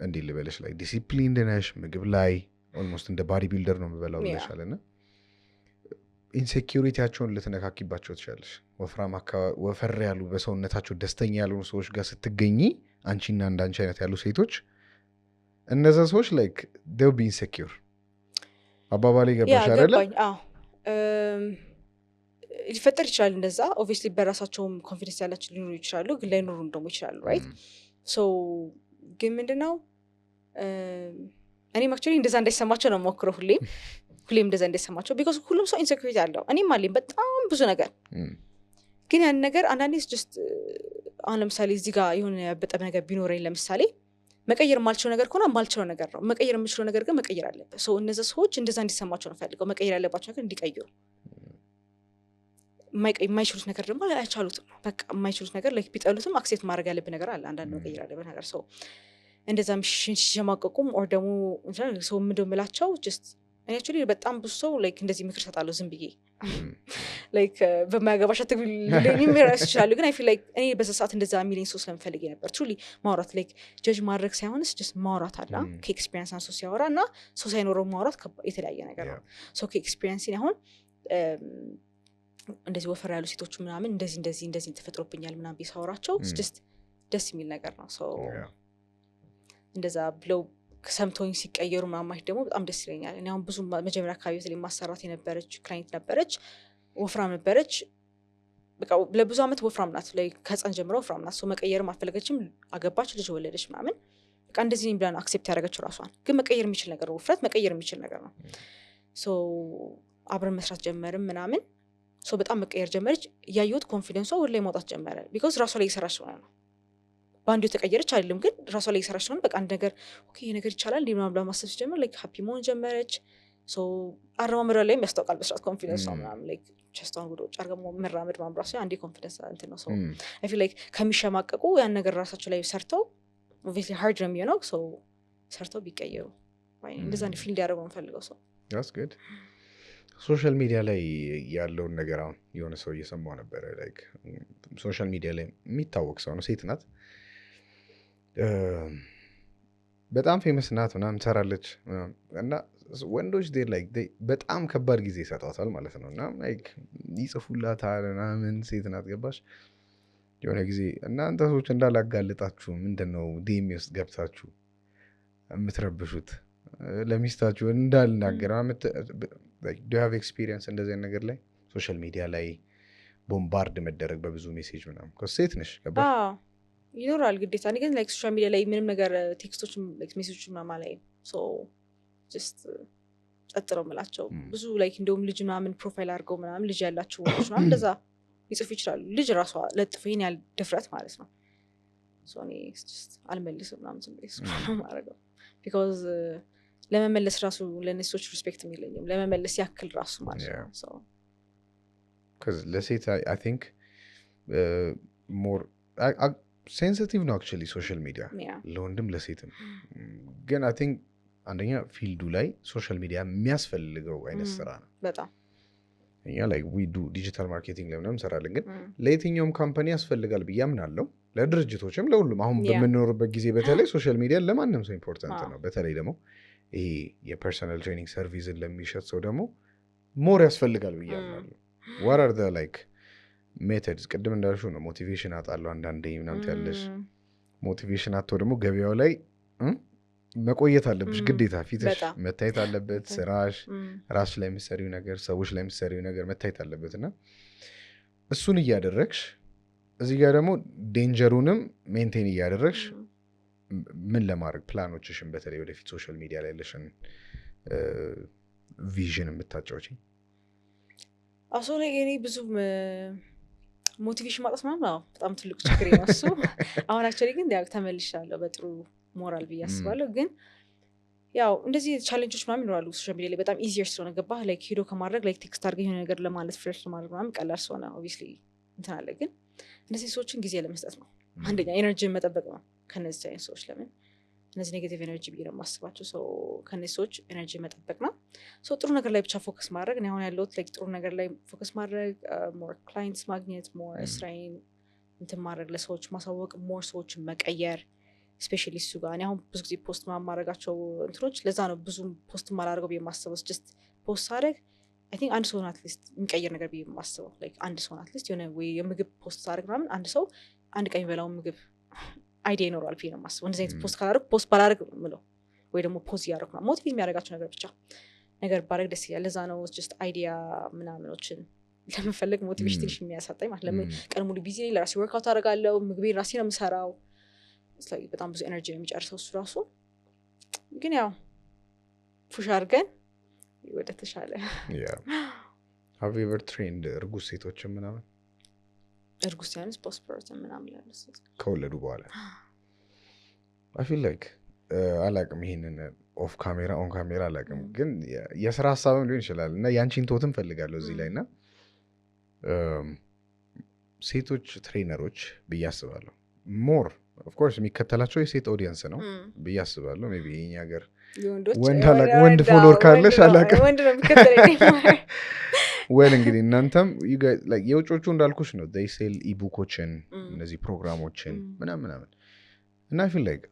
እንዴ ልበለሽ ላይ ዲሲፕሊንድ ነሽ ምግብ ላይ almost እንደ ባዲ ቢልደር ነው የምበላው ብለሻልና ኢንሴኪዩሪቲያቸውን ልትነካኪባቸው ትችላለሽ ወፈር ያሉ በሰውነታቸው ደስተኛ ያሉ ሰዎች ጋር ስትገኚ አንቺና እንዳንቺ አይነት ያሉ ሴቶች እነዛ ሰዎች like they'll be insecure አባባሌ ገባሽ አይደለ ሊፈጠር ይችላል እንደዛ ኦብቪየስሊ በራሳቸውም ኮንፊደንስ ያላቸው ሊኖሩ ይችላሉ ግን ላይኖሩም ደግሞ ይችላሉ ራይት ሶ ግን ምንድነው እኔም አክቹዋሊ እንደዛ እንዳይሰማቸው ነው ሞክረው ሁሌም እንደዛ እንዳይሰማቸው ቢኮዝ ሁሉም ሰው ኢንሴኩሪቲ አለው እኔም አለኝ በጣም ብዙ ነገር ግን ያን ነገር አንዳንዴ ጀስት አሁን ለምሳሌ እዚህ ጋር የሆነ ያበጠ ነገር ቢኖረኝ ለምሳሌ መቀየር ማልችለው ነገር ከሆነ ማልችለው ነገር ነው መቀየር የምችለው ነገር ግን መቀየር አለበት ሶ እነዛ ሰዎች እንደዛ እንዲሰማቸው ነው ፈልገው መቀየር ያለባቸው ነገር እንዲቀይሩ የማይችሉት ነገር ደግሞ አይቻሉትም በቃ የማይችሉት ነገር ላይክ ቢጠሉትም አክሴፕት ማድረግ ያለብን ነገር አለ አንዳንድ መቀየር ያለብን ነገር ሰው እንደዛም ሲጀማቀቁም ኦር ደግሞ ሰው ምንድነው የምላቸው ጀስት እኔ አክቹዋሊ በጣም ብዙ ሰው ላይክ እንደዚህ ምክር ሰጣለሁ ዝም ብዬ ላይክ በማያገባሽ አትግቢ ሊሚራስ ይችላሉ ግን አይ ፊል ላይክ እኔ በዛ ሰዓት እንደዛ የሚለኝ ሰው ስለምፈልግ ነበር ትሩሊ ማውራት ላይክ ጀጅ ማድረግ ሳይሆንስ ጀስት ማውራት አለ ከኤክስፒሪየንስ አንሶ ሲያወራ እና ሰው ሳይኖረው ማውራት የተለያየ ነገር ነው ሶ ከኤክስፒሪየንስ አሁን እንደዚህ ወፈር ያሉ ሴቶች ምናምን እንደዚህ ተፈጥሮብኛል ምናምን ቢሳወራቸው ጀስት ደስ የሚል ነገር ነው ሶ እንደዛ ብለው ሰምቶኝ ሲቀየሩ ምናምን ደግሞ በጣም ደስ ይለኛል እኔ አሁን ብዙ መጀመሪያ አካባቢ ላይ ማሰራት የነበረች ክላይንት ነበረች ወፍራም ነበረች በቃ ለብዙ አመት ወፍራም ናት ላይ ከህፃን ጀምሮ ወፍራም ናት ሶ መቀየርም አልፈለገችም አገባች ልጅ ወለደች ምናምን በቃ እንደዚህ ነው ብላን አክሴፕት ያደረገችው ራሷን ግን መቀየር የሚችል ነገር ነው ውፍረት መቀየር የሚችል ነገር ነው ሶ አብረን መስራት ጀመርም ምናምን ሶ በጣም መቀየር ጀመረች ያየሁት ኮንፊደንሷ ወደ ላይ መውጣት ጀመረ ቢኮዝ ራሷ ላይ እየሰራች ነው ባንዱ ተቀየረች አይደለም ግን ራሷ ላይ እየሰራች ነው በቃ አንድ ነገር ኦኬ ይሄ ነገር ይቻላል እንዴ ምናምን ብላ ማሰብ ጀመረ ላይክ ሃፒ መሆን ጀመረች ሶ አረማመዷ ላይም ያስታውቃል በስራት ኮንፊደንስ ነው ምናምን ላይክ ቸስቷን ወደ ውጭ አድርገው መራመድ ማምራሱ አንዴ ኮንፊደንስ እንትን ነው ሶ አይ ፊል ላይክ ከሚሸማቀቁ ያን ነገር ራሳቸው ላይ ሰርተው obviously hard ነው የሚሆነው ሶ ሰርተው ቢቀየሩ እንደዛ እንደ ፊልድ ያደርገው ነው ፈልገው ሶ that's good ሶሻል ሚዲያ ላይ ያለውን ነገር አሁን የሆነ ሰው እየሰማው ነበር ላይክ ሶሻል ሚዲያ ላይ የሚታወቅ ሰው ነው ሴት ናት በጣም ፌመስ ናት ምናምን ትሰራለች እና ወንዶች በጣም ከባድ ጊዜ ይሰጣታል ማለት ነው እና ላይክ ይጽፉላታል ምናምን ሴት ናት ገባሽ የሆነ ጊዜ እናንተ ሰዎች እንዳላጋልጣችሁ ምንድነው ዲኤም ውስጥ ገብታችሁ የምትረብሹት ለሚስታችሁ እንዳልናገር do you have experience እንደዚህ ነገር ላይ ሶሻል ሚዲያ ላይ ቦምባርድ መደረግ በብዙ ሜሴጅ ምናምን ሴት ነሽ ገባሽ ይኖራል ግዴታ እኔ ግን ላይክ ሶሻል ሚዲያ ላይ ምንም ነገር ቴክስቶችም ላይክ ሜሴጆችም ምናምን ላይ ሶ ጀስት ጸጥረው ምላቸው ብዙ ላይክ እንደውም ልጅ ምናምን ፕሮፋይል አድርገው ምናምን ልጅ ያላቸው ወንዶች ምናምን እንደዛ ይጽፉ ይችላሉ ልጅ ራሷ ለጥፎ ይሄን ያህል ድፍረት ማለት ነው ሶ እኔ ጀስት አልመልስም ምናምን ዝም ብዬ ማድረገው ቢኮዝ ለመመለስ ራሱ ለነሶች ሪስፔክት የለኝም ለመመለስ ያክል ራሱ ማለት ነው ሶ cuz ለሴት I think more ሴንሲቲቭ ነው አክቹዋሊ ሶሻል ሚዲያ ለወንድም ለሴትም ግን አይ ቲንክ አንደኛ ፊልዱ ላይ ሶሻል ሚዲያ የሚያስፈልገው አይነት ስራ ነው በጣም እኛ ላይ we do ዲጂታል ማርኬቲንግ ላይ ምናምን እንሰራለን ግን ለየትኛውም ካምፓኒ ያስፈልጋል ብዬ አምናለሁ ለድርጅቶችም ለሁሉም አሁን በምንኖርበት ጊዜ በተለይ ሶሻል ሚዲያ ለማንም ሰው ኢምፖርታንት ነው በተለይ ደግሞ ይሄ የፐርሰናል ትሬኒንግ ሰርቪስን ለሚሸጥ ሰው ደግሞ ሞር ያስፈልጋል ብዬ አምናለሁ what are the like ሜተድስ ቅድም እንዳልሽው ነው ሞቲቬሽን አጣለው አንዳንዴ ምናምን ያለሽ ሞቲቬሽን አጥቶ ደግሞ ገበያው ላይ መቆየት አለብሽ ግዴታ ፊትሽ መታየት አለበት ስራሽ ራስ ላይ የምትሰሪው ነገር ሰዎች ላይ የምትሰሪው ነገር መታየት አለበትና እሱን እያደረግሽ እዚህ ጋር ደግሞ ዴንጀሩንም ሜንቴን እያደረግሽ ምን ለማድረግ ፕላኖችሽን በተለይ ወደፊት ሶሻል ሚዲያ ላይ ያለሽን ቪዥን የምታጫውቺ አሶ ላይ እኔ ብዙ ሞቲቬሽን ማጣት ማለት በጣም ትልቅ ችግር ነው እሱ አሁን አክቹዋሊ ግን ያው ተመልሻለሁ በጥሩ ሞራል ብዬ አስባለሁ ግን ያው እንደዚህ ቻሌንጆች ምናምን ይኖራሉ ሶሻል ሚዲያ ላይ በጣም ኢዚየር ስለሆነ ገባህ ላይክ ሄዶ ከማድረግ ላይክ ቴክስት አድርገህ የሆነ ነገር ለማለት ፍሬሽ ለማድረግ ምናምን ቀላል ስለሆነ ኦብቪየስሊ እንትን አለ ግን እነዚህ ሰዎችን ጊዜ ለመስጠት ነው አንደኛ ኤነርጂን መጠበቅ ነው ከነዚህ አይነት ሰዎች ለምን እነዚህ ኔጌቲቭ ኤነርጂ ብዬ ነው የማስባቸው ሰው ከነዚህ ሰዎች ኤነርጂ መጠበቅ ነው ሰው ጥሩ ነገር ላይ ብቻ ፎከስ ማድረግ እኔ አሁን ያለሁት ላይክ ጥሩ ነገር ላይ ፎከስ ማድረግ ሞር ክላይንትስ ማግኘት ሞር ስራዬን እንትን ማድረግ ለሰዎች ማሳወቅ ሞር ሰዎችን መቀየር ስፔሻሊ እሱ ጋር እኔ አሁን ብዙ ጊዜ ፖስት ማድረጋቸው እንትኖች ለዛ ነው ብዙም ፖስት ማላደርገው ብዬ የማስበው ጀስት ፖስት አደረግ አይ ቲንክ አንድ ሰውን አትሊስት የሚቀይር ነገር ብዬ የማስበው ላይክ አንድ ሰውን አትሊስት የሆነ ወይ የምግብ ፖስት አደረግ ምናምን አንድ ሰው አንድ ቀን የሚበላውን ምግብ አይዲያ ይኖረዋል ብዬ ነው የማስበው እንደዚህ አይነት ፖስት ካላደረግ ፖስት ባላደርግ ነው የምለው ወይ ደግሞ ፖዝ እያደረግ ነው ሞቲቬት የሚያደርጋቸው ነገር ብቻ ነገር ባደረግ ደስ ይላል ለዛ ነው ጀስት አይዲያ ምናምኖችን ለመፈለግ ሞቲቬሽን የሚያሳጣኝ ማለት ለምን ቀን ሙሉ ቢዚ ነኝ ለራሴ ወርክአውት አደርጋለሁ ምግቤን ራሴ ነው የምሰራው በጣም ብዙ ኤነርጂ ነው የሚጨርሰው እሱ ራሱ ግን ያው ፑሽ አድርገን ወደ ተሻለ have you ever trained እርጉዝ ሴቶችን ምናምን እርጉዝ ያንስ ፖስትፓርተም ምናምን ያለስ ከወለዱ በኋላ I feel like አላቅም ይሄንን ኦፍ ካሜራ ኦን ካሜራ አላቅም ግን የሥራ ሐሳብም ሊሆን ይችላል እና ያንቺን ቶትም ፈልጋለሁ እዚህ ላይና ሴቶች ትሬነሮች ብያስባለሁ ሞር ኦፍ ኮርስ የሚከተላቸው የሴት ኦዲየንስ ነው ብያስባለሁ ሜቢ የኛ ሀገር ወንድ ፎሎወር ካለሽ አላቅም ወንድ ነው የሚከተለኝ well እንግዲህ እናንተም የውጮቹ እንዳልኩሽ ነው they sell e-bookዎችን እነዚህ ፕሮግራሞችን ምናምን እና I feel like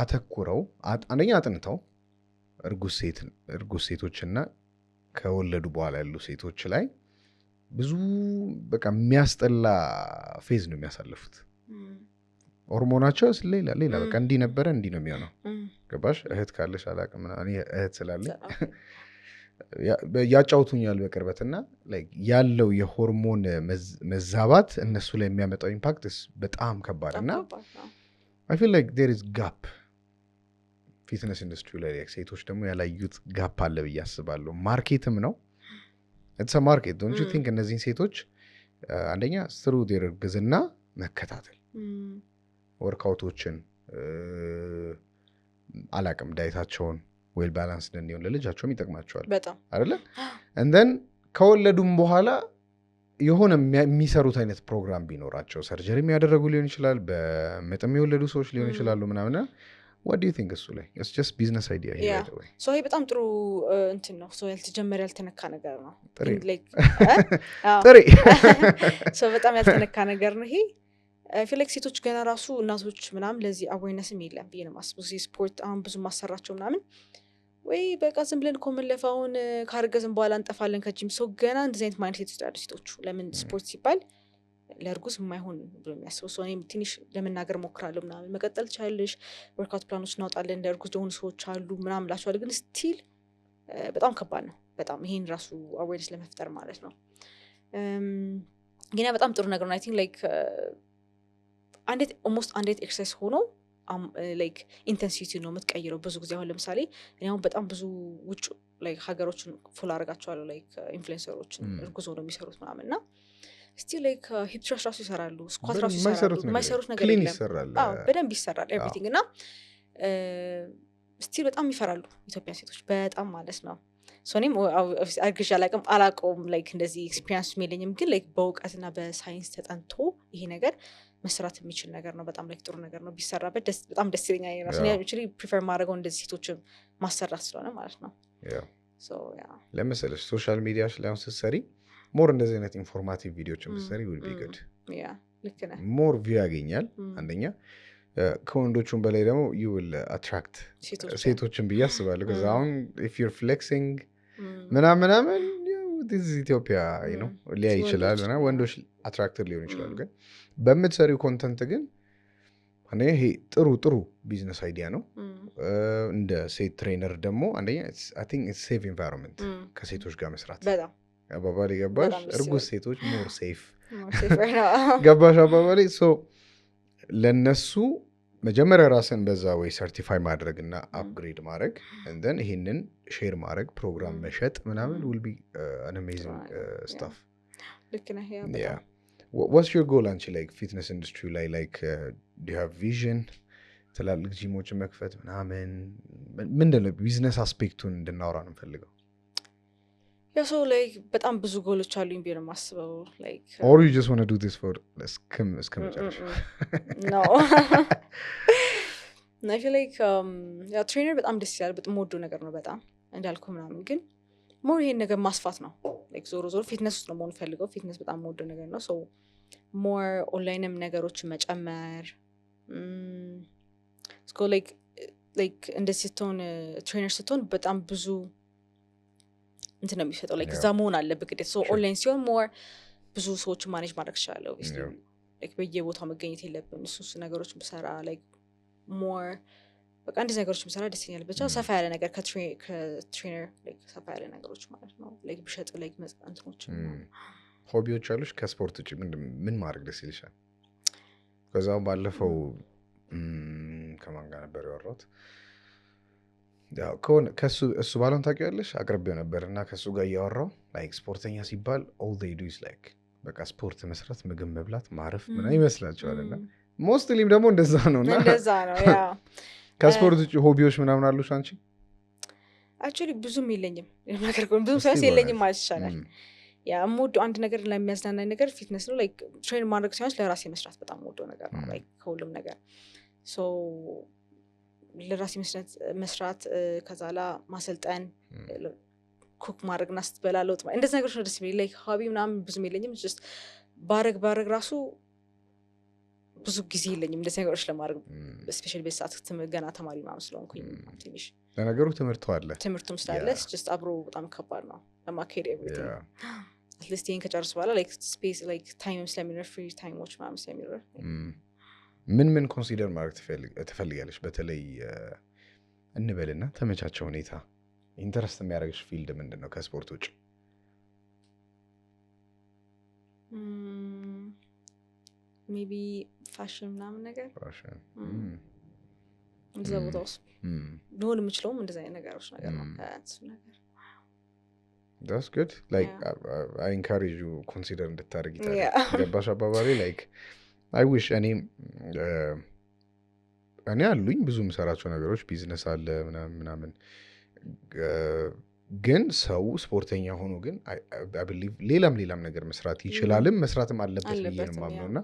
አተኩረው አንደኛ አጥንተው እርጉዝ ሴቶችና ከወለዱ በኋላ ያሉ ሴቶች ላይ ብዙ በቃ የሚያስጠላ ፌዝ ነው የሚያሳልፉት ሆርሞናቸው ሌላ በቃ እንዲህ ነበረ እንዲህ ነው የሚሆነው ገባሽ እህት ካለሽ አላቅም እኔ እህት ስላለኝ ያጫውቱኛል በቅርበትና ያለው የሆርሞን መዛባት እነሱ ላይ የሚያመጣው ኢምፓክት በጣም ከባድና I feel like there is gap ፊትነስ ኢንዱስትሪ ላይ ሴቶች ደግሞ ያላዩት ጋፕ አለ ብዬ አስባለሁ ማርኬትም ነው it's a market don't you think እነዚህን ሴቶች አንደኛ through their እርግዝና መከታተል ወርክአውቶችን አላቅም ዳይታቸውን ዌል ባላንስድ እንዲሆን ለልጃቸውም ይጠቅማቸዋል በጣም አይደለ and then ከወለዱም በኋላ የሆነ የሚሰሩት አይነት ፕሮግራም ቢኖራቸው ሰርጀሪ የሚያደርጉ ሊሆን ይችላል በመጠም የወለዱ ሰዎች ሊሆን ይችላሉ ምናምን what do you think እሱ ላይ it's just business idea here by the way so ይሄ በጣም ጥሩ እንትን ነው so ያልተጀመረ ያልተነካ ነገር ነው ጥሪ so በጣም ያልተነካ ነገር ነው ይሄ I feel like ሴቶች ገና ራሱ እናቶች ምናምን ለዚህ አዌርነስም የለም ብዬ ነው የማስበው ስፖርት አሁን ብዙ ማሰራቸው ምናምን ወይ በቃ ዝም ብለን ኮምለፋውን ካርገዝን በኋላ እንጠፋለን ከጂም ሰው ገና እንደዚህ አይነት ማይንድሴት ውስጥ ያሉ ሴቶቹ ለምን ስፖርት ሲባል ለእርጉዝ የማይሆን ብሎ የሚያስበው ሰው እኔም ትንሽ ለመናገር ሞክራለሁ ምናምን መቀጠል ትችላለሽ ወርክአውት ፕላኖች እናውጣለን እንደ እርጉዝ የሆኑ ሰዎች አሉ ምናምን ላቸዋል ግን ስቲል በጣም ከባድ ነው በጣም ይሄን ራሱ አዌርነስ ለመፍጠር ማለት ነው ግን በጣም ጥሩ ነገር ነው I think like almost አንዴት ኤክሰርሳይዝ ሆኖ like intensity ነው የምትቀይረው ብዙ ጊዜ አሁን ለምሳሌ እኔ አሁን በጣም ብዙ ውጭ like ሀገሮችን ፎሎ አደርጋቸዋለሁ like ኢንፍሉዌንሰሮችን እርጉዝ ሆነው የሚሰሩት ምናምንና still like hip thrust ራሱ ይሰራሉ ስኳት ራሱ ይሰራሉ የማይሰሩት ነገር የለም በደንብ ይሰራል everything እና still በጣም ይፈራሉ ኢትዮጵያ ሴቶች በጣም ማለት ነው ሶኔም አርግዣ አላውቀውም like እንደዚህ ኤክስፒሪየንስ የለኝም ግን like በእውቀትና በሳይንስ ተጠንቶ ይሄ ነገር መስራት የሚችል ነገር ነው በጣም like ጥሩ ነገር ነው ቢሰራበት በጣም ደስ ይለኛል ራሱ እኔ actually prefer ማድረገው እንደዚህ ሴቶች ማሰራት ስለሆነ ማለት ነው so yeah ለምሳሌ ሶሻል ሚዲያዎች ላይ አሁን ስትሰሪ ሞር እንደዚህ አይነት ኢንፎርማቲቭ ቪዲዮዎችን ስትሰሪ will be good ልክ ነህ ሞር ቪው ያገኛል አንደኛ ከወንዶቹም በላይ ደግሞ you will attract ሴቶችን ብዬ አስባለሁ ከዛ አሁን if you're flexing ምናምን this is Ethiopia you know ሊያይ ይችላል እና ወንዶች አትራክትድ ሊሆኑ ይችላሉ ግን በምትሰሪው ኮንተንት ግን እኔ ይሄ ጥሩ ቢዝነስ አይዲያ ነው እንደ ሴት ትሬነር ደግሞ አንደኛ I think it's safe environment ከሴቶች ጋር መስራት በጣም አባባሌ ገባሽ እርጉዝ ሴቶች more safe ገባሽ አባባሌ so ለነሱ መጀመሪያ ራስን በዛ ወይ ሰርቲፋይ ማድረግና አፕግሬድ ማድረግ and then ይሄንን ሼር ማድረግ ፕሮግራም መሸጥ ምናምን will be an amazing stuff ልክ ነህ yeah what's your goal አንቺ like fitness industry like do you have vision ትላልቅ ጂሞችን መክፈት ምናምን ምንድነው ቢዝነስ አስፔክቱን እንድናወራ ነው ፈልገው so like በጣም ብዙ ጎሎች አሉኝ ብዬ ነው የማስበው like or you just want to do this for እስከመጨረሻ no I feel like trainer በጣም ደስ ይላል በጣም ወዶ ነገር ነው በጣም እንዳልኩ ምናምን ግን ሞር ይሄን ነገር ማስፋት ነው like ዞሮ ፊትነስ ውስጥ ነው መሆን ፈልገው ፊትነስ በጣም ወዶ ነገር ነው so more ኦንላይንም ነገሮች መጨመር so like እንደዚህ ስትሆን ትሬነር ስትሆን በጣም ብዙ እንትን ነው የሚሰጠው like እዛ መሆን አለብህ ግዴታ so ኦንላይን ሲሆን more ብዙ ሰዎች ማኔጅ ማድረግ ይችላል obviously like በየቦታው መገኘት የለብን እሱ ነገሮች ብሰራ like more በቃ እንደዚህ ነገሮች ብሰራ ደስ ይላል ብቻ ሰፋ ያለ ነገር ከትሬነር like ሰፋ ያለ ነገሮች ማለት ነው like ብሸጥ like እንትኖች ሆቢዎች አሉሽ ከስፖርት ውጭ ምን ማድረግ ደስ ይልሻል? ከዛው ባለፈው ከማን ጋር ነበር ያወራሁት? ያው እሱ ባለውን ታውቂዋለሽ? አቅርቤው ነበር እና ከእሱ ጋር እያወራው ላይክ ስፖርተኛ ሲባል ኦል ዴይ ዱ ኢዝ ላይክ በቃ ስፖርት መስራት፣ ምግብ መብላት፣ ማረፍ ምናምን ይመስላቸዋል እና ሞስትሊም ደግሞ እንደዛ ነው እና እንደዛ ነው ያ ከስፖርት ውጭ ሆቢዎች ምናምን አሉሽ አንቺ? አክቹዋሊ ብዙም የለኝም ነገር ብዙም ሳይሆን የለኝም ማለት ይቻላል። ያ የምወደው አንድ ነገር ለሚያዝናናኝ ነገር ፊትነስ ነው። ላይክ ትሬን ማድረግ ሳይሆን ለራሴ መስራት በጣም የምወደው ነገር ነው ላይክ ከሁሉም ነገር ሶ ለራሴ መስራት ከዛላ ማሰልጠን ኩክ ማድረግና ስትበላ ለውጥ እንደዚህ ነገሮች ነው ደስ የሚለኝ። ላይክ ሆቢ ምናምን ብዙም የለኝም። ጀስት ባረግ ራሱ ብዙ ጊዜ የለኝም እንደዚህ ነገሮች ለማድረግ ስፔሻሊ በሰዓት ገና ተማሪ ምናምን ስለሆንኩኝ ትንሽ ለነገሩ ትምህርቱም ስላለ ጀስት አብሮ በጣም ከባድ ነው ለማካሄድ ኤቭሪቲንግ አትሊስት ይሄን ከጨርስ በኋላ ላይክ ስፔስ ላይክ ታይም ስለሚኖር ፍሪ ታይሞች ምናምን ስለሚኖር ምን ኮንሲደር ማድረግ ትፈልጋለሽ? በተለይ እንበልና ተመቻቸው ሁኔታ ኢንተረስት የሚያደርግሽ ፊልድ ምንድን ነው ከስፖርት ውጭ? ሜቢ ፋሽን ምናምን ነገር እንደዛ ቦታ ውስጥ ልሆን የምችለውም እንደዛ አይነት ነገሮች ነገር ነው ከእሱ ነገር That's good. Like I encourage you consider እንድታደርጊ ገባሽ አባባሌ? like I wish እኔ አሉኝ ብዙ የምሰራቸው ነገሮች ቢዝነስ አለ ምናምን ግን ሰው ስፖርተኛ ሆኖ ግን I believe ሌላም ነገር መስራት ይችላልም መስራትም አለበት ብዬ ነው የማምነው እና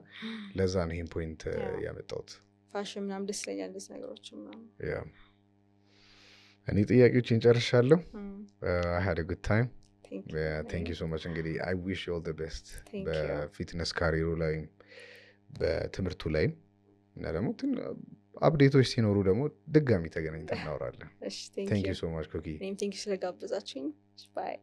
ለዛ ነው ይሄን ፖይንት ያመጣሁት። ፋሽን ምናምን ደስ ይለኛል እንደዚህ ነገሮች ምናምን እኔ ጥያቄዎችን ጨርሻለሁ። I had a good time. Thank you so much. እንግዲህ I wish you all the best በፊትነስ ካሪሩ ላይ በትምህርቱ ላይ እና ደግሞ አፕዴቶች ሲኖሩ ደግሞ ድጋሚ ተገናኝተን እናወራለን። Thank you so much ኮኪ። Thank you ስለጋበዛችሁኝ። Bye.